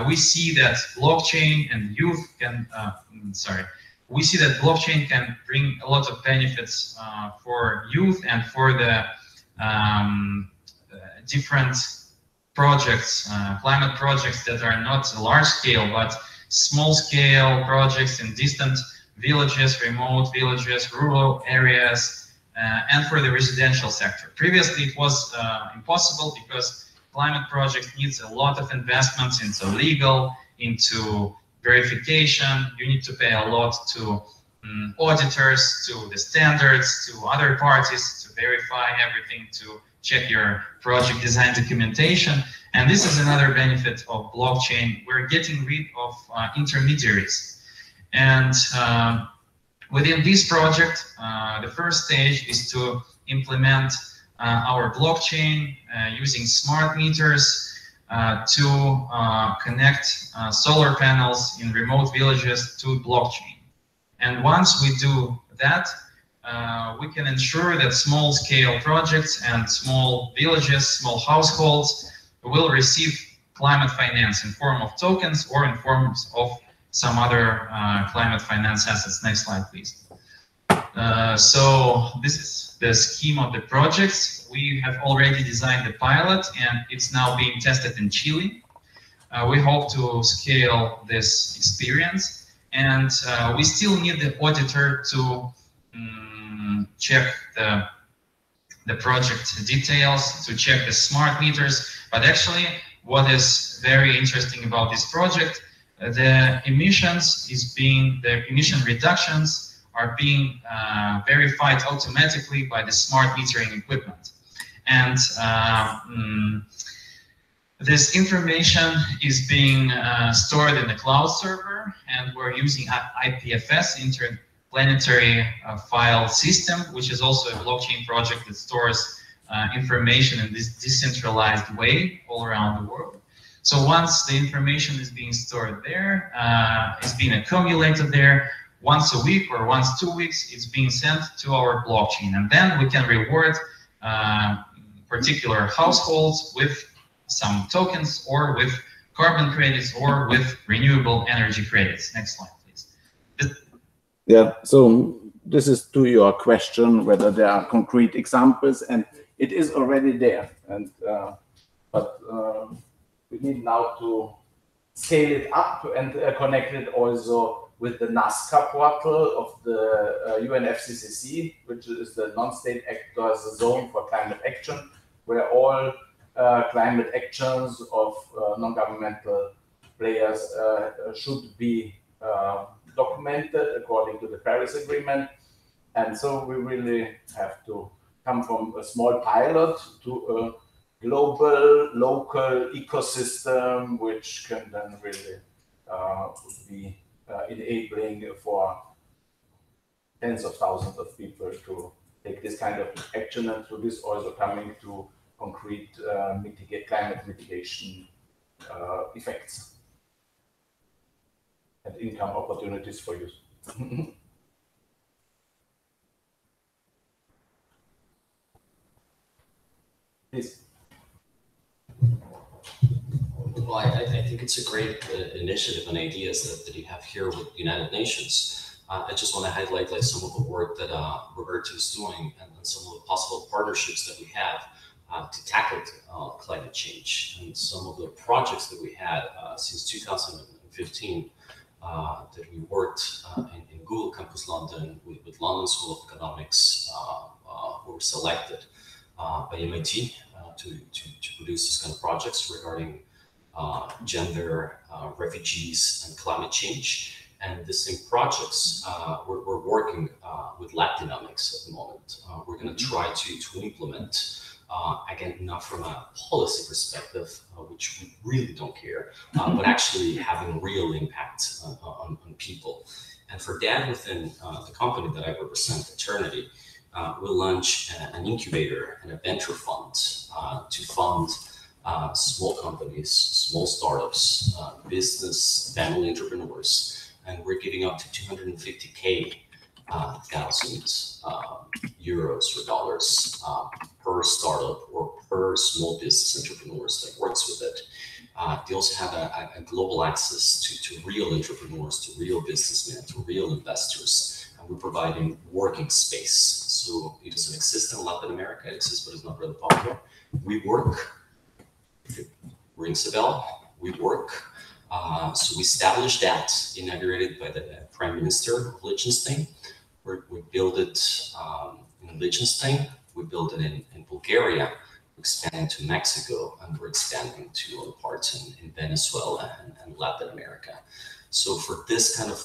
We see that blockchain and youth can, we see that blockchain can bring a lot of benefits for youth and for the different projects, climate projects that are not large scale, but small scale projects in distant villages, remote villages, rural areas, and for the residential sector. Previously, it was impossible because climate projects needs a lot of investments into legal, into verification. You need to pay a lot to auditors, to the standards, to other parties to verify everything, to check your project design documentation. And this is another benefit of blockchain. We're getting rid of intermediaries. And within this project, the first stage is to implement our blockchain using smart meters to connect solar panels in remote villages to blockchain. And once we do that, we can ensure that small-scale projects and small villages, small households will receive climate finance in form of tokens or in forms of some other climate finance assets. Next slide, please. So this is the scheme of the projects. We have already designed the pilot and it's now being tested in Chile. We hope to scale this experience, and we still need the auditor to check the project details, to check the smart meters. But actually, what is very interesting about this project, the emission reductions are being verified automatically by the smart metering equipment. And this information is being stored in the cloud server, and we're using IPFS, Interplanetary File System, which is also a blockchain project that stores information in this decentralized way all around the world. So once the information is being stored there, it's being accumulated there, once a week or once 2 weeks, it's being sent to our blockchain. And then we can reward particular households with some tokens or with carbon credits or with renewable energy credits. Next slide, please. Yeah, so this is to your question, whether there are concrete examples, and it is already there. And but we need now to scale it up and connect it also with the NASCA portal of the UNFCCC, which is the non-state actors zone for climate action, where all climate actions of non-governmental players should be documented according to the Paris Agreement. And so we really have to come from a small pilot to a global, local ecosystem, which can then really be enabling for tens of thousands of people to take this kind of action, and through this also coming to concrete climate mitigation effects and income opportunities for youth. Please. Well, I think it's a great initiative and ideas that you have here with United Nations. I just want to highlight like some of the work that Roberto is doing and some of the possible partnerships that we have to tackle climate change, and some of the projects that we had since 2015 that we worked in Google Campus London with London School of Economics, who were selected by MIT to produce this kind of projects regarding gender, refugees, and climate change. And the same projects we're working with Latinomics at the moment. We're going to try to implement again, not from a policy perspective, which we really don't care, but actually having real impact on people. And for that, within the company that I represent, Eternity, we'll launch an incubator and a venture fund to fund small companies, small startups, business, family entrepreneurs, and we're giving up to 250,000 euros or dollars per startup or per small business entrepreneurs that works with it. They also have a global access to real entrepreneurs, to real businessmen, to real investors, and we're providing working space. So it doesn't exist in Latin America, it exists, but it's not really popular. We work, if it rings a bell, we work. So we established that, inaugurated by the Prime Minister of Liechtenstein. We built it in Liechtenstein, we built it in Bulgaria, we're expanding to Mexico, and we're expanding to other parts in Venezuela and Latin America. So for this kind of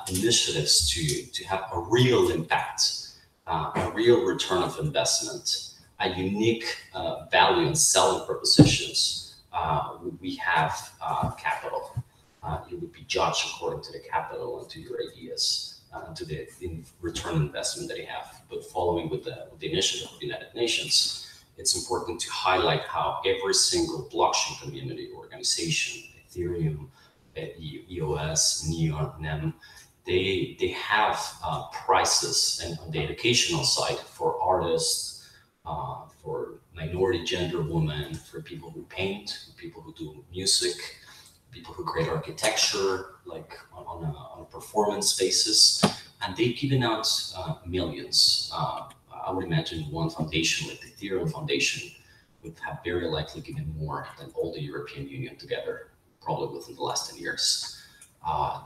initiatives to have a real impact, a real return of investment, a unique value and selling propositions, we have capital. You would be judged according to the capital and to your ideas. To the return investment that you have. But following with the initiative of the United Nations, it's important to highlight how every single blockchain community organization, Ethereum, EOS, NEO, NEM, they have prices and on the educational side for artists, for minority gender women, for people who paint, people who do music, people who create architecture, like on a performance basis, and they've given out millions. I would imagine one foundation, like the Ethereum Foundation, would have very likely given more than all the European Union together, probably within the last 10 years.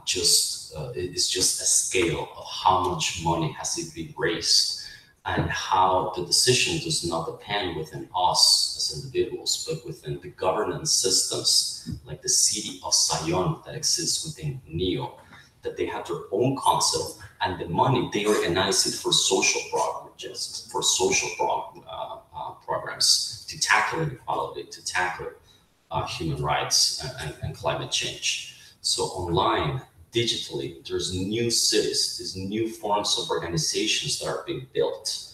It's just a scale of how much money has it been raised and how the decision does not depend within us as individuals, but within the governance systems, like the city of Sion that exists within NEO, that they have their own council, and the money, they organize it for social projects, for social programs, to tackle inequality, to tackle human rights and climate change. So online, digitally, there's new cities, there's new forms of organizations that are being built,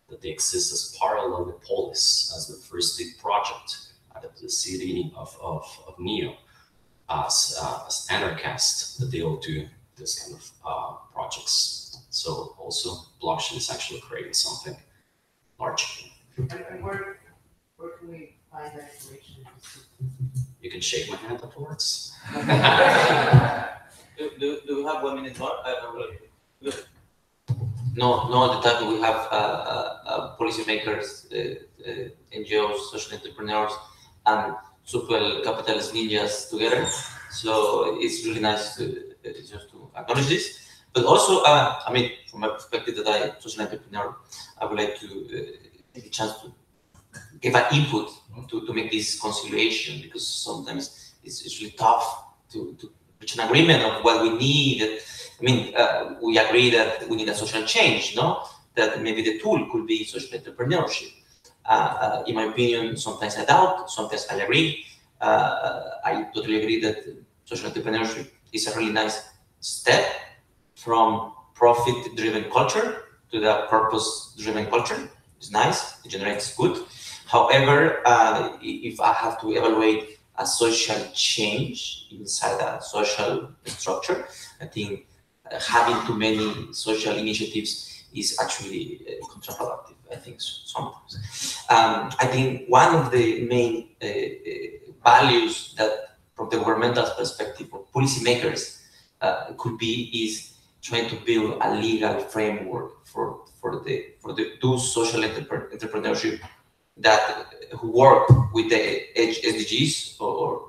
that they exist as parallel polis, as the first big project out of the city of NEO, as Anarchast, that they all do this kind of projects. So also blockchain is actually creating something large. And where can we find that information? You can shake my hand afterwards. Do we have 1 minute more? No, at the time we have policymakers, NGOs, social entrepreneurs, and super capitalist ninjas together. So it's really nice to just to acknowledge this. But also, I mean, from my perspective that I'm a social entrepreneur, I would like to take a chance to give an input to make this conciliation, because sometimes it's really tough to reach an agreement of what we need. I mean, we agree that we need a social change, no? That maybe the tool could be social entrepreneurship. In my opinion, sometimes I doubt, sometimes I agree. I totally agree that social entrepreneurship is a really nice step from profit-driven culture to the purpose-driven culture. It's nice, it generates good. However, if I have to evaluate a social change inside a social structure, I think having too many social initiatives is actually counterproductive, I think, sometimes. I think one of the main values that, from the governmental perspective of policymakers, could be is trying to build a legal framework for those social entrepreneurship that who work with the SDGs or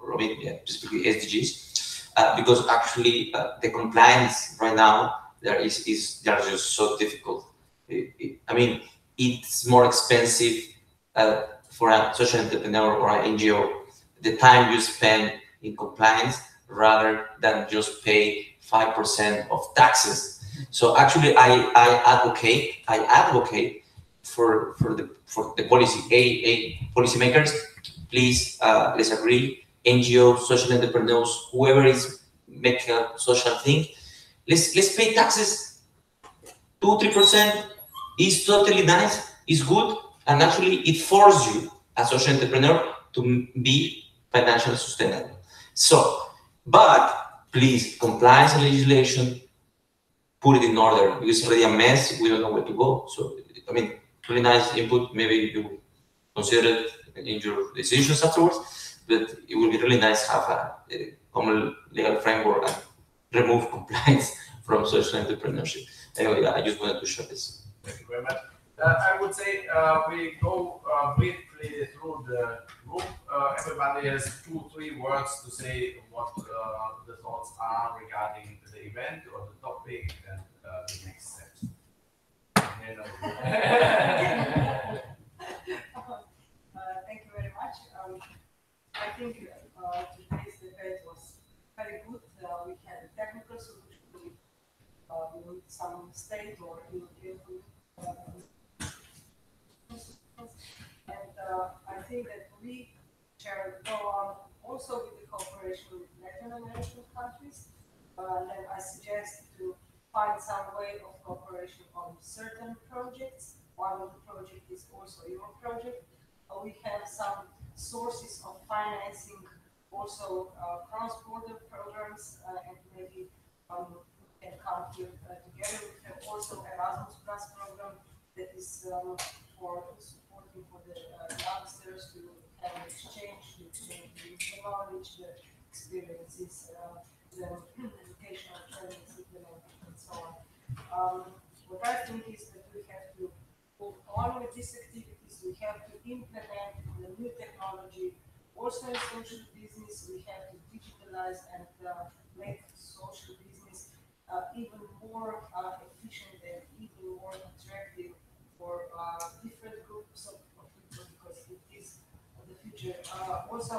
specifically SDGs, because actually the compliance right now they are just so difficult. I mean, it's more expensive for a social entrepreneur or an NGO the time you spend in compliance rather than just pay 5% of taxes. So actually, I advocate for the policymakers, please let's agree. NGOs, social entrepreneurs, whoever is making a social thing, let's pay taxes. 2-3% is totally nice, is good, and actually it forces you as a social entrepreneur to be financially sustainable. So, but please, compliance and legislation, put it in order, because it's already a mess, we don't know where to go. So, I mean, really nice input, maybe you consider it in your decisions afterwards, but it would be really nice to have a common legal framework and remove compliance from social entrepreneurship. Anyway, I just wanted to share this. Thank you very much. I would say we go briefly through the group. Everybody has 2-3 words to say what the thoughts are regarding the event or the topic and the next steps. Thank you very much. I think today's debate was very good. We had a technical solution with some state or European and I think that we shall go on also with the cooperation with Latin American countries. And I suggest to find some way of cooperation on certain projects. One of the projects is also your project. We have some sources of financing, also cross-border programs, and maybe can come here together. We have also Erasmus Plus program that is for supporting for the youngsters to have an exchange, to exchange the knowledge, the experiences, the educational training, and so on. What I think is that we have to move on with these activities. We have to implement the new technology. Also in social business, we have to digitalize and make social business even more efficient and even more attractive for different groups of people, because it is the future. Also,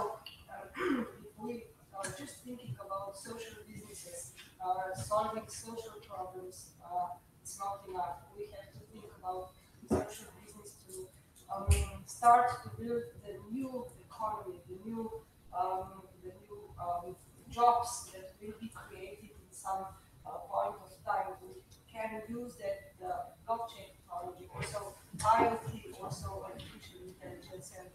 if we are just thinking about social businesses, solving social problems, it's not enough. We have to think about social business to start to build the new economy, the new jobs that will be created in some point of time. We can use that blockchain technology, also IoT, also artificial intelligence, and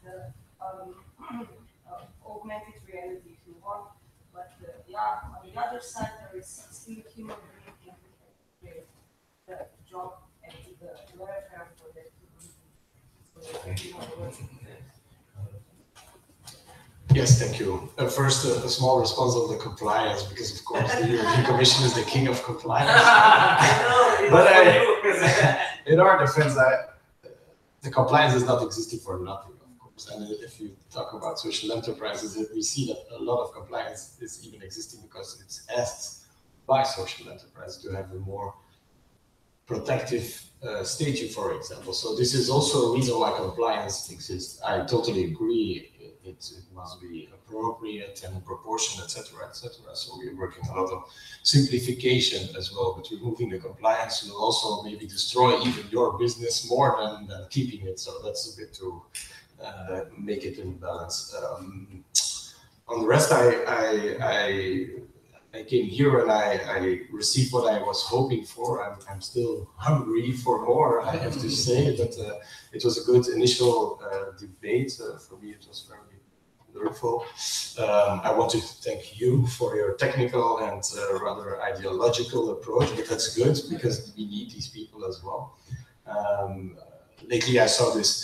augmented reality if you want. But yeah, on the other side, there is still human being and we have to create the job and the welfare for that community. Yes, thank you. First, a small response on the compliance, because of course the European Commission is the king of compliance. But in our defense, the compliance is not existing for nothing, of course. And if you talk about social enterprises, we see that a lot of compliance is even existing because it's asked by social enterprises to have a more protective statute, for example. So this is also a reason why compliance exists. I totally agree. It must be appropriate and proportionate, etc., etc. So we're working a lot of simplification as well, but removing the compliance will also maybe destroy even your business more than keeping it. So that's a bit to make it in balance. On the rest, I came here and I received what I was hoping for. I'm still hungry for more, I have to say, but it was a good initial debate. For me, it was very wonderful. I want to thank you for your technical and rather ideological approach, but that's good because we need these people as well. Lately, I saw this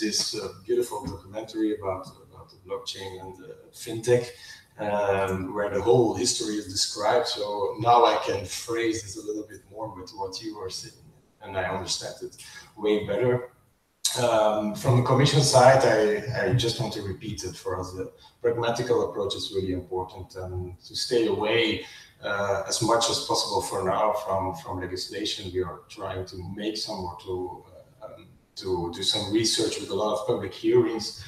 beautiful documentary about the blockchain and fintech. Where the whole history is described. So now I can phrase this a little bit more with what you are saying, and I understand it way better. From the Commission side, I just want to repeat it for us. The pragmatical approach is really important, and to stay away as much as possible for now from legislation. We are trying to make some or to do some research with a lot of public hearings.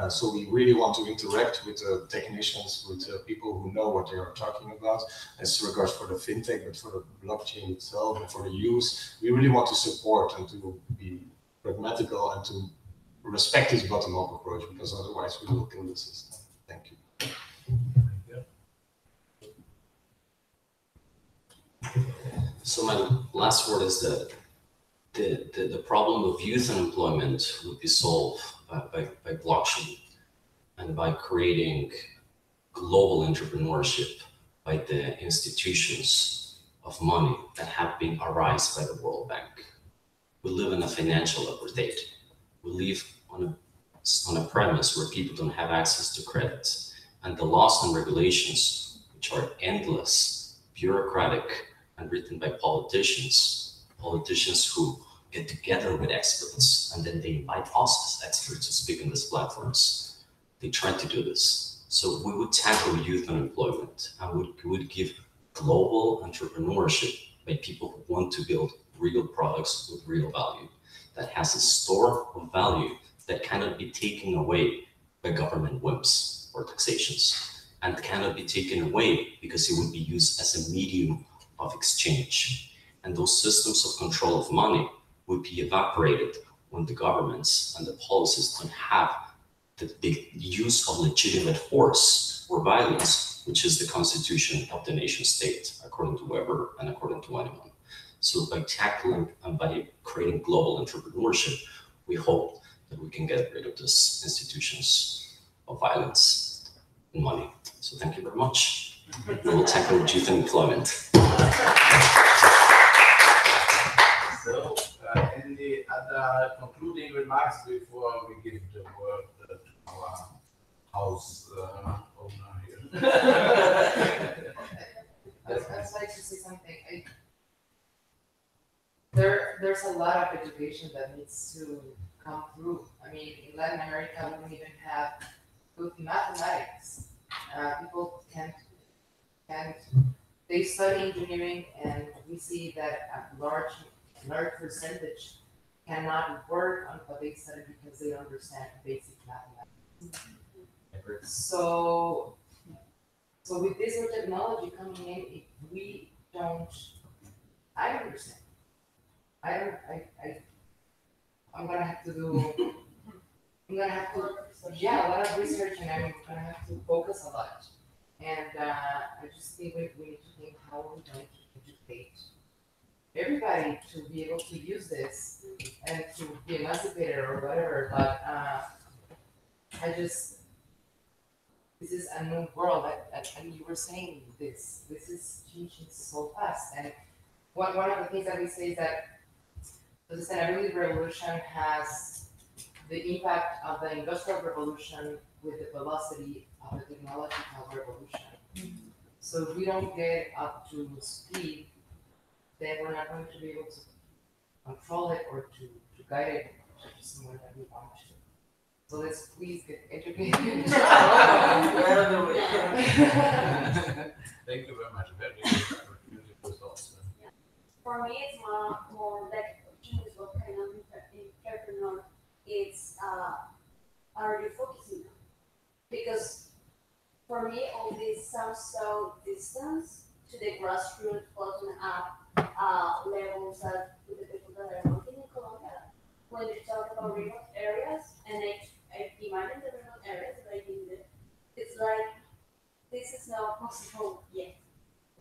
So we really want to interact with the technicians, with the people who know what they are talking about, as regards for the fintech, but for the blockchain itself and for the use, we really want to support and to be pragmatical and to respect this bottom-up approach, because otherwise we will kill the system. Thank you. So my last word is that the problem of youth unemployment would be solved by blockchain and by creating global entrepreneurship by the institutions of money that have been arised by the World Bank. We live in a financial apartheid. We live on a premise where people don't have access to credit, and the laws and regulations, which are endless, bureaucratic, and written by politicians who get together with experts, and then they invite us as experts to speak on these platforms. They try to do this. So we would tackle youth unemployment, and we would give global entrepreneurship by people who want to build real products with real value, that has a store of value that cannot be taken away by government whims or taxations, and cannot be taken away because it would be used as a medium of exchange. And those systems of control of money would be evaporated when the governments and the policies don't have the use of legitimate force or violence, which is the constitution of the nation state, according to Weber and according to anyone. So by tackling and by creating global entrepreneurship, we hope that we can get rid of these institutions of violence and money. So thank you very much. We will tackle youth unemployment. So, any other concluding remarks before we give the word to our house owner here? I'd like to say something. There's a lot of education that needs to come through. I mean, in Latin America, we don't even have good mathematics. People can't. They study engineering, and we see that a large percentage cannot work on what they study because they understand basic mathematics. So with this new technology coming in, if we don't, I understand. I'm gonna have to do. Yeah, a lot of research, and I'm gonna have to focus a lot. And I just think we need to think how we're going to educate everybody to be able to use this and to be emancipated or whatever. But this is a new world, and you were saying this is changing so fast. And one of the things that we say is that the sustainability revolution has the impact of the industrial revolution with the velocity of the technological revolution. So if we don't get up to speed, then we're not going to be able to control it or to guide it to somewhere that we want to. So let's please get educated. Thank you very much. Very beautiful thoughts. For me, it's more like what kind of entrepreneur are you focusing on? Because for me, all this sounds so distant to the grassroots bottom up levels that with the people that are working in Colombia. When you talk about remote areas, and I imagine the remote areas that I've been there, it's like this is not possible yet.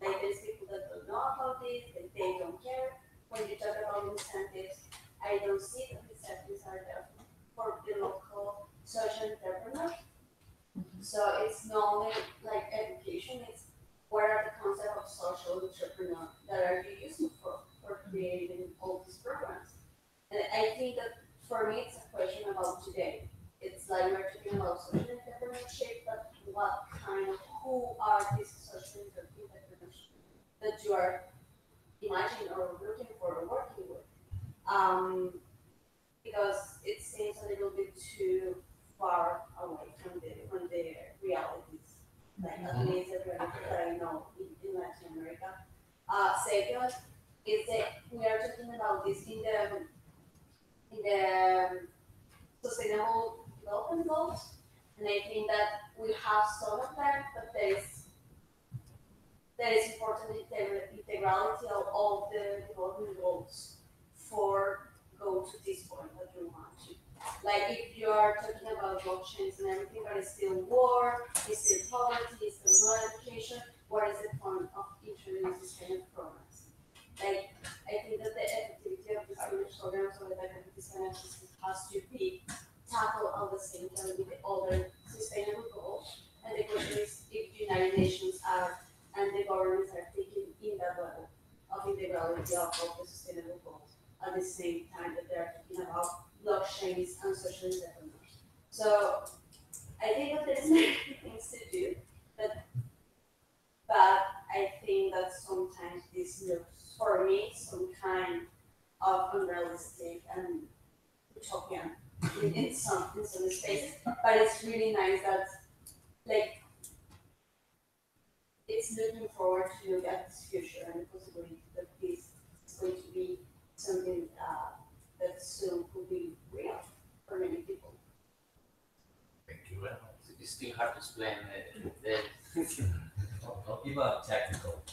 Like there's people that don't know about this, that they don't care. When you talk about incentives, I don't see that incentives are there for the local social entrepreneurs. So it's not only like education, it's what are the concepts of social entrepreneur that are you using for creating all these programs. And I think that for me, it's a question about today. It's like we're talking about social entrepreneurship, but what kind of, who are these social entrepreneurs that you are imagining or looking for or working with? Because it seems a little bit too far away from the realities, like at least the realities that I know in Latin America. Second is that we are talking about this in the sustainable development goals, and I think that we have some of them, but there is important integrality of all the development goals for go to this point that you want to. Like if you are talking about blockchains and everything, but it's still war, it's still poverty, it's still no education, what is the point of introducing this kind of programs? Like, I think that the effectivity of this kind of programs or the effect of this kind of system has to be tackled at the same time with the other sustainable goals. And the question is if the United Nations are and the governments are taking in that level of integrality of the sustainable goals at the same time that they're talking about blockchains and social entrepreneurs. So I think that there's many things to do, but I think that sometimes this looks, for me, some kind of unrealistic and utopian in some spaces. But it's really nice that, like, it's looking forward to look at this future and the possibility that this is going to be something that soon could be real for many people. Thank you very much. It's still hard to explain. Don't give up technical.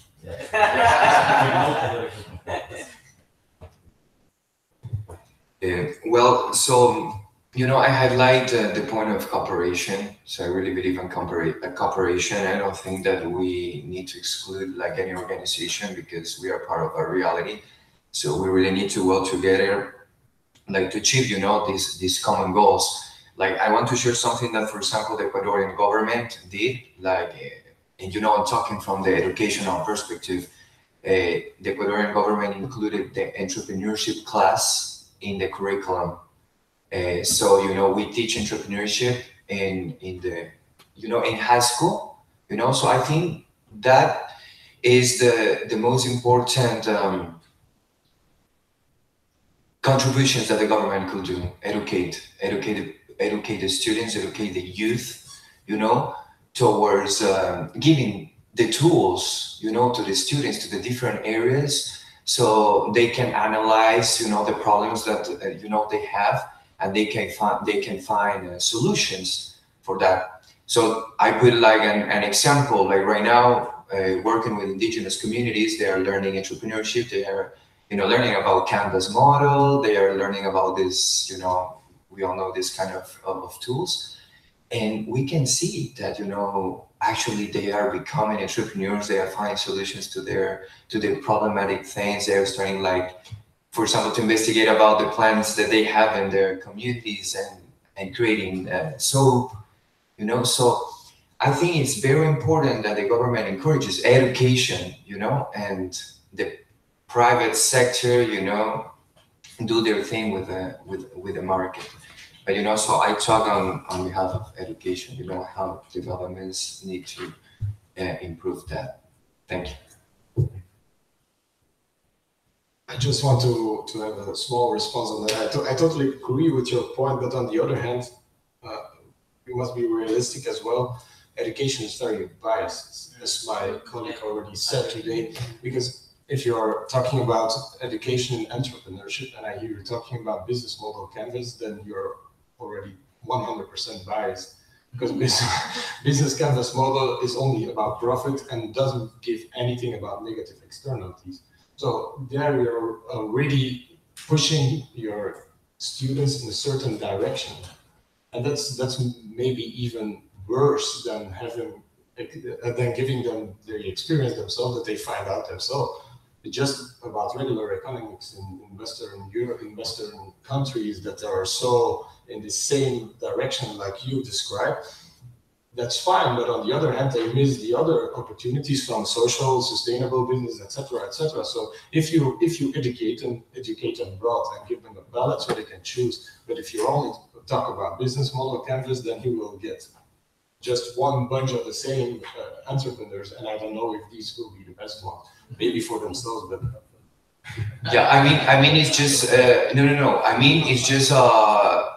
Well, so, you know, I highlight the point of cooperation. So I really believe in cooperation. I don't think that we need to exclude like any organization because we are part of a reality. So we really need to work together, like to achieve, you know, these common goals. Like I want to share something that, for example, the Ecuadorian government did, like, and you know, I'm talking from the educational perspective. The Ecuadorian government included the entrepreneurship class in the curriculum. So, you know, we teach entrepreneurship in the, you know, in high school, you know, so I think that is the most important contributions that the government could do. Educate the students, educate the youth, you know, towards giving the tools, you know, to the students, to the different areas, so they can analyze, you know, the problems that, you know, they have, and they can find solutions for that. So I put like an example, like right now, working with indigenous communities, they are learning entrepreneurship, they are, you know, learning about Canvas model, they are learning about this, you know, we all know this kind of tools. And we can see that, you know, actually they are becoming entrepreneurs, they are finding solutions to their problematic things, they're starting like, for example, to investigate about the plants that they have in their communities and creating soap, you know. So I think it's very important that the government encourages education, you know, and the private sector, you know, do their thing with the market. But, you know, so I talk on behalf of education, you know, how the governments need to improve that. Thank you. I just want to have a small response on that. I totally agree with your point, but on the other hand, we must be realistic as well. Education is very biased, as my colleague already said today, because if you're talking about education and entrepreneurship, and I hear you talking about business model canvas, then you're already 100% biased, because business canvas model is only about profit and doesn't give anything about negative externalities. So there you're already pushing your students in a certain direction, and that's maybe even worse than giving them the experience themselves that they find out themselves. It's just about regular economics in Western Europe, in Western countries that are so in the same direction like you described. That's fine, but on the other hand, they miss the other opportunities from social, sustainable business, etc., etc. So if you educate them broad and give them a ballot so they can choose, but if you only talk about business model canvas, then you will get just one bunch of the same entrepreneurs, and I don't know if these will be the best ones. Maybe for themselves, but yeah, I mean, it's just no. I mean, it's just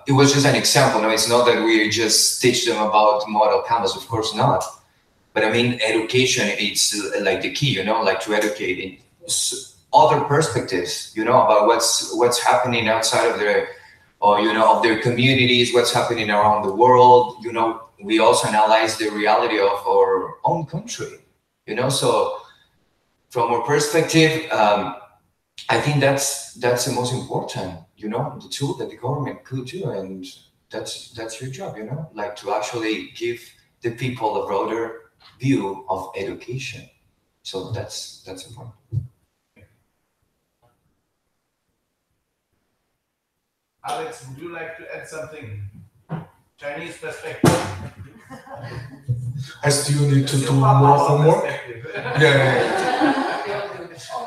it was just an example. No, it's not that we just teach them about model canvas. Of course not. But I mean, education, it's like the key. You know, like to educate in other perspectives. You know, about what's happening outside of their, or you know, of their communities. What's happening around the world. You know, we also analyze the reality of our own country. You know, so from our perspective. I think that's the most important, you know, the tool that the government could do, and that's your job, you know, like to actually give the people a broader view of education. So that's important. Alex, would you like to add something? Chinese perspective. I still need to do more homework.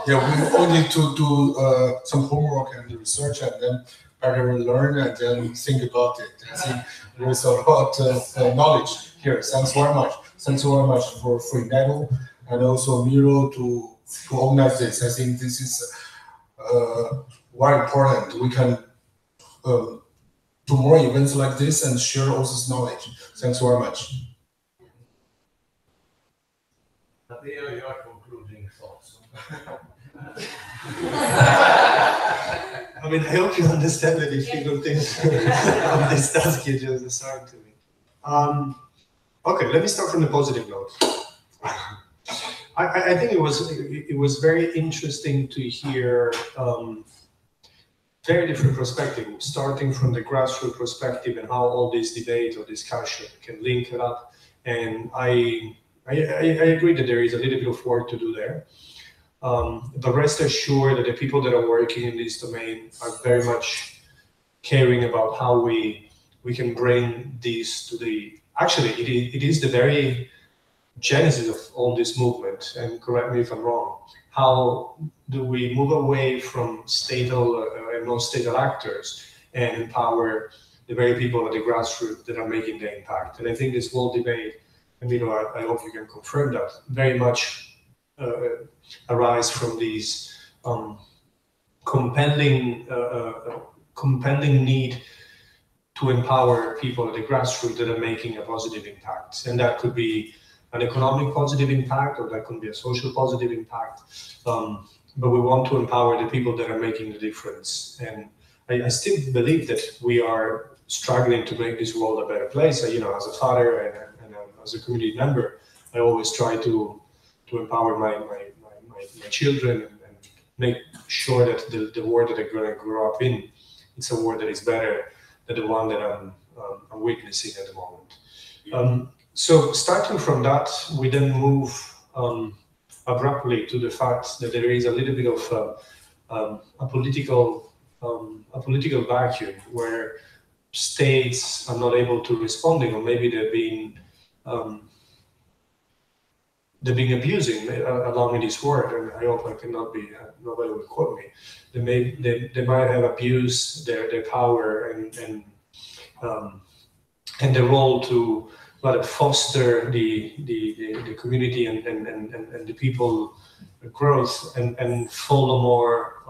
Yeah, we all need to do some homework and research, and then better learn and then think about it. I think there is a lot of knowledge here. Thanks very much. Thanks very much for Fremantle and also Miro to organize this. I think this is very important. We can do more events like this and share all this knowledge. Thanks very much. Matteo, your concluding thoughts. I mean, I hope you understand the difficulties of this task you just assigned to me. Okay, let me start from the positive note. I think it was very interesting to hear very different perspective, starting from the grassroots perspective and how all this debate or discussion can link it up. And I agree that there is a little bit of work to do there. But rest assured that the people that are working in this domain are very much caring about how we can bring these to the, actually it is the very genesis of all this movement, and correct me if I'm wrong, how do we move away from statal and non-statal actors and empower the very people at the grassroots that are making the impact. And I think this whole debate, and I hope you can confirm that, very much arise from these compelling need to empower people at the grassroots that are making a positive impact. And that could be an economic positive impact, or that could be a social positive impact. But we want to empower the people that are making the difference. And I still believe that we are struggling to make this world a better place. You know, as a father and as a community member, I always try to empower my children and make sure that the world that they're going to grow up in, it's a world that is better than the one that I'm witnessing at the moment. So starting from that, we then move abruptly to the fact that there is a little bit of a political vacuum where states are not able to responding, or maybe they're being abusing, allow me this word, and I hope I cannot be, nobody will quote me. They might have abused their power and their role to foster the community and the people growth and follow more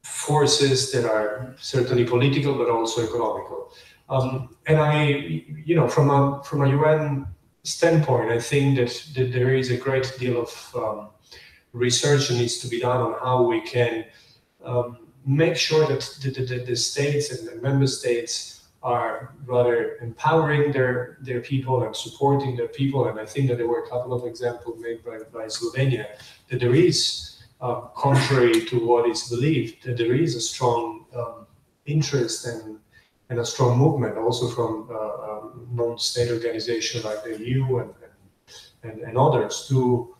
forces that are certainly political but also economical. And from a UN standpoint, I think that there is a great deal of research that needs to be done on how we can make sure that the states and the member states are rather empowering their people and supporting their people. And I think that there were a couple of examples made by Slovenia, that there is, contrary to what is believed, that there is a strong interest and a strong movement also from non-state organizations like the EU and others to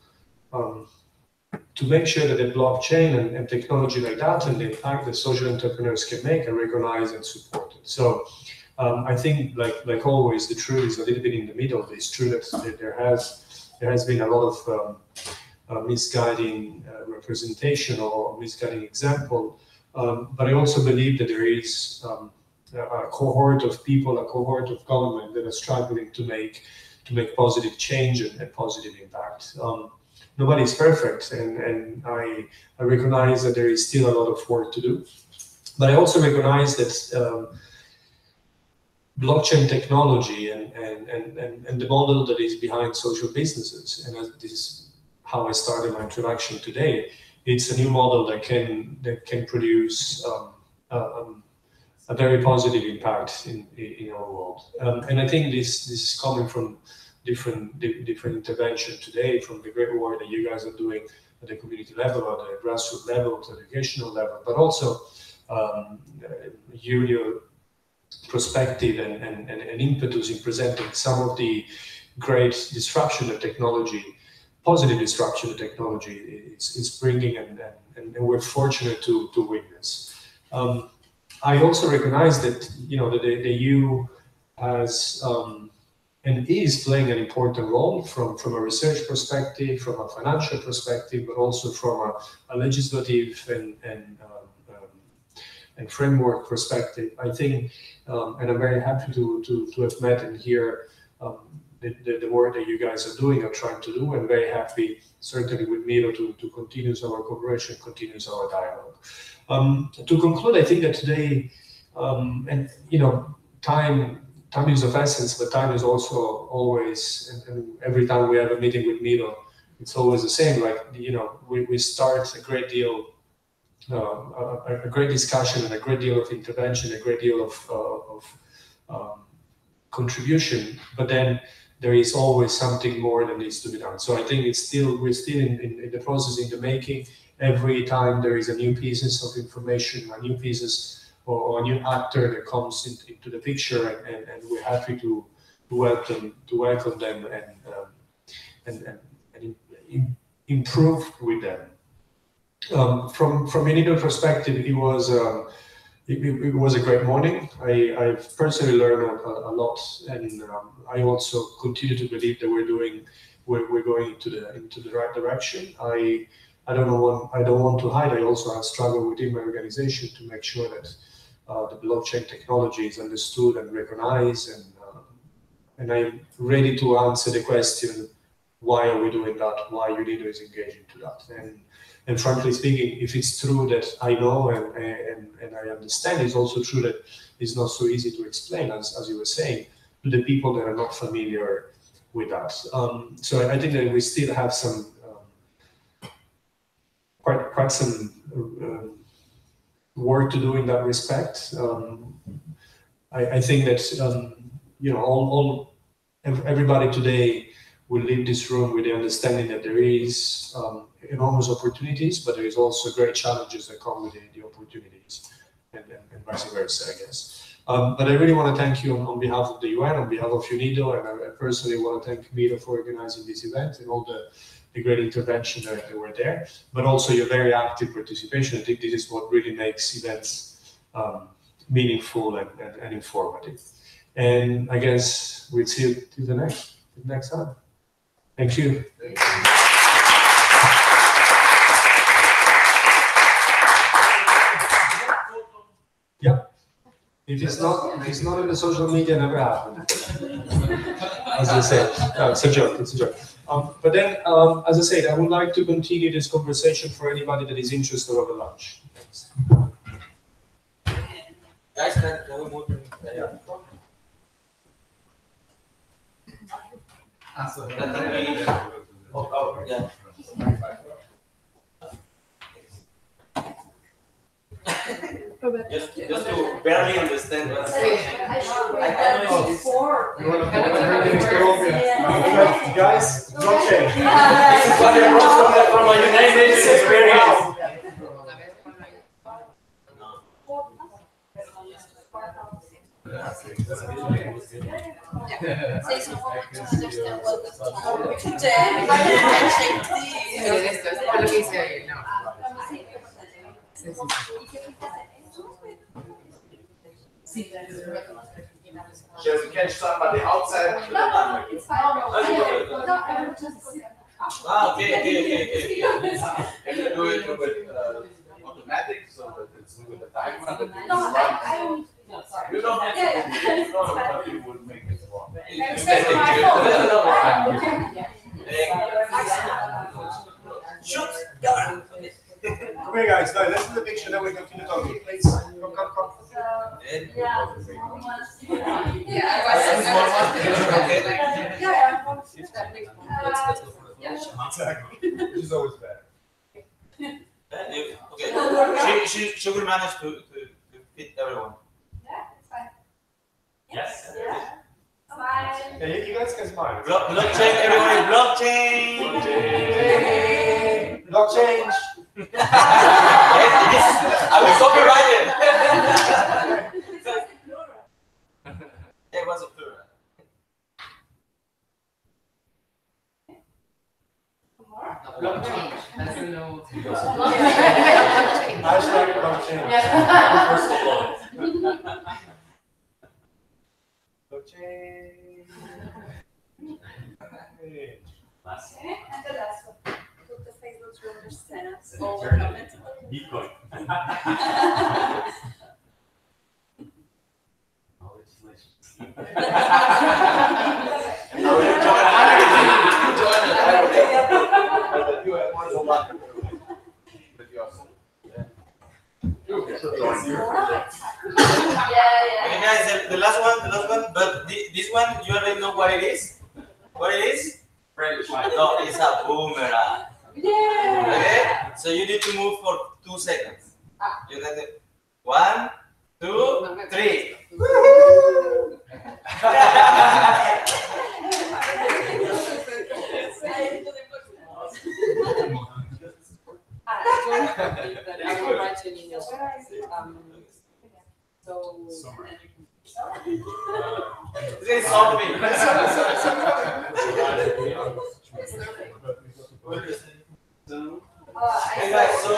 make sure that the blockchain and technology like that and the impact that social entrepreneurs can make are recognized and supported. So I think, like always, the truth is a little bit in the middle. It's true that there has been a lot of misguiding representation or misguiding example, but I also believe that there is a cohort of people, a cohort of government that are struggling to make positive change and positive impact. Nobody is perfect, and I recognize that there is still a lot of work to do. But I also recognize that blockchain technology and the model that is behind social businesses, and this is how I started my introduction today, it's a new model that can produce a very positive impact in our world. And I think this is coming from different intervention today, from the great work that you guys are doing at the community level, at the grassroots level, at the educational level, but also your perspective and impetus in presenting some of the great disruption of technology, positive disruption of technology is bringing, and we're fortunate to witness. I also recognize that the EU has and is playing an important role from a research perspective, from a financial perspective, but also from a legislative and framework perspective. I think, and I'm very happy to have met and hear the work that you guys are doing or trying to do, and very happy, certainly with Miro, to continue our cooperation, continues our dialogue. To conclude, I think that today, and time is of essence, but time is also always, and every time we have a meeting with Miro, it's always the same. Like, we start a great deal, a great discussion, and a great deal of intervention, a great deal of contribution, but then there is always something more that needs to be done. So I think we're still in the process, in the making. Every time there is a new pieces of information, a new pieces or a new actor that comes into the picture, and we're happy to welcome them and improve with them. From an individual perspective, it was a great morning. I've personally learned a lot, and I also continue to believe that we're going into the right direction. I don't want to hide. I also have struggled within my organization to make sure that the blockchain technology is understood and recognized, and I'm ready to answer the question: why are we doing that? Why UNIDO is engaging to that? And frankly speaking, if it's true that I know and I understand, it's also true that it's not so easy to explain, as you were saying, to the people that are not familiar with that. So I think that we still have some quite some work to do in that respect. I think that everybody today will leave this room with the understanding that there is enormous opportunities, but there is also great challenges that come with the opportunities, and vice versa, I guess. But I really want to thank you on behalf of the UN, on behalf of UNIDO, and I personally want to thank Miro for organizing this event and all the great intervention that were there, but also your very active participation. I think this is what really makes events meaningful and informative. And I guess we'll see you till the next time. Thank you. Yeah. If it's not in the social media, never happened. As I said, no, it's a joke. It's a joke. But then, as I said, I would like to continue this conversation for anybody that is interested over lunch. Thanks. Guys, can we move to yeah. Just to barely understand what's Guys, it's okay. This is what you brought from a United Nations experience. Just to catch somebody outside. No, it's fine. Okay. Can you do it with automatic so that it's with the timer? No, I don't. No, sorry. You don't have to. Yeah. But you would make it wrong. Shoot! Okay, guys, now let's do the picture, then we continue talking. Please, come. She's always bad. Okay. She will manage to fit everyone. Yeah, it's fine. Yes. Yeah. Bye. Yeah, you guys can smile. Blockchain, everybody, blockchain. Blockchain. I will copyright it. It was a plural. Blockchain. As you know. Hashtag blockchain. Blockchain. And the last one. Put the Facebook to understand us. Overcome it. Bitcoin. Okay, guys, the last one, but this one, you already know what it is? What it is? No, it's a boomerang. Yeah. Okay? So you need to move for 2 seconds. You got it. 1, 2, 3. I will write you an email. Say something. Hey guys, so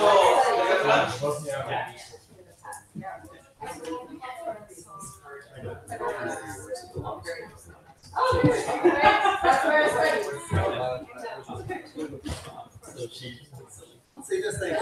See this thing.